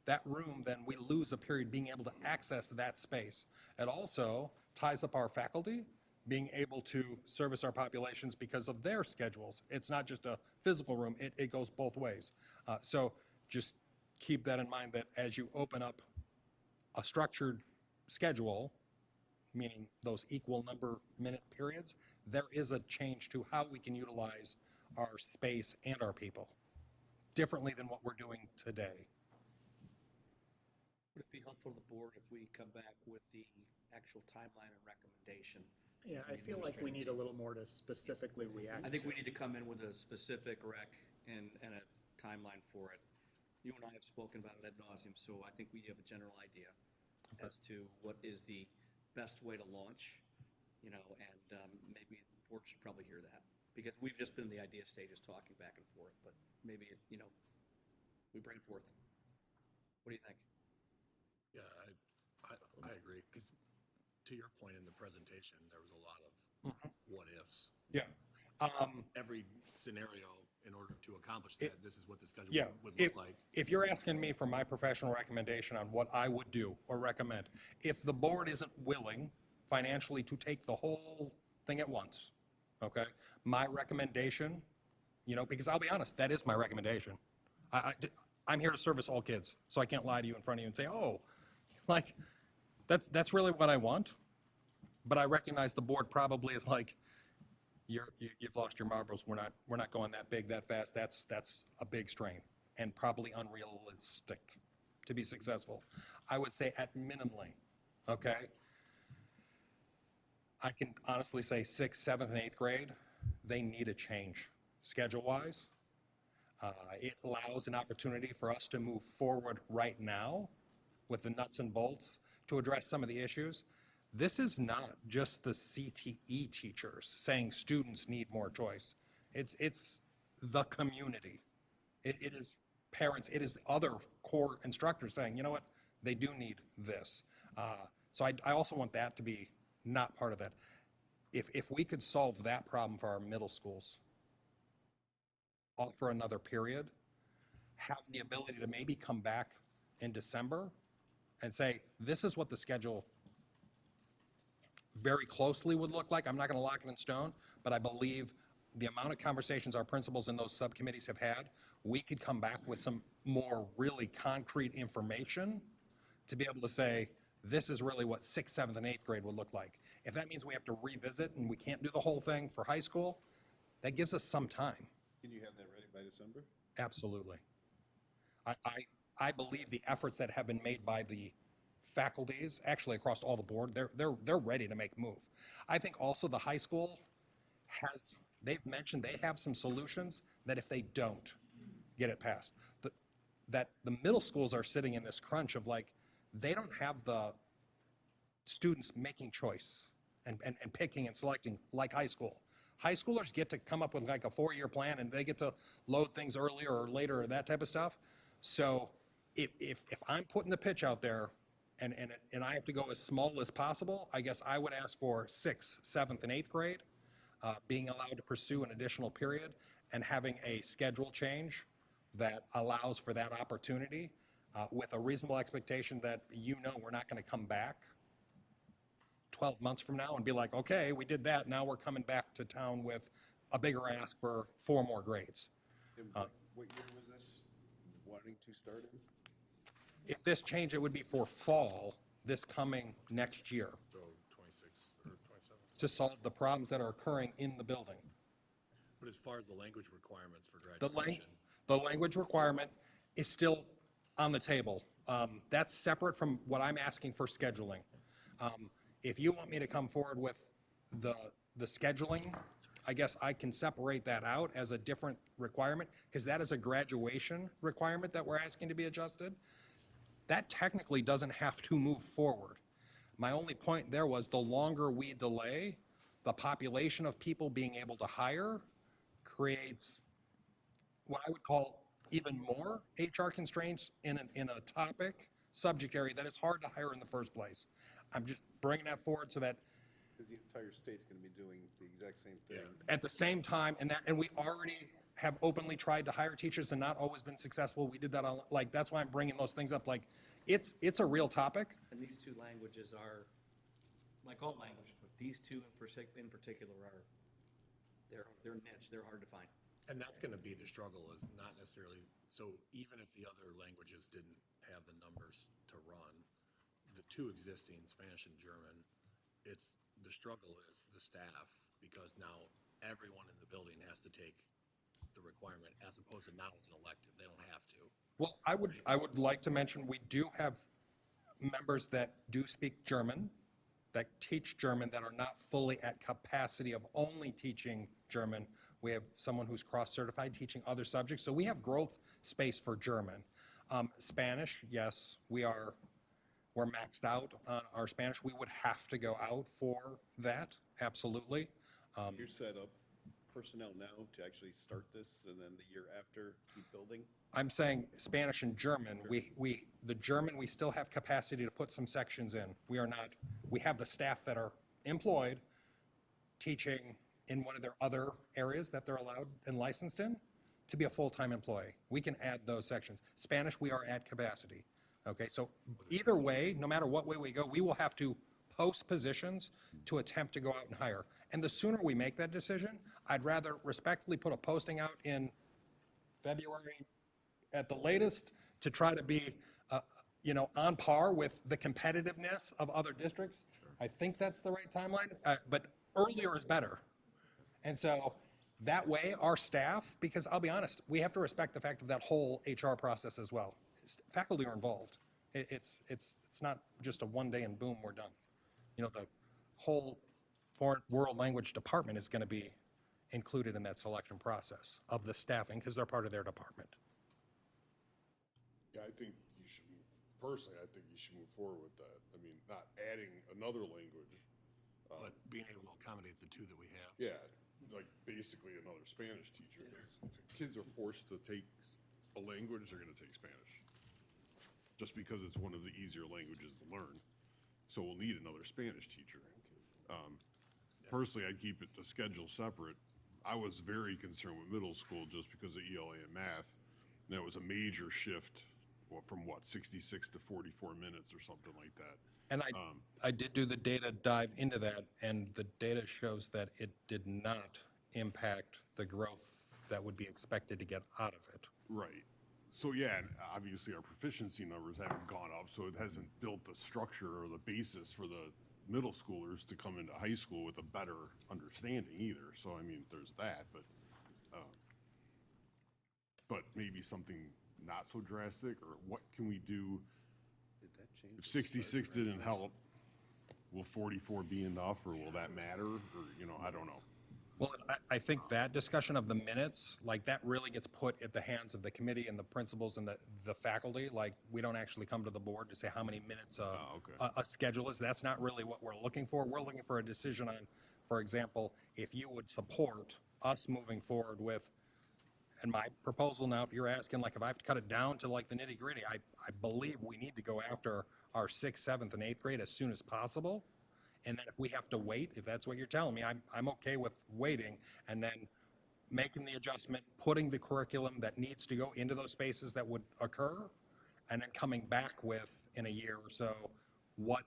that room, then we lose a period being able to access that space. It also ties up our faculty being able to service our populations because of their schedules. It's not just a physical room, it goes both ways. So just keep that in mind, that as you open up a structured schedule, meaning those equal number minute periods, there is a change to how we can utilize our space and our people differently than what we're doing today. Would it be helpful to the board if we come back with the actual timeline and recommendation? Yeah, I feel like we need a little more to specifically react to. I think we need to come in with a specific rec and a timeline for it. You and I have spoken about it ad nauseum, so I think we have a general idea as to what is the best way to launch, and maybe the board should probably hear that, because we've just been in the idea stages talking back and forth, but maybe, we bring it forth. What do you think? Yeah, I agree, because to your point in the presentation, there was a lot of what ifs. Yeah. Every scenario, in order to accomplish that, this is what the schedule would If, look like. if you're asking me for my professional recommendation on what I would do or recommend, if the board isn't willing financially to take the whole thing at once, okay, my recommendation, because I'll be honest, that is my recommendation. I'm here to service all kids, so I can't lie to you in front of you and say, oh, like, That's really what I want, but I recognize the board probably is like, you've lost your marbles. We're not going that big, that fast. That's a big strain and probably unrealistic to be successful. I would say at minimally, okay? I can honestly say 6th, 7th, and 8th grade, they need a change schedule-wise. It allows an opportunity for us to move forward right now with the nuts and bolts to address some of the issues. This is not just the CTE teachers saying students need more choice. It's the community. It is parents, it is the other core instructors saying, you know what, they do need this. So I also want that to be not part of that. If we could solve that problem for our middle schools, offer another period, have the ability to maybe come back in December and say, this is what the schedule very closely would look like. I'm not going to lock it in stone, but I believe the amount of conversations our principals in those subcommittees have had, we could come back with some more really concrete information to be able to say, this is really what 6th, 7th, and 8th grade would look like. If that means we have to revisit and we can't do the whole thing for high school, that gives us some time. Can you have that ready by December? Absolutely. I believe the efforts that have been made by the faculties, actually across all the board, they're ready to make a move. I think also the high school they've mentioned they have some solutions that if they don't get it passed, that the middle schools are sitting in this crunch of like, they don't have the students making choice and picking and selecting like high school. High schoolers get to come up with like a 4-year plan and they get to load things earlier or later or that type of stuff. So if I'm putting the pitch out there and I have to go as small as possible, I guess I would ask for 6th, 7th, and 8th grade, being allowed to pursue an additional period and having a schedule change that allows for that opportunity with a reasonable expectation that we're not going to come back 12 months from now and be like, okay, we did that, now we're coming back to town with a bigger ask for 4 more grades. And what year was this wanting to start in? If this change, it would be for fall, this coming next year, So 26 or 27. to solve the problems that are occurring in the building. But as far as the language requirements for The graduation, language requirement is still on the table. That's separate from what I'm asking for scheduling. If you want me to come forward with the scheduling, I guess I can separate that out as a different requirement, because that is a graduation requirement that we're asking to be adjusted. That technically doesn't have to move forward. My only point there was the longer we delay, the population of people being able to hire creates what I would call even more HR constraints in a topic, subject area that is hard to hire in the first place. I'm just bringing that forward so that Because the entire state's going to be doing the exact same thing. at the same time, and we already have openly tried to hire teachers and not always been successful. We did that on, like, that's why I'm bringing those things up. Like, it's a real topic. And these two languages are, like all languages, but these two in particular are, they're niche, they're hard to find. and that's going to be the struggle, is not necessarily, so even if the other languages didn't have the numbers to run, the 2 existing, Spanish and German, the struggle is the staff, because now everyone in the building has to take the requirement, as opposed to now it's an elective, they don't have to. Well, I would like to mention, we do have members that do speak German, that teach German, that are not fully at capacity of only teaching German. We have someone who's cross-certified teaching other subjects, so we have growth space for German. Spanish, yes, we're maxed out on our Spanish. We would have to go out for that, absolutely. You're set up personnel now to actually start this and then the year after keep building? I'm saying Spanish and German. The German, we still have capacity to put some sections in. We have the staff that are employed teaching in one of their other areas that they're allowed and licensed in to be a full-time employee. We can add those sections. Spanish, we are at capacity. Okay, so either way, no matter what way we go, we will have to post positions to attempt to go out and hire. And the sooner we make that decision, I'd rather respectfully put a posting out in February at the latest to try to be, on par with the competitiveness of other districts. I think that's the right timeline, but earlier is better. And so that way, our staff, because I'll be honest, we have to respect the fact of that whole HR process as well. Faculty are involved. It's not just a one day and boom, we're done. The whole foreign world language department is going to be included in that selection process of the staffing because they're part of their department. Yeah, I think you should personally, I think you should move forward with that. I mean, not adding another language. But being able to accommodate the two that we have. Yeah, like basically another Spanish teacher. If kids are forced to take a language, they're gonna take Spanish. Just because it's one of the easier languages to learn. So we'll need another Spanish teacher. Personally, I'd keep the schedule separate. I was very concerned with middle school just because of ELA and math. And it was a major shift from 66 to 44 minutes or something like that. And I did do the data dive into that, and the data shows that it did not impact the growth that would be expected to get out of it. Right. So yeah, and obviously our proficiency numbers haven't gone up, so it hasn't built the structure or the basis for the middle schoolers to come into high school with a better understanding either. So I mean, there's that, but maybe something not so drastic, or what can we do? If 66 didn't help, will 44 be enough, or will that matter? Or, I don't know. Well, I think that discussion of the minutes, like that really gets put at the hands of the committee and the principals and the faculty. Like, we don't actually come to the board to say how many minutes a schedule is. That's not really what we're looking for. We're looking for a decision on, for example, if you would support us moving forward with, and my proposal now, if you're asking, like, if I have to cut it down to like the nitty gritty, I believe we need to go after our 6th, 7th, and 8th grade as soon as possible. And then if we have to wait, if that's what you're telling me, I'm okay with waiting and then making the adjustment, putting the curriculum that needs to go into those spaces that would occur, and then coming back with, in a year or so, what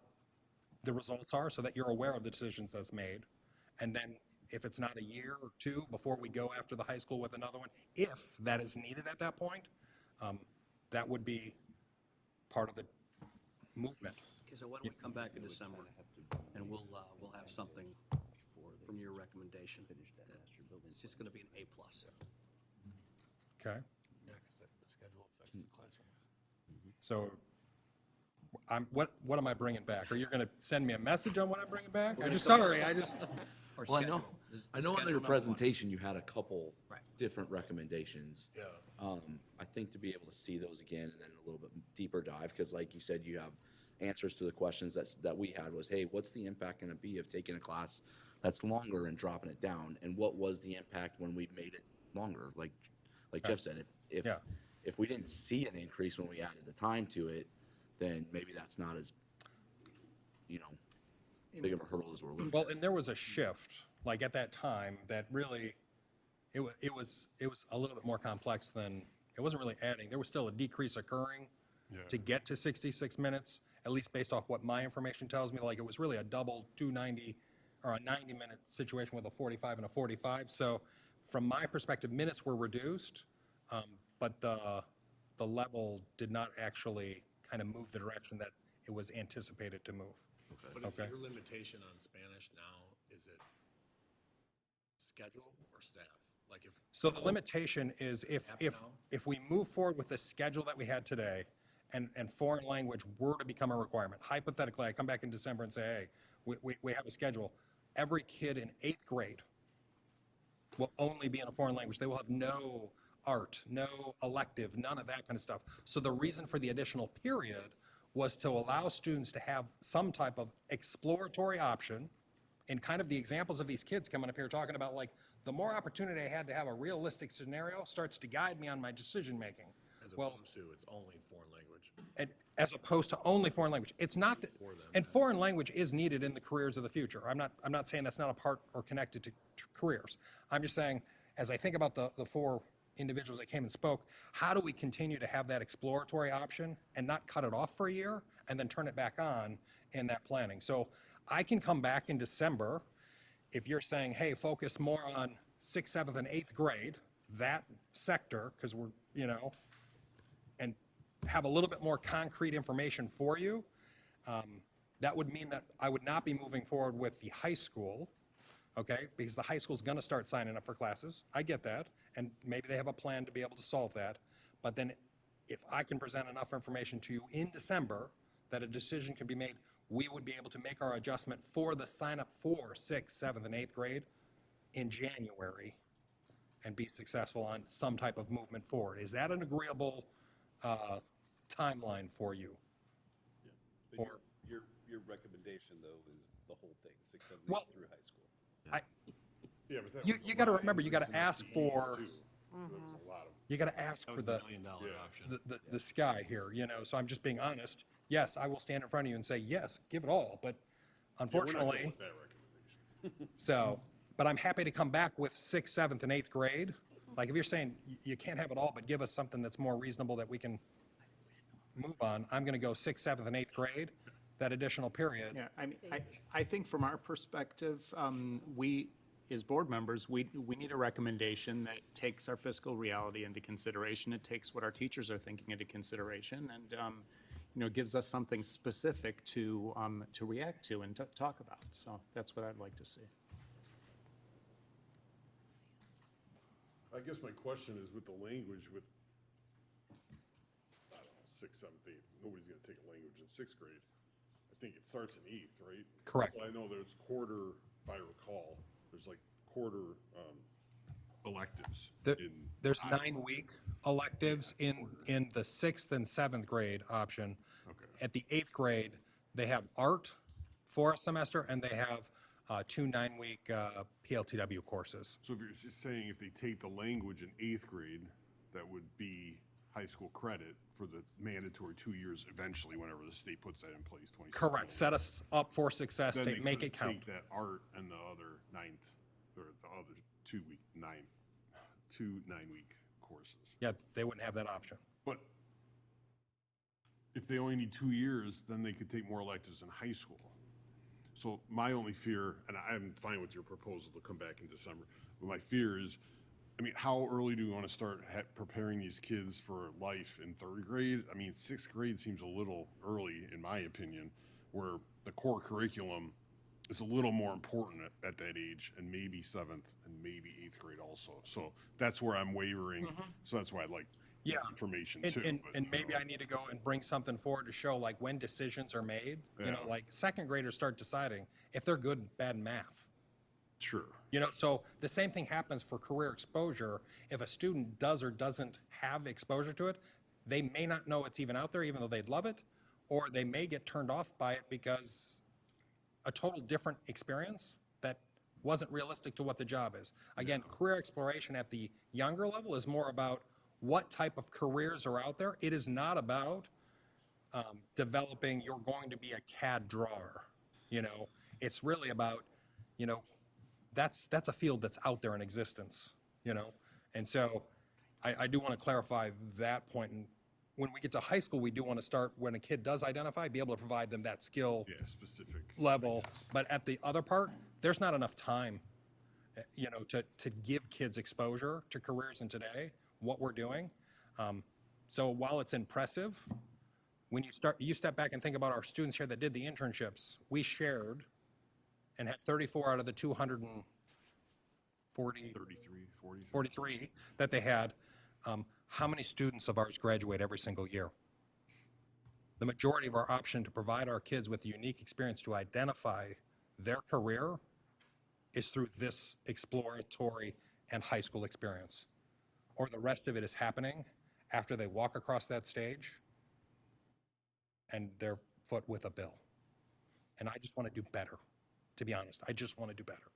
the results are so that you're aware of the decisions that's made. And then if it's not a year or two before we go after the high school with another one, if that is needed at that point, that would be part of the movement. Okay, so why don't we come back in December, and we'll have something from your recommendation. It's just gonna be an A+. Okay. Yeah, because the schedule affects the classroom. So what am I bringing back? Are you going to send me a message on what I'm bringing back? Or Well, I know in your presentation, you had a couple different recommendations. Yeah. I think to be able to see those again and then a little bit deeper dive, because like you said, you have answers to the questions that we had was, hey, what's the impact going to be of taking a class that's longer and dropping it down? And what was the impact when we made it longer? Like Jeff said, if we didn't see an increase when we added the time to it, then maybe that's not as, big of a hurdle as we're looking. Well, and there was a shift, like at that time, that really, it was a little bit more complex than, it wasn't really adding. There was still a decrease occurring to get to 66 minutes, at least based off what my information tells me. Like, it was really a double 290 or a 90-minute situation with a 45 and a 45. So from my perspective, minutes were reduced, but the level did not actually kind of move the direction that it was anticipated to move. But is your limitation on Spanish now, is it schedule or staff? Like if. So the limitation is if we move forward with the schedule that we had today and foreign language were to become a requirement, hypothetically, I come back in December and say, hey, we have a schedule. Every kid in 8th grade will only be in a foreign language. They will have no art, no elective, none of that kind of stuff. So the reason for the additional period was to allow students to have some type of exploratory option. And kind of the examples of these kids coming up here talking about, like, the more opportunity I had to have a realistic scenario starts to guide me on my decision making. As opposed to it's only foreign language. And as opposed to only foreign language. It's not that, and foreign language is needed in the careers of the future. I'm not saying that's not a part or connected to careers. I'm just saying, as I think about the 4 individuals that came and spoke, how do we continue to have that exploratory option and not cut it off for a year and then turn it back on in that planning? So I can come back in December if you're saying, hey, focus more on 6th, 7th, and 8th grade, that sector, because we're, and have a little bit more concrete information for you. That would mean that I would not be moving forward with the high school, okay? Because the high school's gonna start signing up for classes. I get that, and maybe they have a plan to be able to solve that. But then if I can present enough information to you in December that a decision can be made, we would be able to make our adjustment for the sign up for 6th, 7th, and 8th grade in January and be successful on some type of movement forward. Is that an agreeable timeline for you? But Or, your recommendation, though, is the whole thing, 6, 7, 8 Well, through high school. Yeah, but that you was a you gotta lot. remember, you gotta It was ask in the for, E's, too. There was a lot of. you gotta ask That for was the, the $1 million option. the sky here, you know, so I'm just being honest. Yes, I will stand in front of you and say, yes, give it all, but Yeah, we're not going unfortunately, with that recommendation. so, but I'm happy to come back with 6th, 7th, and 8th grade. Like, if you're saying you can't have it all, but give us something that's more reasonable that we can move on, I'm gonna go 6th, 7th, and 8th grade, that additional period. Yeah, I mean, I think from our perspective, we, as board members, we need a recommendation that takes our fiscal reality into consideration. It takes what our teachers are thinking into consideration and, you know, gives us something specific to react to and to talk about. So that's what I'd like to see. I guess my question is with the language with, I don't know, 6th, 7th, 8th, nobody's gonna take a language in 6th grade. I think it starts in 8th, right? Correct. So I know there's quarter, if I recall, there's like quarter electives in. There's 9-week electives in the 6th and 7th grade option. Okay. At the 8th grade, they have art for a semester, and they have 2 9-week PLTW courses. So if you're just saying if they take the language in 8th grade, that would be high school credit for the mandatory 2 years eventually, whenever the state puts that in place, 20. Correct, set us up for success, Then to they make couldn't it count. Take that art and the other 9th, or the other 2 9-week courses. Yeah, they wouldn't have that option. But if they only need 2 years, then they could take more electives in high school. So my only fear, and I'm fine with your proposal to come back in December, but my fear is, I mean, how early do we want to start preparing these kids for life in 3rd grade? I mean, 6th grade seems a little early, in my opinion, where the core curriculum is a little more important at that age, and maybe 7th and maybe 8th grade also. So that's where I'm wavering. So that's why I'd like information too. And maybe I need to go and bring something forward to show like when decisions are made. You know, Yeah. like 2nd graders start deciding if they're good and bad in math. Sure. You know, so the same thing happens for career exposure. If a student does or doesn't have exposure to it, they may not know it's even out there, even though they'd love it, or they may get turned off by it because a total different experience that wasn't realistic to what the job is. Again, career exploration at the younger level is more about what type of careers are out there. It is not about developing, you're going to be a CAD drawer. You know, it's really about, you know, that's a field that's out there in existence, you know? And so I do want to clarify that point. And when we get to high school, we do want to start, when a kid does identify, be able to provide them that skill specific level. But at the other part, there's not enough time, you know, to give kids exposure to careers in today, what we're doing. So while it's impressive, when you step back and think about our students here that did the internships, we shared and had 34 out of the 243 that they had. How many students of ours graduate every single year? The majority of our option to provide our kids with a unique experience to identify their career is through this exploratory and high school experience. Or the rest of it is happening after they walk across that stage and they're foot with a bill. And I just want to do better, to be honest. I just want to do better.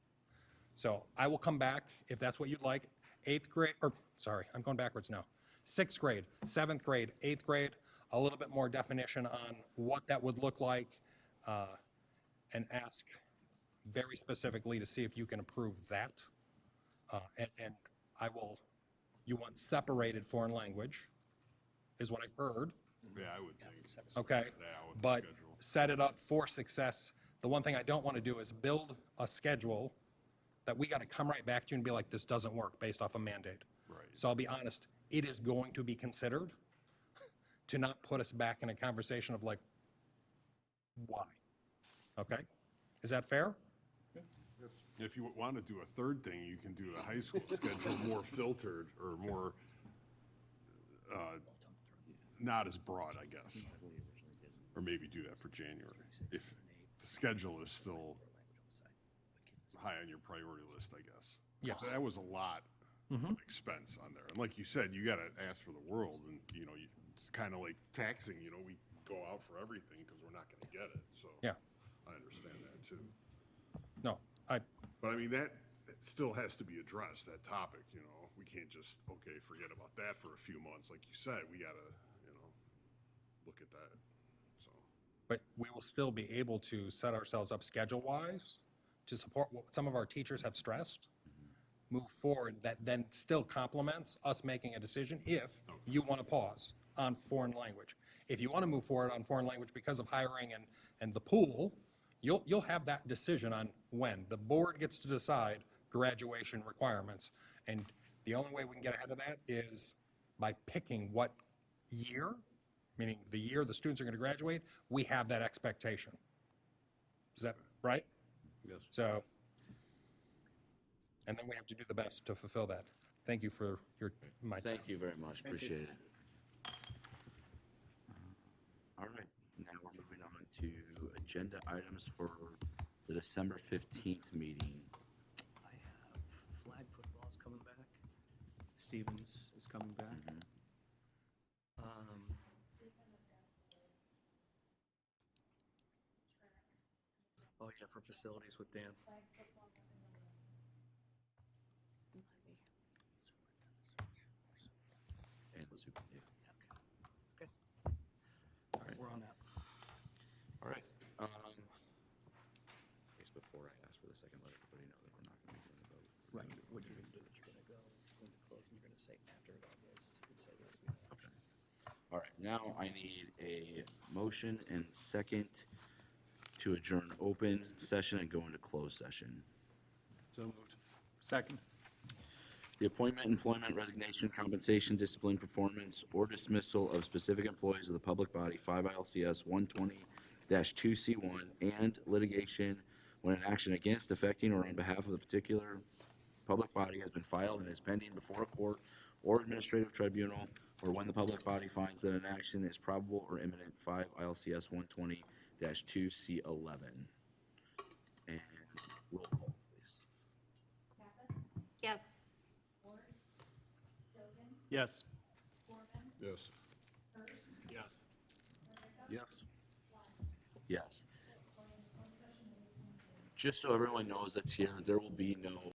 So I will come back if that's what you'd like. 8th grade, or sorry, I'm going backwards now. 6th grade, 7th grade, 8th grade, a little bit more definition on what that would look like, and ask very specifically to see if you can approve that. And I will, you want separated foreign language, is what I heard. Yeah, I would think. Okay, but set it up for success. The one thing I don't want to do is build a schedule that we got to come right back to you and be like, this doesn't work based off a mandate. Right. So I'll be honest, it is going to be considered. to not put us back in a conversation of like, why? Okay? Is that fair? If you want to do a third thing, you can do the high school schedule more filtered or more, not as broad, I guess. Or maybe do that for January, if the schedule is still high on your priority list, I guess. Yeah. So that was a lot of expense on there. And like you said, you got to ask for the world, and, you know, it's kind of like taxing, you know, we go out for everything because we're not going to get it, so. Yeah. I understand that, too. No, But I mean, that still has to be addressed, that topic, you know? We can't just, okay, forget about that for a few months. Like you said, we gotta, you know, look at that, so. but we will still be able to set ourselves up schedule-wise to support what some of our teachers have stressed, move forward, that then still complements us making a decision if you want to pause on foreign language. If you want to move forward on foreign language because of hiring and the pool, you'll have that decision on when. The board gets to decide graduation requirements, and the only way we can get ahead of that is by picking what year, meaning the year the students are going to graduate, we have that expectation. Is that right? Yes. So, and then we have to do the best to fulfill that. Thank you for my time. Thank you very much, appreciate it. All right, now we're moving on to agenda items for the December 15th meeting. I have flag football's coming back. Stevens is coming back. Oh, yeah, for facilities with Dan. And the super, yeah. Okay. All right, we're on that. All right. I guess before I ask for this, I can let everybody know that we're not going to be doing a vote. Right, what you're gonna do is you're gonna go into close and you're gonna say after it all goes, you can say there's been an action. All right, now I need a motion and second to adjourn open session and go into closed session. So moved. Second. The appointment, employment, resignation, compensation, discipline, performance, or dismissal of specific employees of the public body, 5 ILCS 120-2C1, and litigation when an action against, affecting, or on behalf of the particular public body has been filed and is pending before a court or administrative tribunal, or when the public body finds that an action is probable or imminent, 5 ILCS 120-2C11. And roll call, please. Yes. Yes. Yes. Yes. Yes. Yes. Just so everyone knows that's here, there will be no